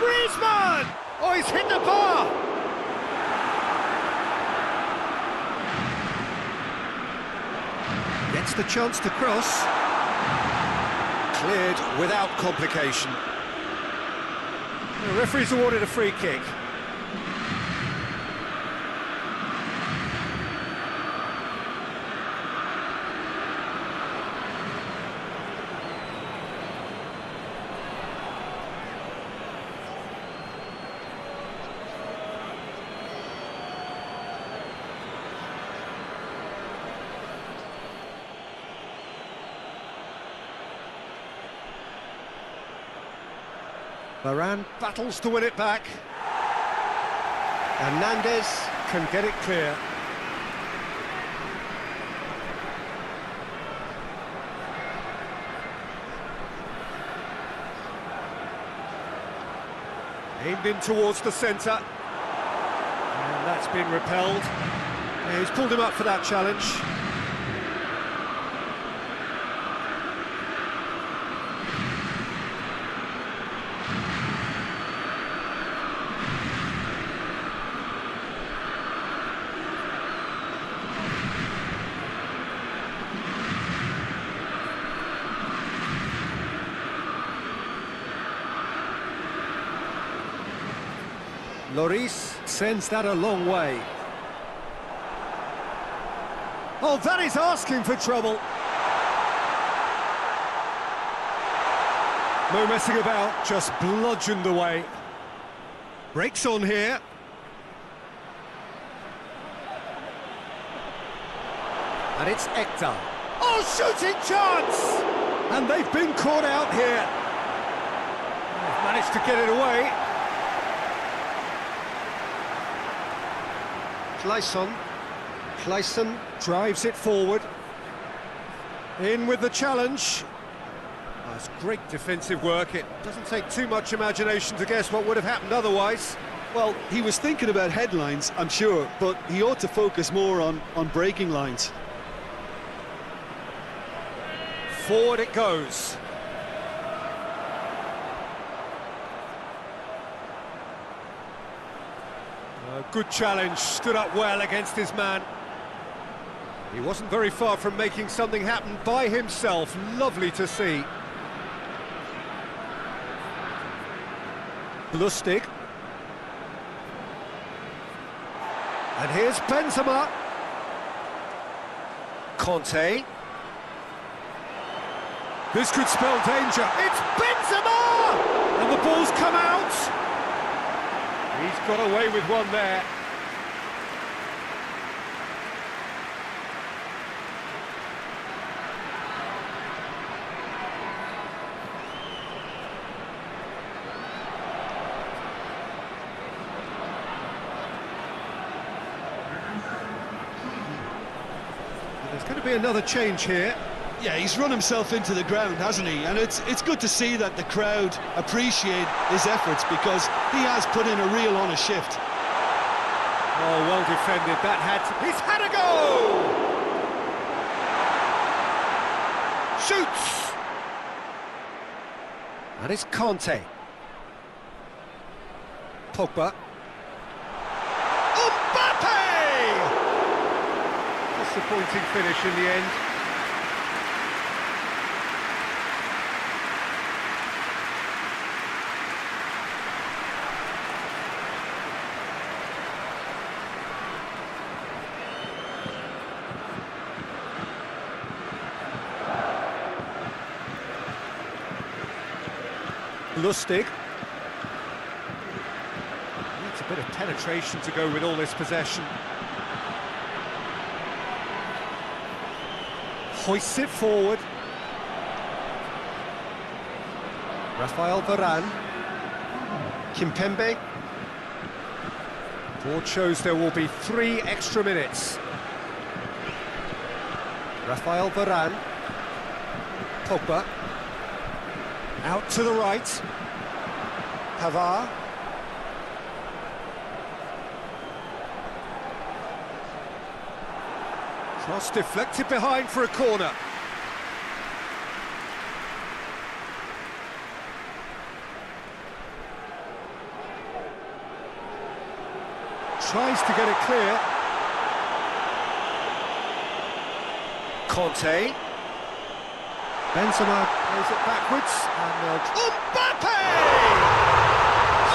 Griezmann! Oh, he's hit the bar! Gets the chance to cross. Cleared without complication. The referee's awarded a free kick. Varane battles to win it back. Hernandez can get it clear. Aimed in towards the centre. And that's been repelled. Yeah, he's pulled him up for that challenge. Lloris sends that a long way. Oh, that is asking for trouble. No messing about, just bludgeoned away. Breaks on here. And it's Ekdal. Oh, shooting chance! And they've been caught out here. They've managed to get it away. Clayson drives it forward. In with the challenge. That's great defensive work. It doesn't take too much imagination to guess what would have happened otherwise. Well, he was thinking about headlines, I'm sure, but he ought to focus more on breaking lines. Forward it goes. A good challenge, stood up well against his man. He wasn't very far from making something happen by himself. Lovely to see. Lustig. And here's Benzema. Conte. This could spell danger. It's Benzema! And the ball's come out. He's got away with one there. There's going to be another change here. Yeah, he's run himself into the ground, hasn't he? And it's good to see that the crowd appreciate his efforts, because he has put in a real honest shift. Oh, well defended. He's had a go! Shoots! And it's Conte. Pogba. Mbappe! Disappointing finish in the end. Lustig. Needs a bit of penetration to go with all this possession. Hoists it forward. Rafael Varane. Kimpembe. Board shows there will be 3 extra minutes. Rafael Varane. Pogba. Out to the right. Pavard. Cross deflected behind for a corner. Tries to get it clear. Conte. Benzema plays it backwards, and Mbappe!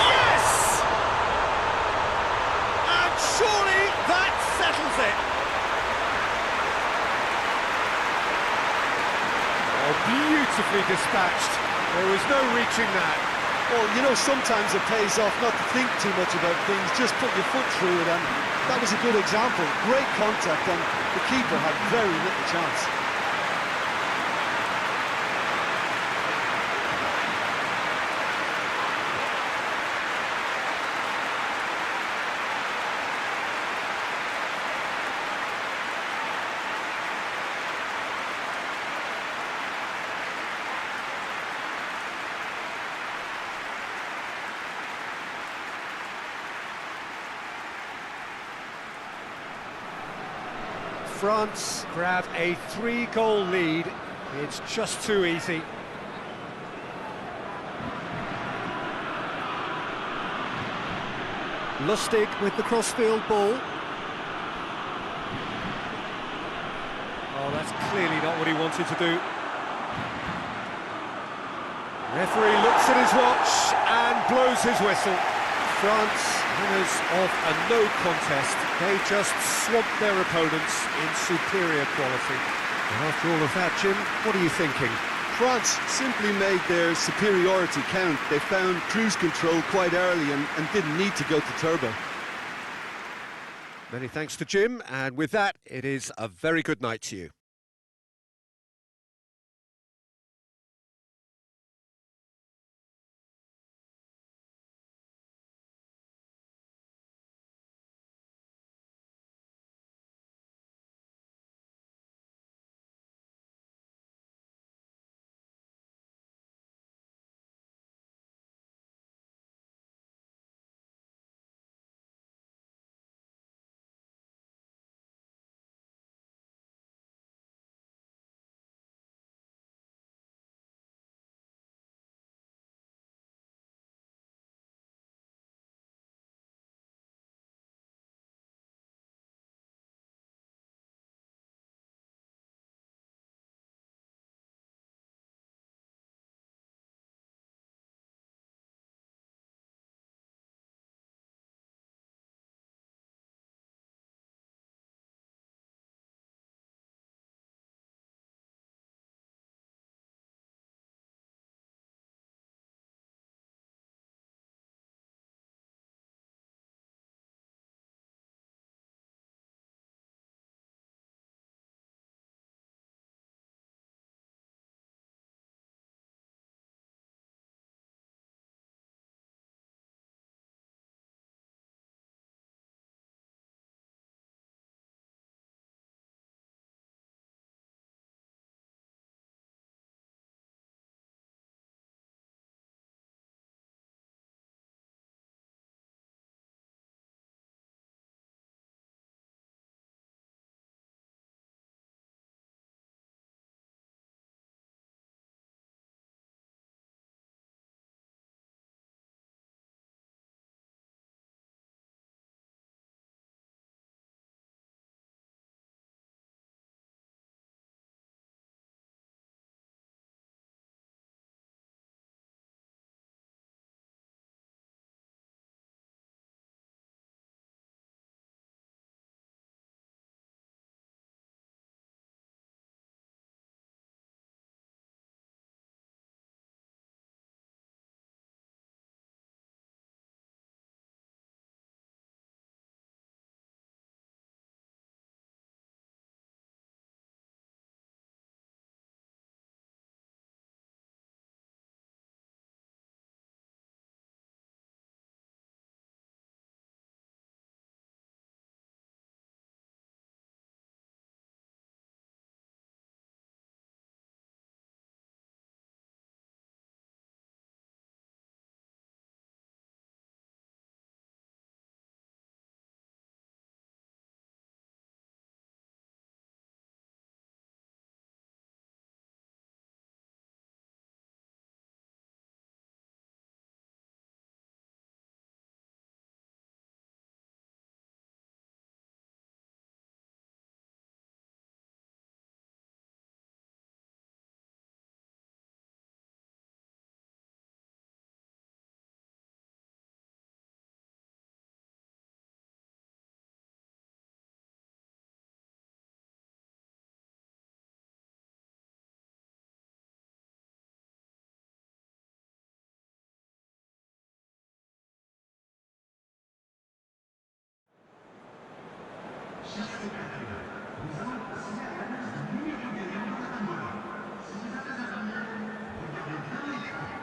Yes! And surely that settles it. Oh, beautifully dispatched. There was no reaching that. Well, you know, sometimes it pays off not to think too much about things, just put your foot through it, and that was a good example. Great contact, and the keeper had very little chance. France grab a 3-goal lead. It's just too easy. Lustig with the crossfield ball. Oh, that's clearly not what he wanted to do. Referee looks at his watch and blows his whistle. France, winners of a no contest. They just swamped their opponents in superior quality. And after all of that, Jim, what are you thinking? France simply made their superiority count. They found cruise control quite early and didn't need to go to turbo. Many thanks to Jim, and with that, it is a very good night to you. spectateurs. Nous allons procéder à l'annonce du numéro gagnant de la tombola. Si vous avez un billet, regardez bien l'écran.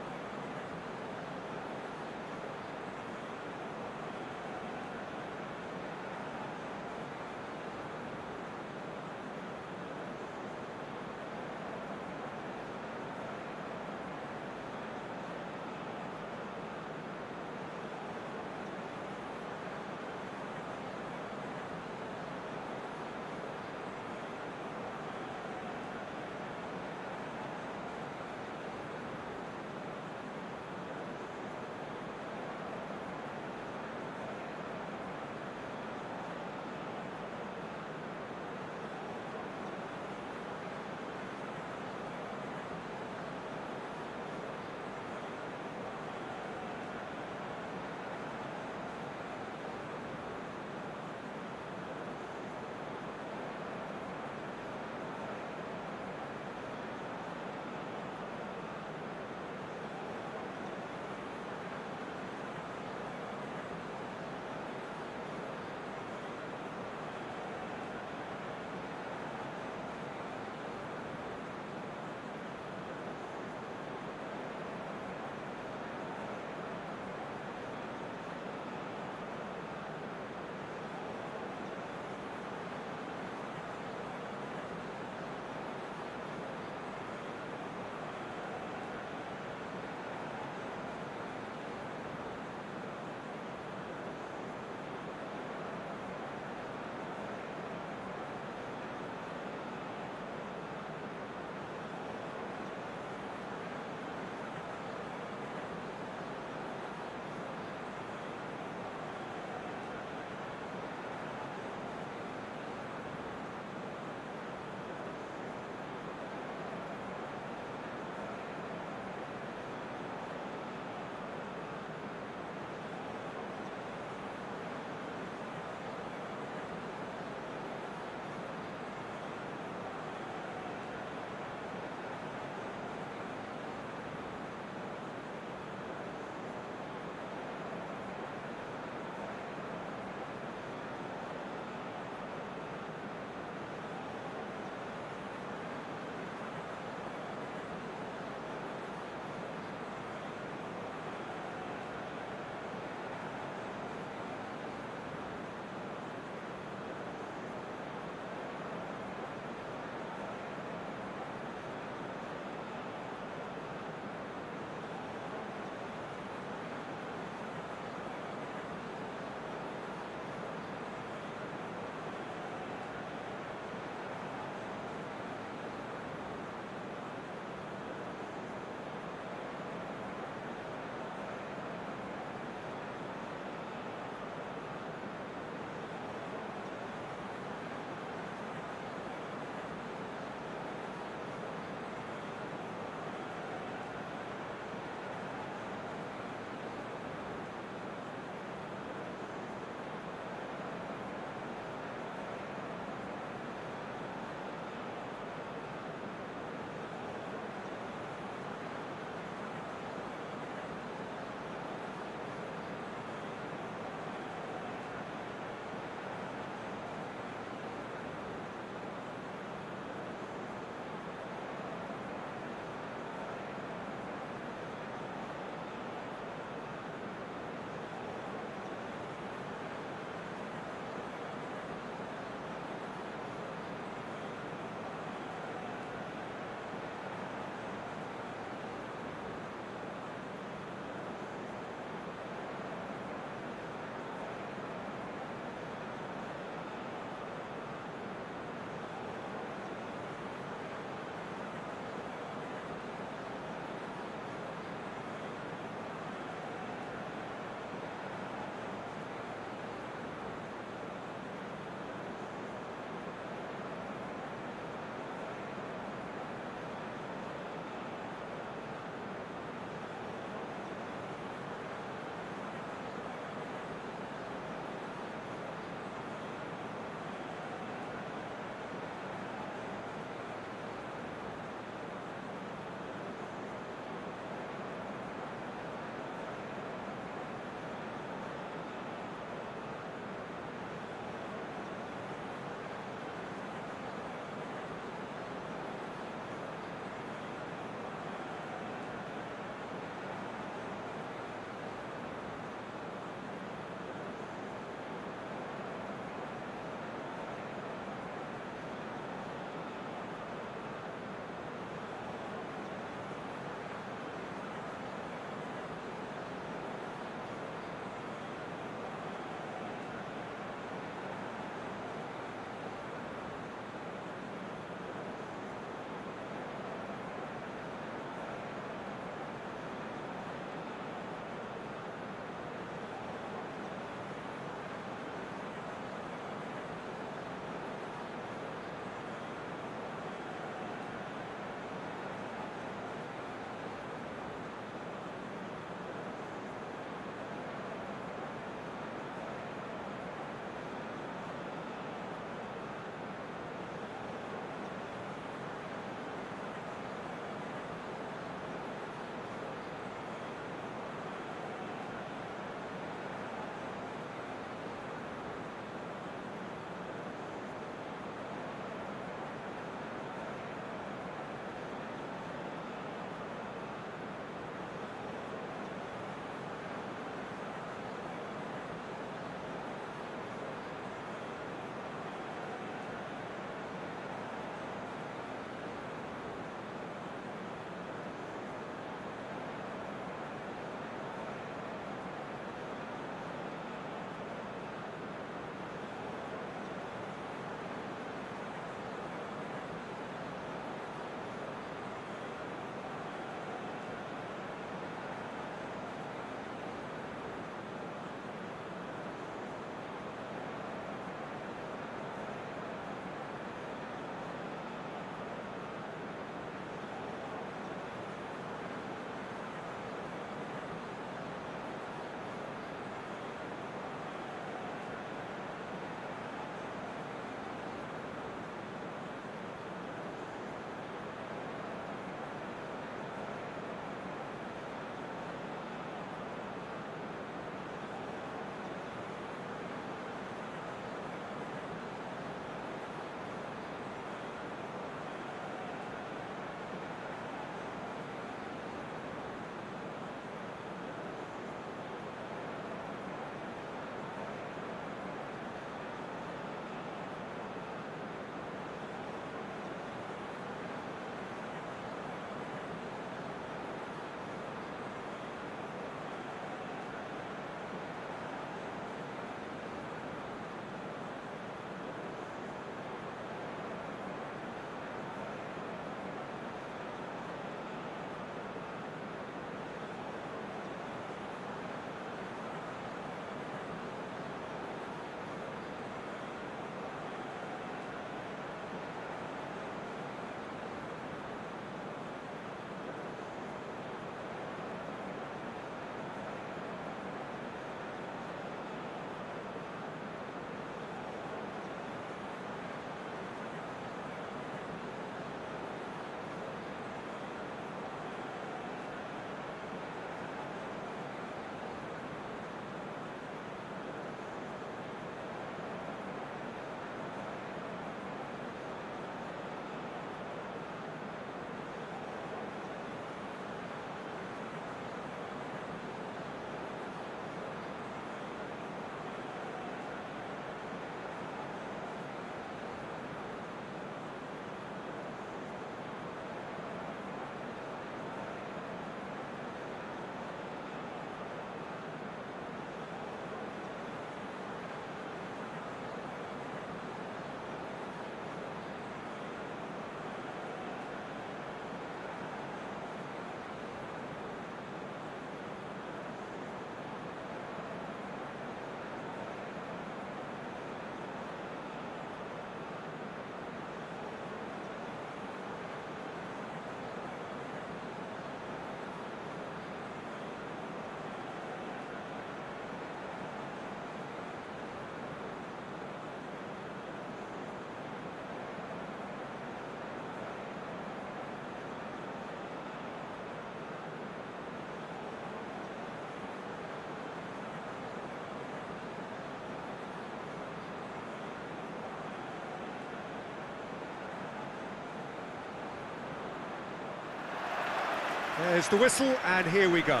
There's the whistle, and here we go.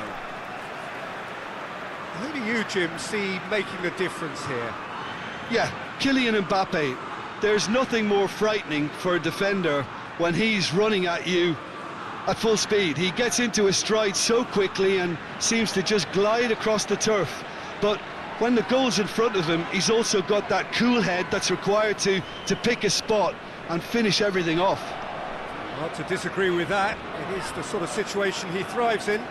Who do you, Jim, see making a difference here? Yeah, Kylian Mbappe. There's nothing more frightening for a defender when he's running at you at full speed. He gets into his stride so quickly and seems to just glide across the turf. But when the goal's in front of him, he's also got that cool head that's required to pick a spot and finish everything off. Not to disagree with that. It is the sort of situation he thrives in.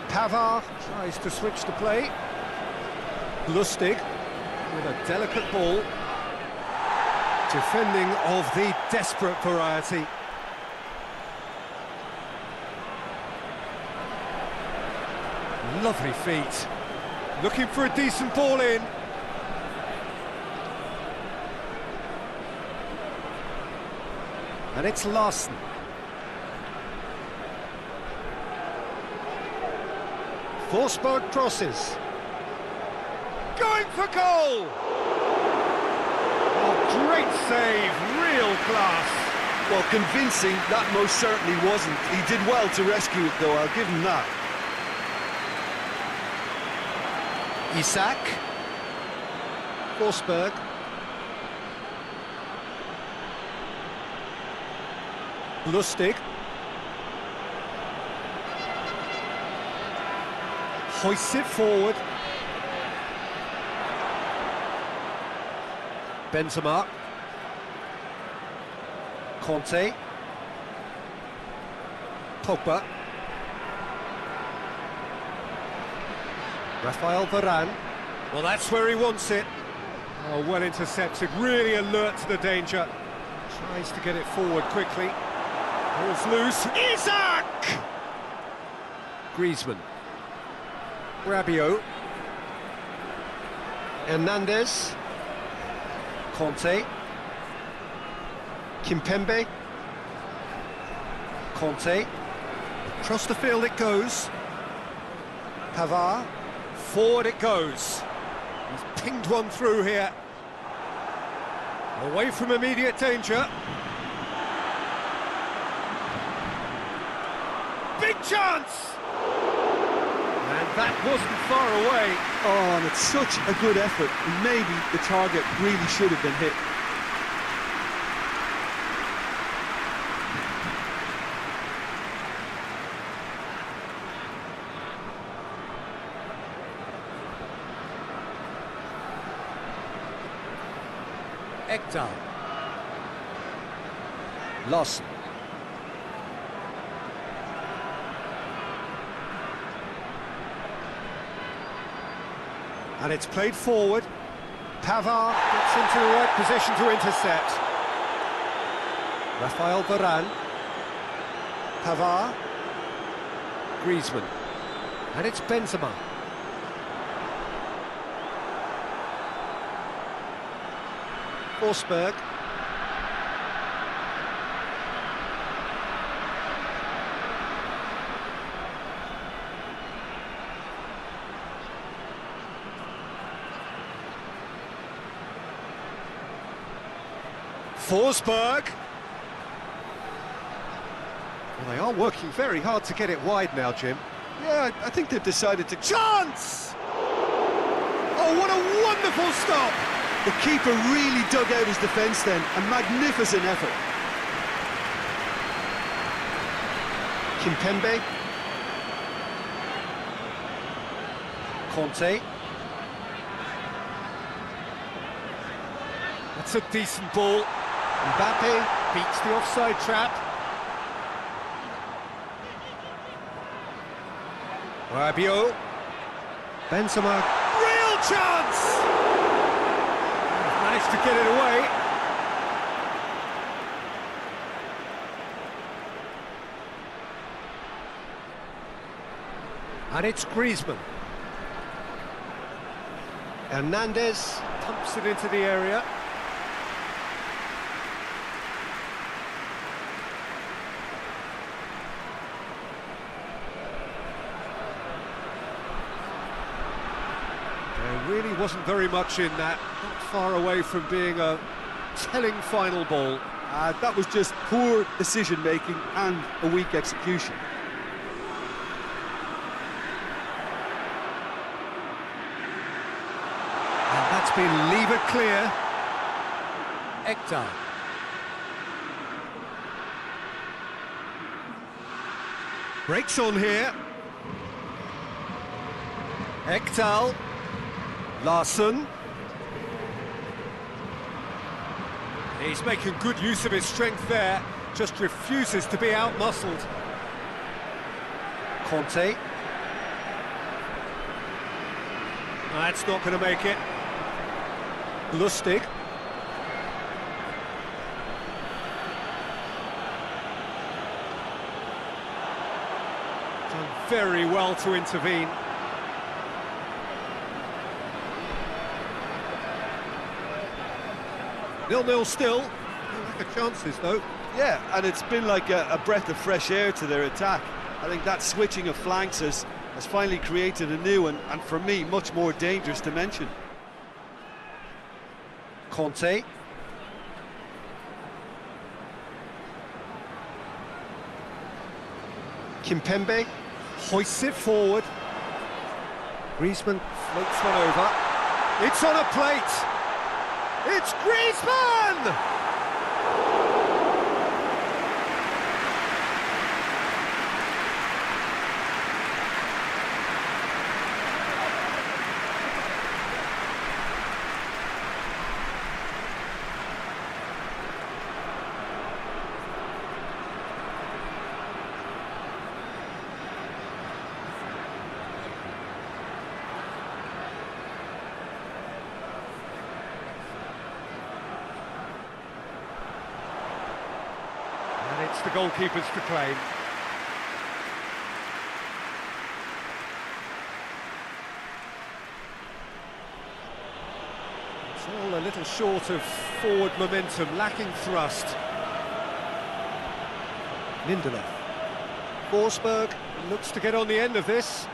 Pavard tries to switch the play. Lustig with a delicate ball. Defending of the desperate variety. Lovely feet. Looking for a decent ball in. And it's Larsen. Forsberg crosses. Going for goal! Oh, great save, real class. Well, convincing, that most certainly wasn't. He did well to rescue it, though, I'll give him that. Isak. Forsberg. Lustig. Hoists it forward. Benzema. Conte. Pogba. Rafael Varane. Well, that's where he wants it. Oh, well intercepted, really alert to the danger. Tries to get it forward quickly. Ball's loose. Isak! Griezmann. Rabiot. Hernandez. Conte. Kimpembe. Conte. Across the field it goes. Pavard. Forward it goes. He's pinged one through here. Away from immediate danger. Big chance! And that wasn't far away. Oh, and it's such a good effort. Maybe the target really should have been hit. Ekdal. Larsen. And it's played forward. Pavard gets into the right position to intercept. Rafael Varane. Pavard. Griezmann. And it's Benzema. Forsberg. Forsberg. Well, they are working very hard to get it wide now, Jim. Yeah, I think they've decided to... Chance! Oh, what a wonderful stop! The keeper really dug out his defence then. A magnificent effort. Kimpembe. Conte. That's a decent ball. Mbappe beats the offside trap. Rabiot. Benzema. Real chance! Managed to get it away. And it's Griezmann. Hernandez pumps it into the area. There really wasn't very much in that, not far away from being a telling final ball. That was just poor decision-making and a weak execution. been levered clear. Ekdal. Breaks on here. Ekdal. Larsson. He's making good use of his strength there, just refuses to be out-muscled. Conte. That's not going to make it. Lustig. Done very well to intervene. Nil-nil still. Lack of chances though. Yeah, and it's been like a breath of fresh air to their attack. I think that switching of flanks has finally created a new and for me, much more dangerous dimension. Conte. Kimpembe hoists it forward. Griezmann floats one over. It's on a plate. It's Griezmann! It's the goalkeepers to claim. It's all a little short of forward momentum, lacking thrust. Lindelof. Forsberg looks to get on the end of this.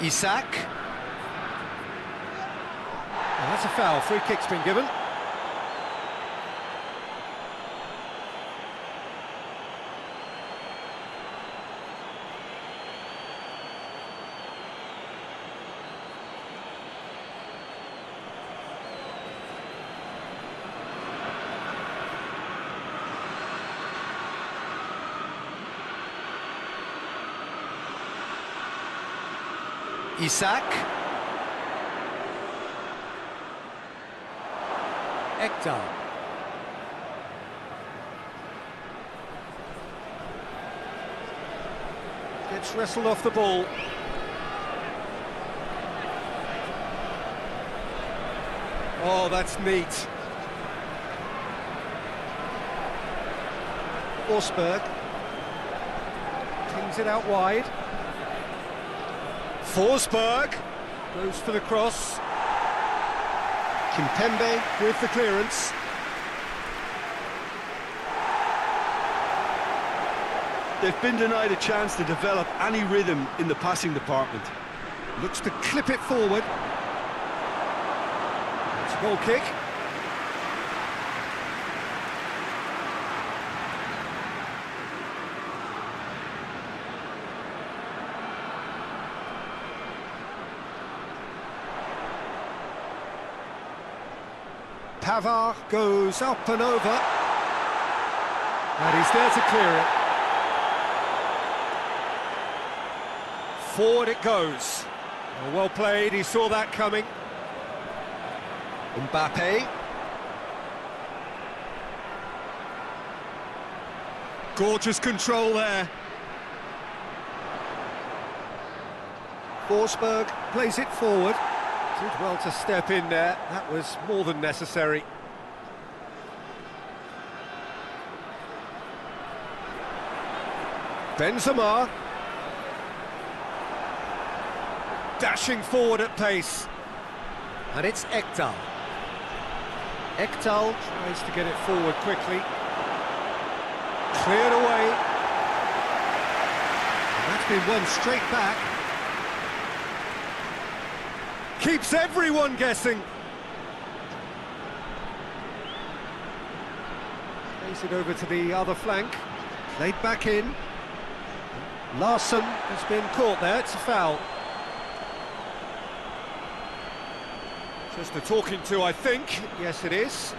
Isak. Oh, that's a foul, free kick's been given. Isak. Ekdal. Gets wrestled off the ball. Oh, that's neat. Forsberg. Kings it out wide. Forsberg goes for the cross. Kimpembe with the clearance. They've been denied a chance to develop any rhythm in the passing department. Looks to clip it forward. It's a goal kick. Pavard goes up and over, and he's there to clear it. Forward it goes. Well played, he saw that coming. Mbappe. Gorgeous control there. Forsberg plays it forward. Did well to step in there, that was more than necessary. Benzema. Dashing forward at pace. And it's Ekdal. Ekdal tries to get it forward quickly. Cleared away. And that's been won straight back. Keeps everyone guessing. Plays it over to the other flank. Played back in. Larsson has been caught there, it's a foul. Just a talking to, I think. Yes, it is.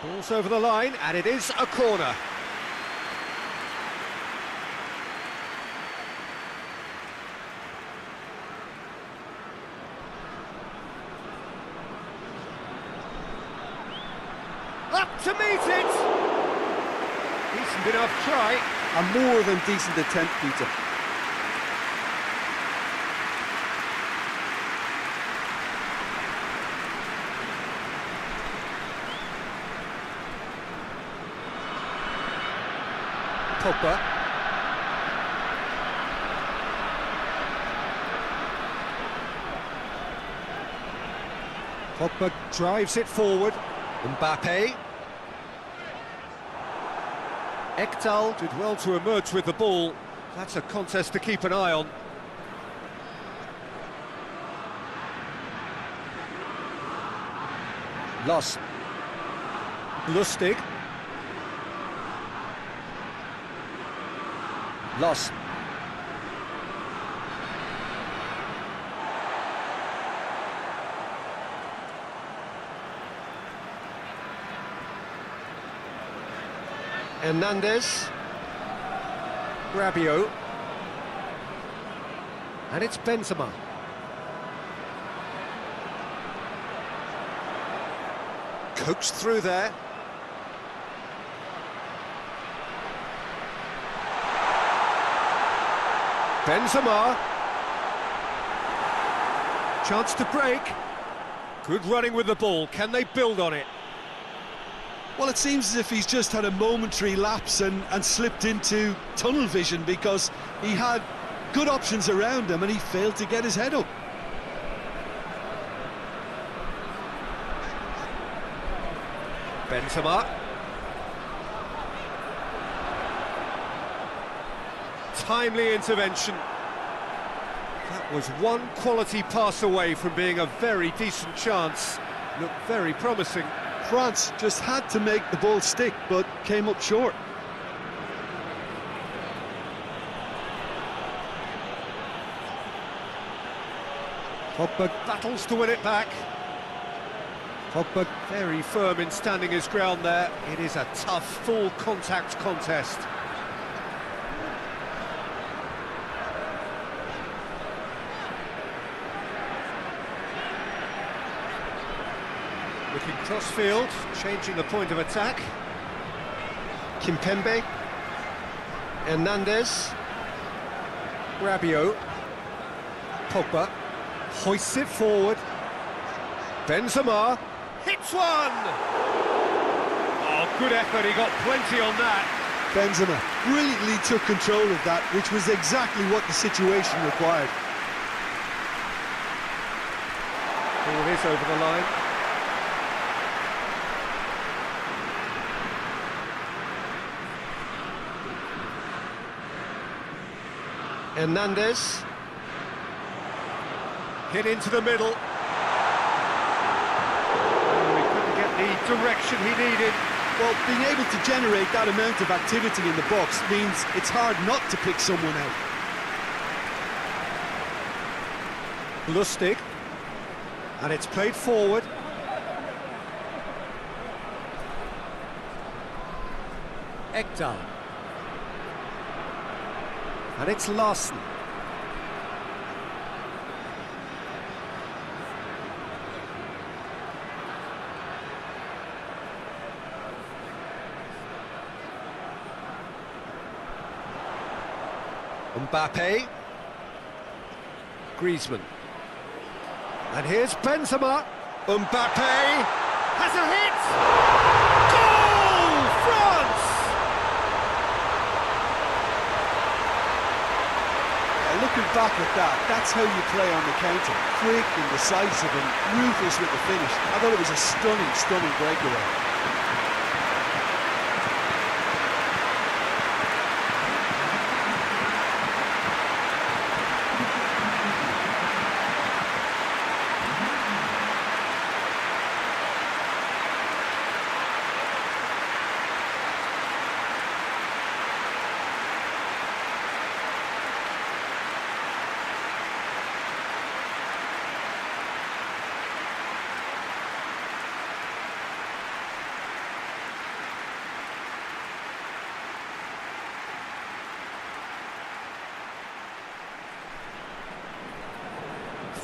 Ball's over the line, and it is a corner. Up to meet it! Decent enough try. A more than decent attempt, Peter. Pogba. Pogba drives it forward. Mbappe. Ekdal did well to emerge with the ball. That's a contest to keep an eye on. Loss. Lustig. Loss. Hernandez. Rabiot. And it's Benzema. Coaxed through there. Benzema. Chance to break. Good running with the ball. Can they build on it? Well, it seems as if he's just had a momentary lapse and slipped into tunnel vision, because he had good options around him and he failed to get his head up. Benzema. Timely intervention. That was one quality pass away from being a very decent chance. Looked very promising. France just had to make the ball stick, but came up short. Pogba battles to win it back. Pogba very firm in standing his ground there. It is a tough, full contact contest. Looking cross-field, changing the point of attack. Kimpembe. Hernandez. Rabiot. Pogba. Hoists it forward. Benzema. Hits one! Oh, good effort, he got plenty on that. Benzema brilliantly took control of that, which was exactly what the situation required. Ball is over the line. Hernandez. Hit into the middle. Oh, he couldn't get the direction he needed. Well, being able to generate that amount of activity in the box means it's hard not to pick someone out. Lustig. And it's played forward. Ekdal. And it's Larsson. Mbappe. Griezmann. And here's Benzema. Mbappe has a hit! Goal! France! Looking back at that, that's how you play on the counter. Quick and decisive and ruthless with the finish. I thought it was a stunning, stunning breakaway.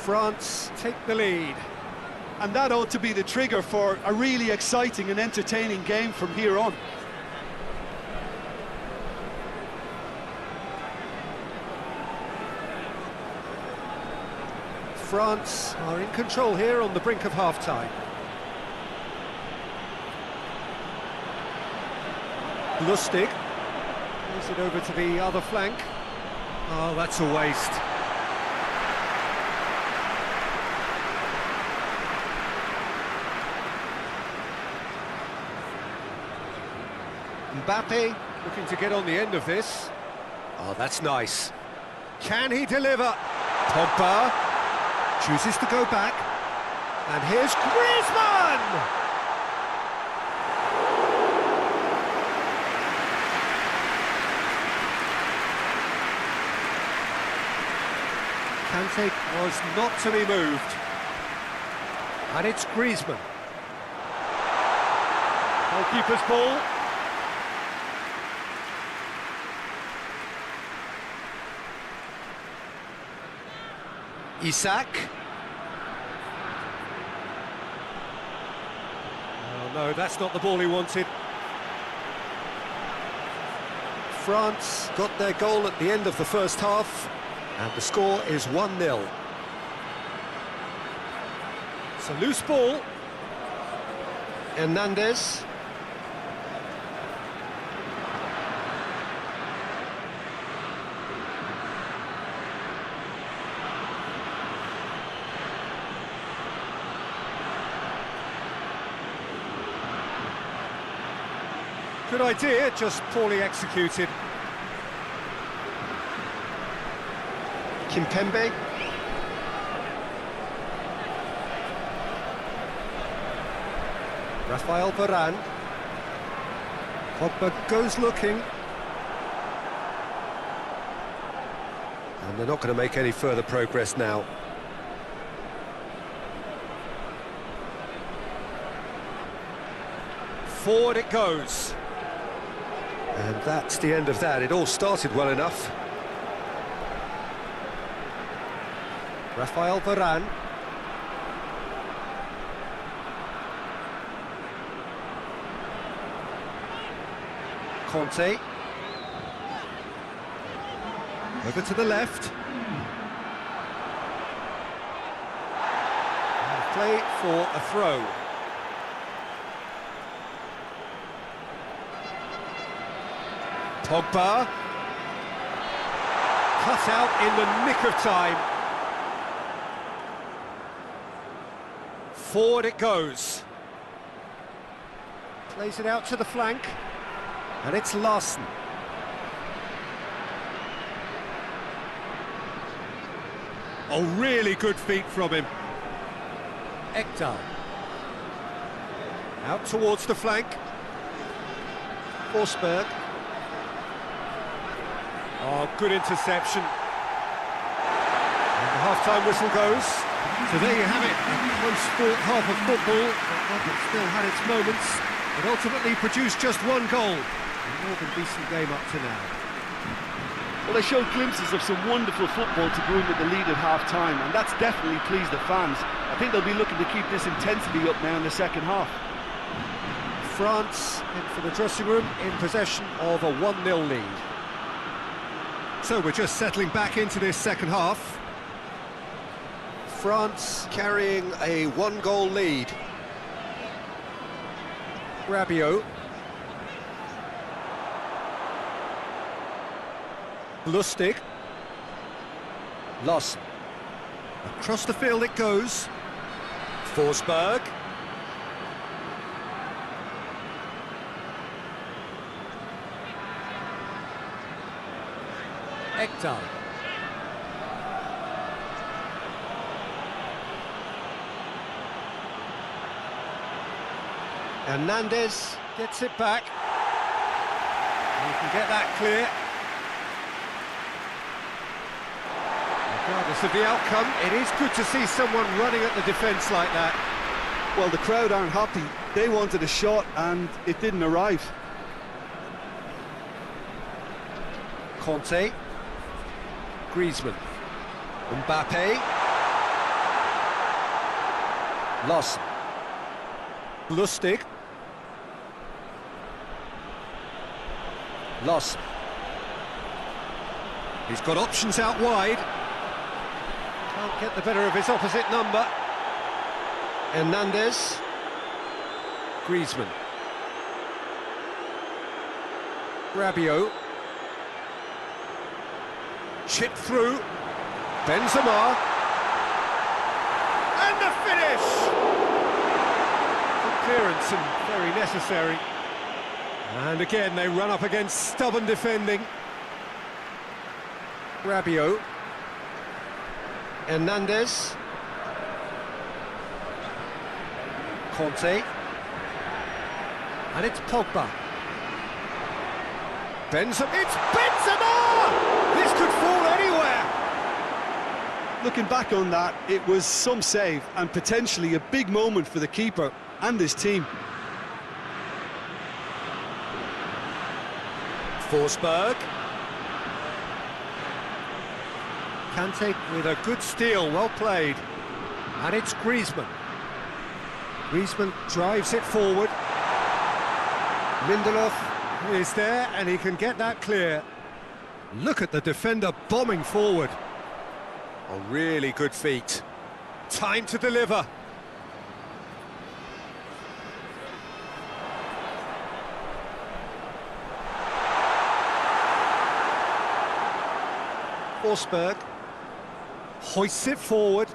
France take the lead. And that ought to be the trigger for a really exciting and entertaining game from here on. France are in control here on the brink of half-time. Lustig plays it over to the other flank. Oh, that's a waste. Mbappe looking to get on the end of this. Oh, that's nice. Can he deliver? Pogba chooses to go back. And here's Griezmann! Kante was not to be moved. And it's Griezmann. Goalkeeper's ball. Isak. Oh no, that's not the ball he wanted. France got their goal at the end of the first half, and the score is 1-0. It's a loose ball. Hernandez. Good idea, just poorly executed. Kimpembe. Rafael Varane. Pogba goes looking. And they're not going to make any further progress now. Forward it goes. And that's the end of that. It all started well enough. Rafael Varane. Conte. Over to the left. And play for a throw. Pogba. Cut out in the nick of time. Forward it goes. Plays it out to the flank. And it's Larsen. Oh, really good feet from him. Ekdal. Out towards the flank. Forsberg. Oh, good interception. And the half-time whistle goes. So there you have it, a close-fought half of football, but it still had its moments. It ultimately produced just one goal. A more than decent game up to now. Well, they showed glimpses of some wonderful football to go in with the lead at half-time, and that's definitely pleased the fans. I think they'll be looking to keep this intensity up now in the second half. France in for the dressing room in possession of a 1-0 lead. So we're just settling back into this second half. France carrying a one-goal lead. Rabiot. Lustig. Loss. Across the field it goes. Forsberg. Ekdal. Hernandez gets it back. He can get that clear. Regardless of the outcome, it is good to see someone running at the defence like that. Well, the crowd aren't happy. They wanted a shot and it didn't arrive. Conte. Griezmann. Mbappe. Lawson. Lustig. Lawson. He's got options out wide. Can't get the better of his opposite number. Hernandez. Griezmann. Rabiot. Chip through. Benzema. And the finish! Good clearance and very necessary. And again, they run up against stubborn defending. Rabiot. Hernandez. Conte. And it's Pogba. Benzema. It's Benzema! This could fall anywhere. Looking back on that, it was some save and potentially a big moment for the keeper and his team. Forsberg. Kante with a good steal, well played. And it's Griezmann. Griezmann drives it forward. Lindelof is there and he can get that clear. Look at the defender bombing forward. A really good feat. Time to deliver. Forsberg hoists it forward.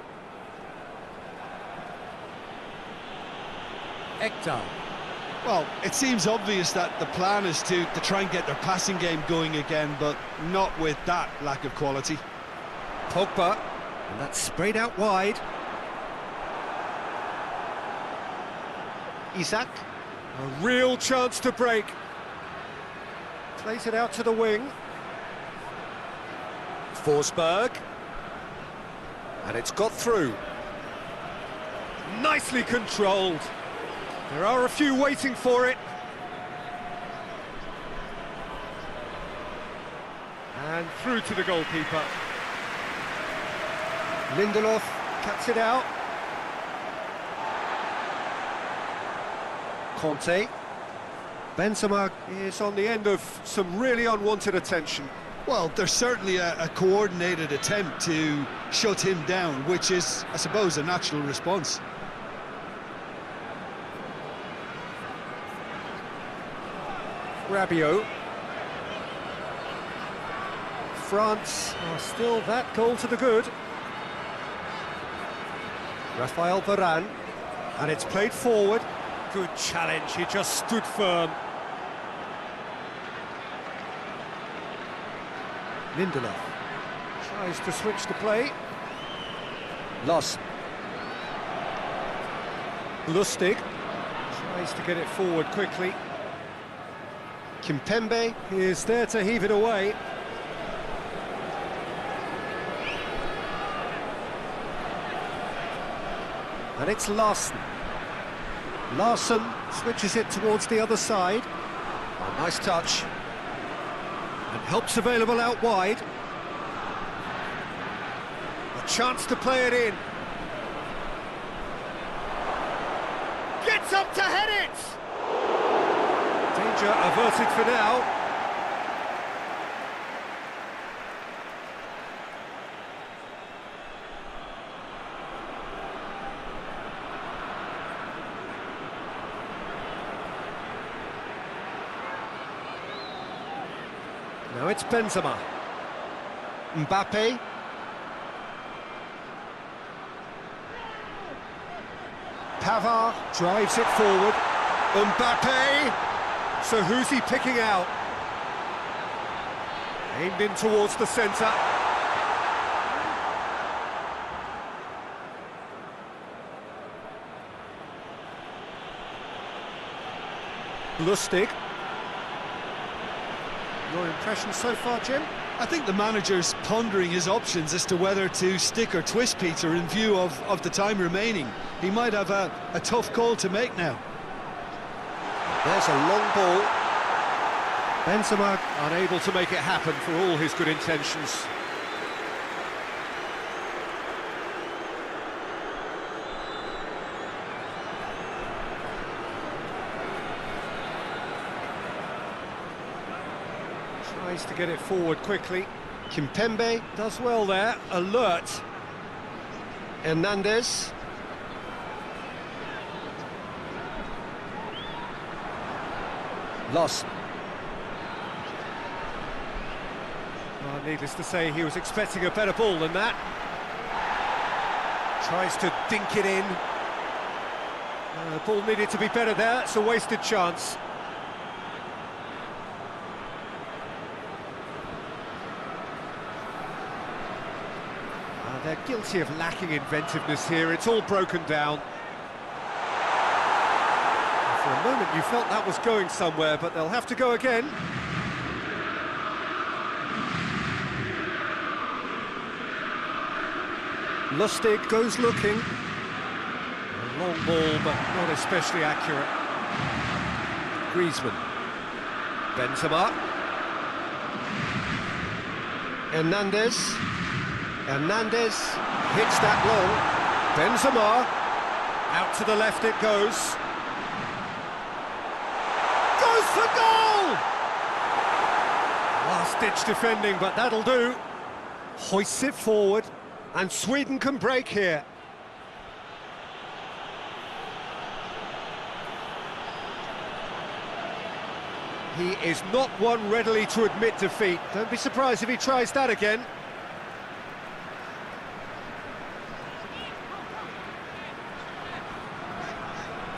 Ekdal. Well, it seems obvious that the plan is to try and get their passing game going again, but not with that lack of quality. Pogba, and that's sprayed out wide. Isak, a real chance to break. Plays it out to the wing. Forsberg, and it's got through. Nicely controlled. There are a few waiting for it. And through to the goalkeeper. Lindelof cuts it out. Conte. Benzema is on the end of some really unwanted attention. Well, there's certainly a coordinated attempt to shut him down, which is, I suppose, a natural response. Rabiot. France are still that goal to the good. Raphael Varane, and it's played forward. Good challenge, he just stood firm. Lindelof tries to switch the play. Loss. Lustig tries to get it forward quickly. Kimpembe is there to heave it away. And it's Larson. Larson switches it towards the other side. Oh, nice touch. And help's available out wide. A chance to play it in. Gets up to head it! Danger averted for now. Now it's Benzema. Mbappe. Pavard drives it forward. Mbappe! So who's he picking out? Aimed in towards the centre. Lustig. Your impression so far, Jim? I think the manager's pondering his options as to whether to stick or twist Peter in view of the time remaining. He might have a tough call to make now. There's a long ball. Benzema unable to make it happen for all his good intentions. Tries to get it forward quickly. Kimpembe does well there, alert. Hernandez. Lost. Well, needless to say, he was expecting a better ball than that. Tries to dink it in. The ball needed to be better there, it's a wasted chance. They're guilty of lacking inventiveness here, it's all broken down. For a moment you felt that was going somewhere, but they'll have to go again. Lustig goes looking. A long ball, but not especially accurate. Griezmann. Benzema. Hernandez. Hernandez hits that long. Benzema. Out to the left it goes. Goes for goal! Last-ditch defending, but that'll do. Hoists it forward, and Sweden can break here. He is not one readily to admit defeat. Don't be surprised if he tries that again.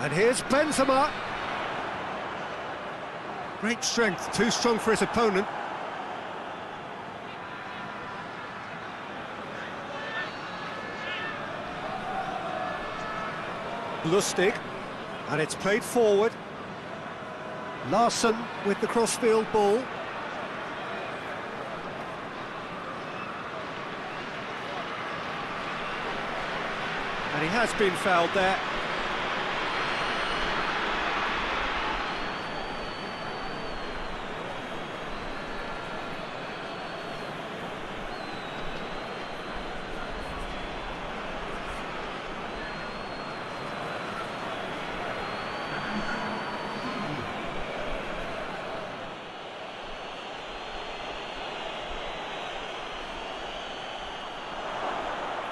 And here's Benzema. Great strength, too strong for his opponent. Lustig, and it's played forward. Larsson with the crossfield ball. And he has been fouled there.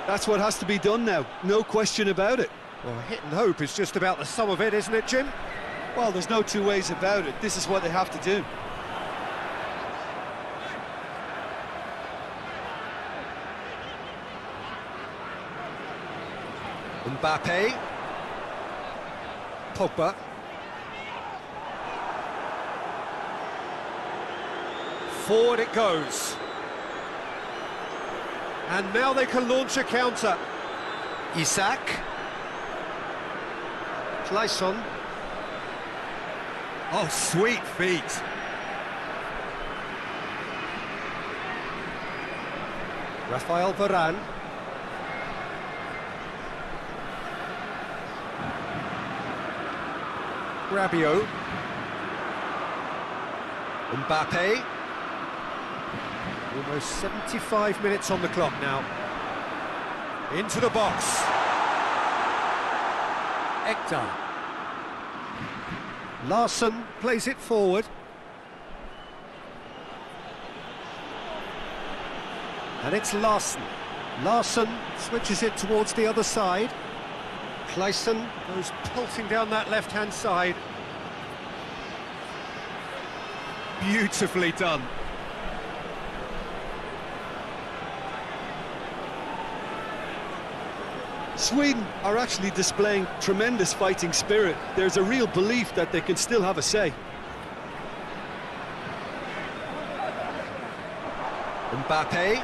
That's what has to be done now, no question about it. Well, hit and hope is just about the sum of it, isn't it, Jim? Well, there's no two ways about it. This is what they have to do. Mbappe. Pogba. Forward it goes. And now they can launch a counter. Isak. Clayson. Oh, sweet feet. Rafael Varane. Rabiot. Mbappe. Almost 75 minutes on the clock now. Into the box. Ekdal. Larsson plays it forward. And it's Larsson. Larsson switches it towards the other side. Clayson goes pulsing down that left-hand side. Beautifully done. Sweden are actually displaying tremendous fighting spirit. There's a real belief that they can still have a say. Mbappe.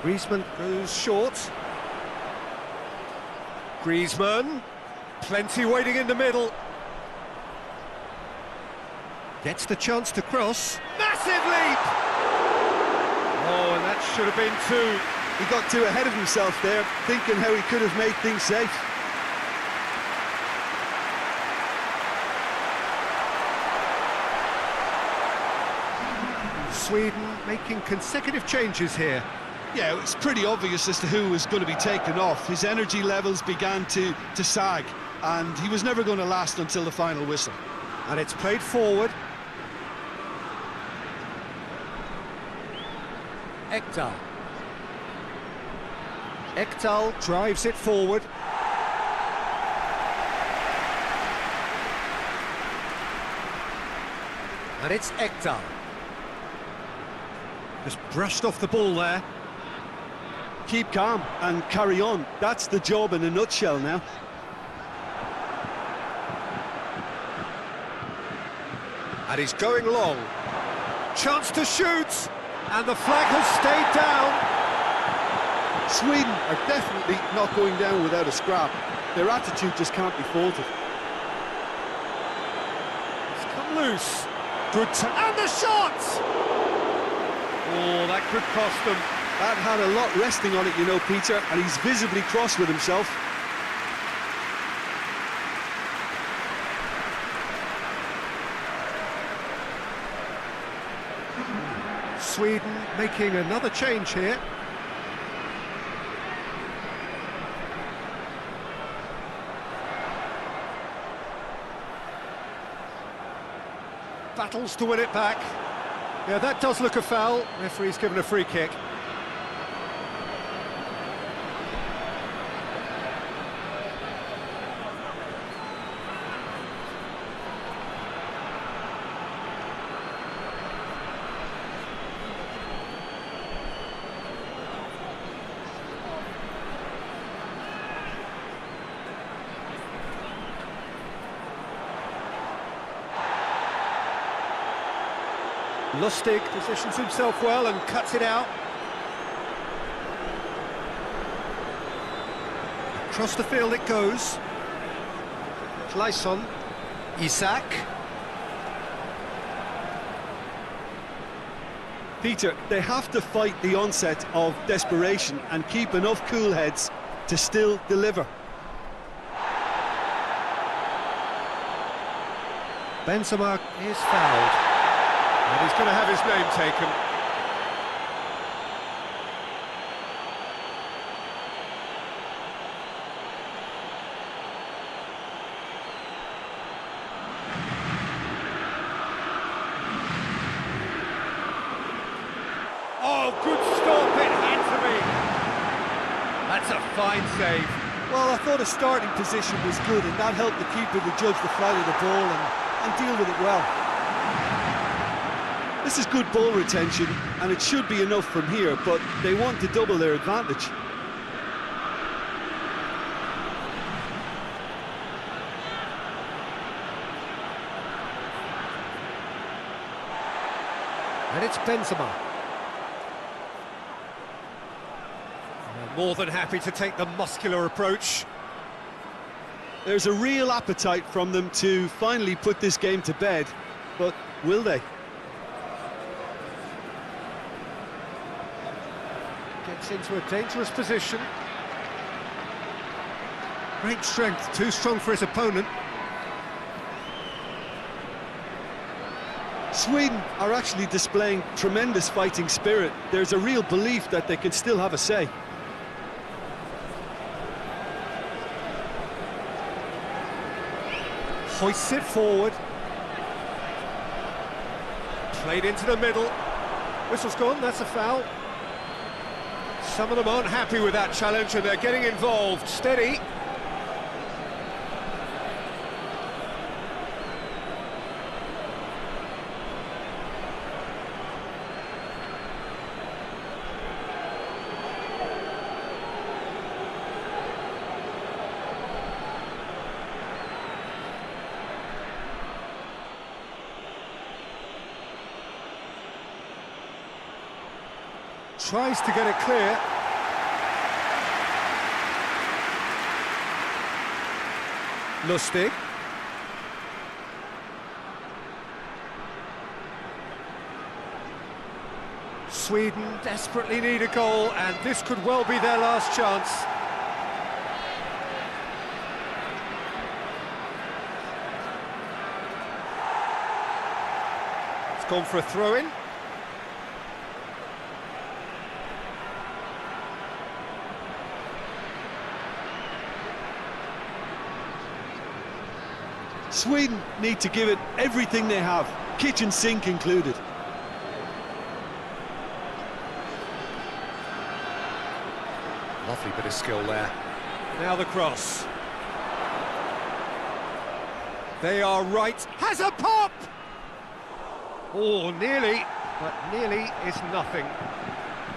Griezmann goes short. Griezmann, plenty waiting in the middle. Gets the chance to cross. Massive leap! Oh, and that should have been two. He got too ahead of himself there, thinking how he could have made things safe. Sweden making consecutive changes here. Yeah, it was pretty obvious as to who was going to be taken off. His energy levels began to sag, and he was never going to last until the final whistle. And it's played forward. Ekdal. Ekdal drives it forward. And it's Ekdal. Just brushed off the ball there. Keep calm and carry on. That's the job in a nutshell now. And he's going long. Chance to shoot! And the flag has stayed down. Sweden are definitely not going down without a scrap. Their attitude just can't be faulted. It's come loose. Good and the shot! Oh, that could cost them. That had a lot resting on it, you know, Peter, and he's visibly cross with himself. Sweden making another change here. Battles to win it back. Yeah, that does look a foul. Referee's given a free kick. Lustig positions himself well and cuts it out. Across the field it goes. Clayson. Isak. Peter, they have to fight the onset of desperation and keep enough cool heads to still deliver. Benzema is fouled. And he's going to have his name taken. Oh, good stop, it had to be. That's a fine save. Well, I thought the starting position was good, and that helped the keeper to judge the flight of the ball and deal with it well. This is good ball retention, and it should be enough from here, but they want to double their advantage. And it's Benzema. More than happy to take the muscular approach. There's a real appetite from them to finally put this game to bed, but will they? Gets into a dangerous position. Great strength, too strong for his opponent. Sweden are actually displaying tremendous fighting spirit. There's a real belief that they can still have a say. Hoists it forward. Played into the middle. Whistle's gone, that's a foul. Some of them aren't happy with that challenge and they're getting involved. Steady. Tries to get it clear. Lustig. Sweden desperately need a goal, and this could well be their last chance. It's gone for a throw-in. Sweden need to give it everything they have, kitchen sink included. Lovely bit of skill there. Now the cross. They are right. Has a pop! Oh, nearly, but nearly is nothing.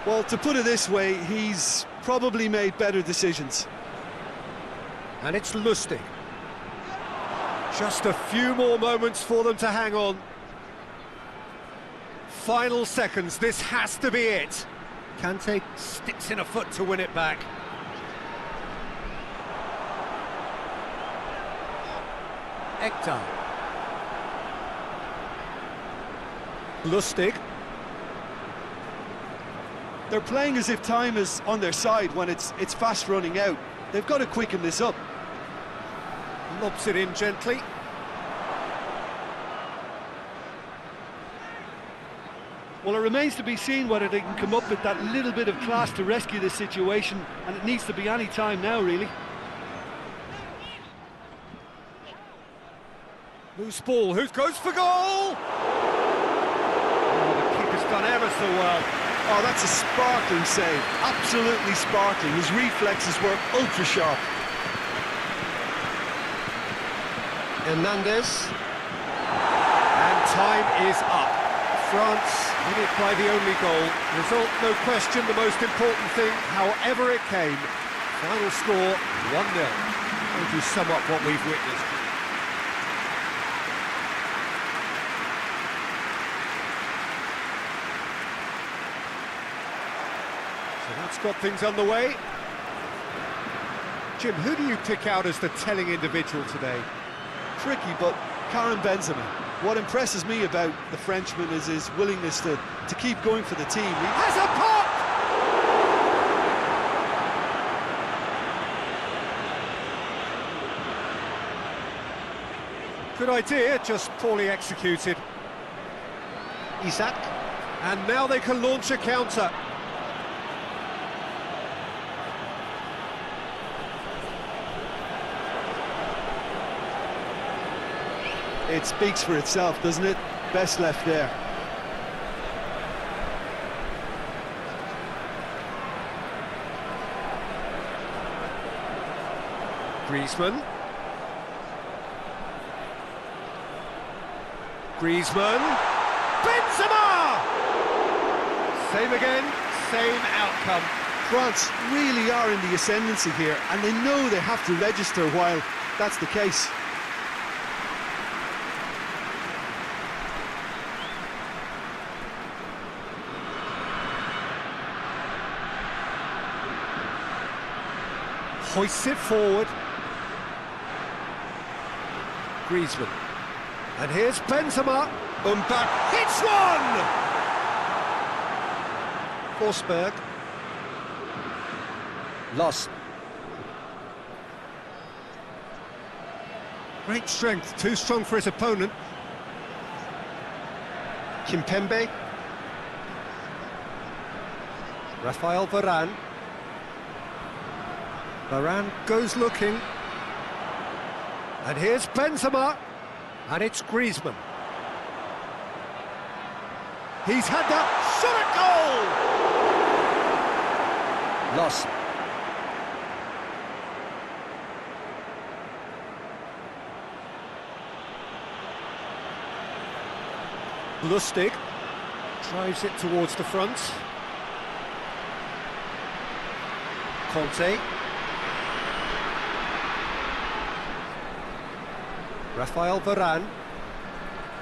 Well, to put it this way, he's probably made better decisions. And it's Lustig. Just a few more moments for them to hang on. Final seconds, this has to be it. Kante sticks in a foot to win it back. Ekdal. Lustig. They're playing as if time is on their side when it's fast running out. They've got to quicken this up. Lobs it in gently. Well, it remains to be seen whether they can come up with that little bit of class to rescue this situation, and it needs to be any time now, really. Loose ball, who goes for goal? Oh, the keeper's done ever so well. Oh, that's a sparkling save, absolutely sparkling. His reflexes were ultra sharp. Hernandez. And time is up. France did it by the only goal. Result, no question, the most important thing, however it came. Final score, 1-0. How do you sum up what we've witnessed? So that's got things underway. Jim, who do you pick out as the telling individual today? Tricky, but Karim Benzema. What impresses me about the Frenchman is his willingness to keep going for the team. He has a pop! Good idea, just poorly executed. Isak. And now they can launch a counter. It speaks for itself, doesn't it? Best left there. Griezmann. Griezmann. Benzema! Same again, same outcome. France really are in the ascendancy here, and they know they have to register while that's the case. Hoists it forward. Griezmann. And here's Benzema. Back hits one! Forsberg. Lost. Great strength, too strong for his opponent. Kimpembe. Rafael Varane. Varane goes looking. And here's Benzema. And it's Griezmann. He's had that shot at goal! Loss. Lustig drives it towards the front. Conte. Rafael Varane.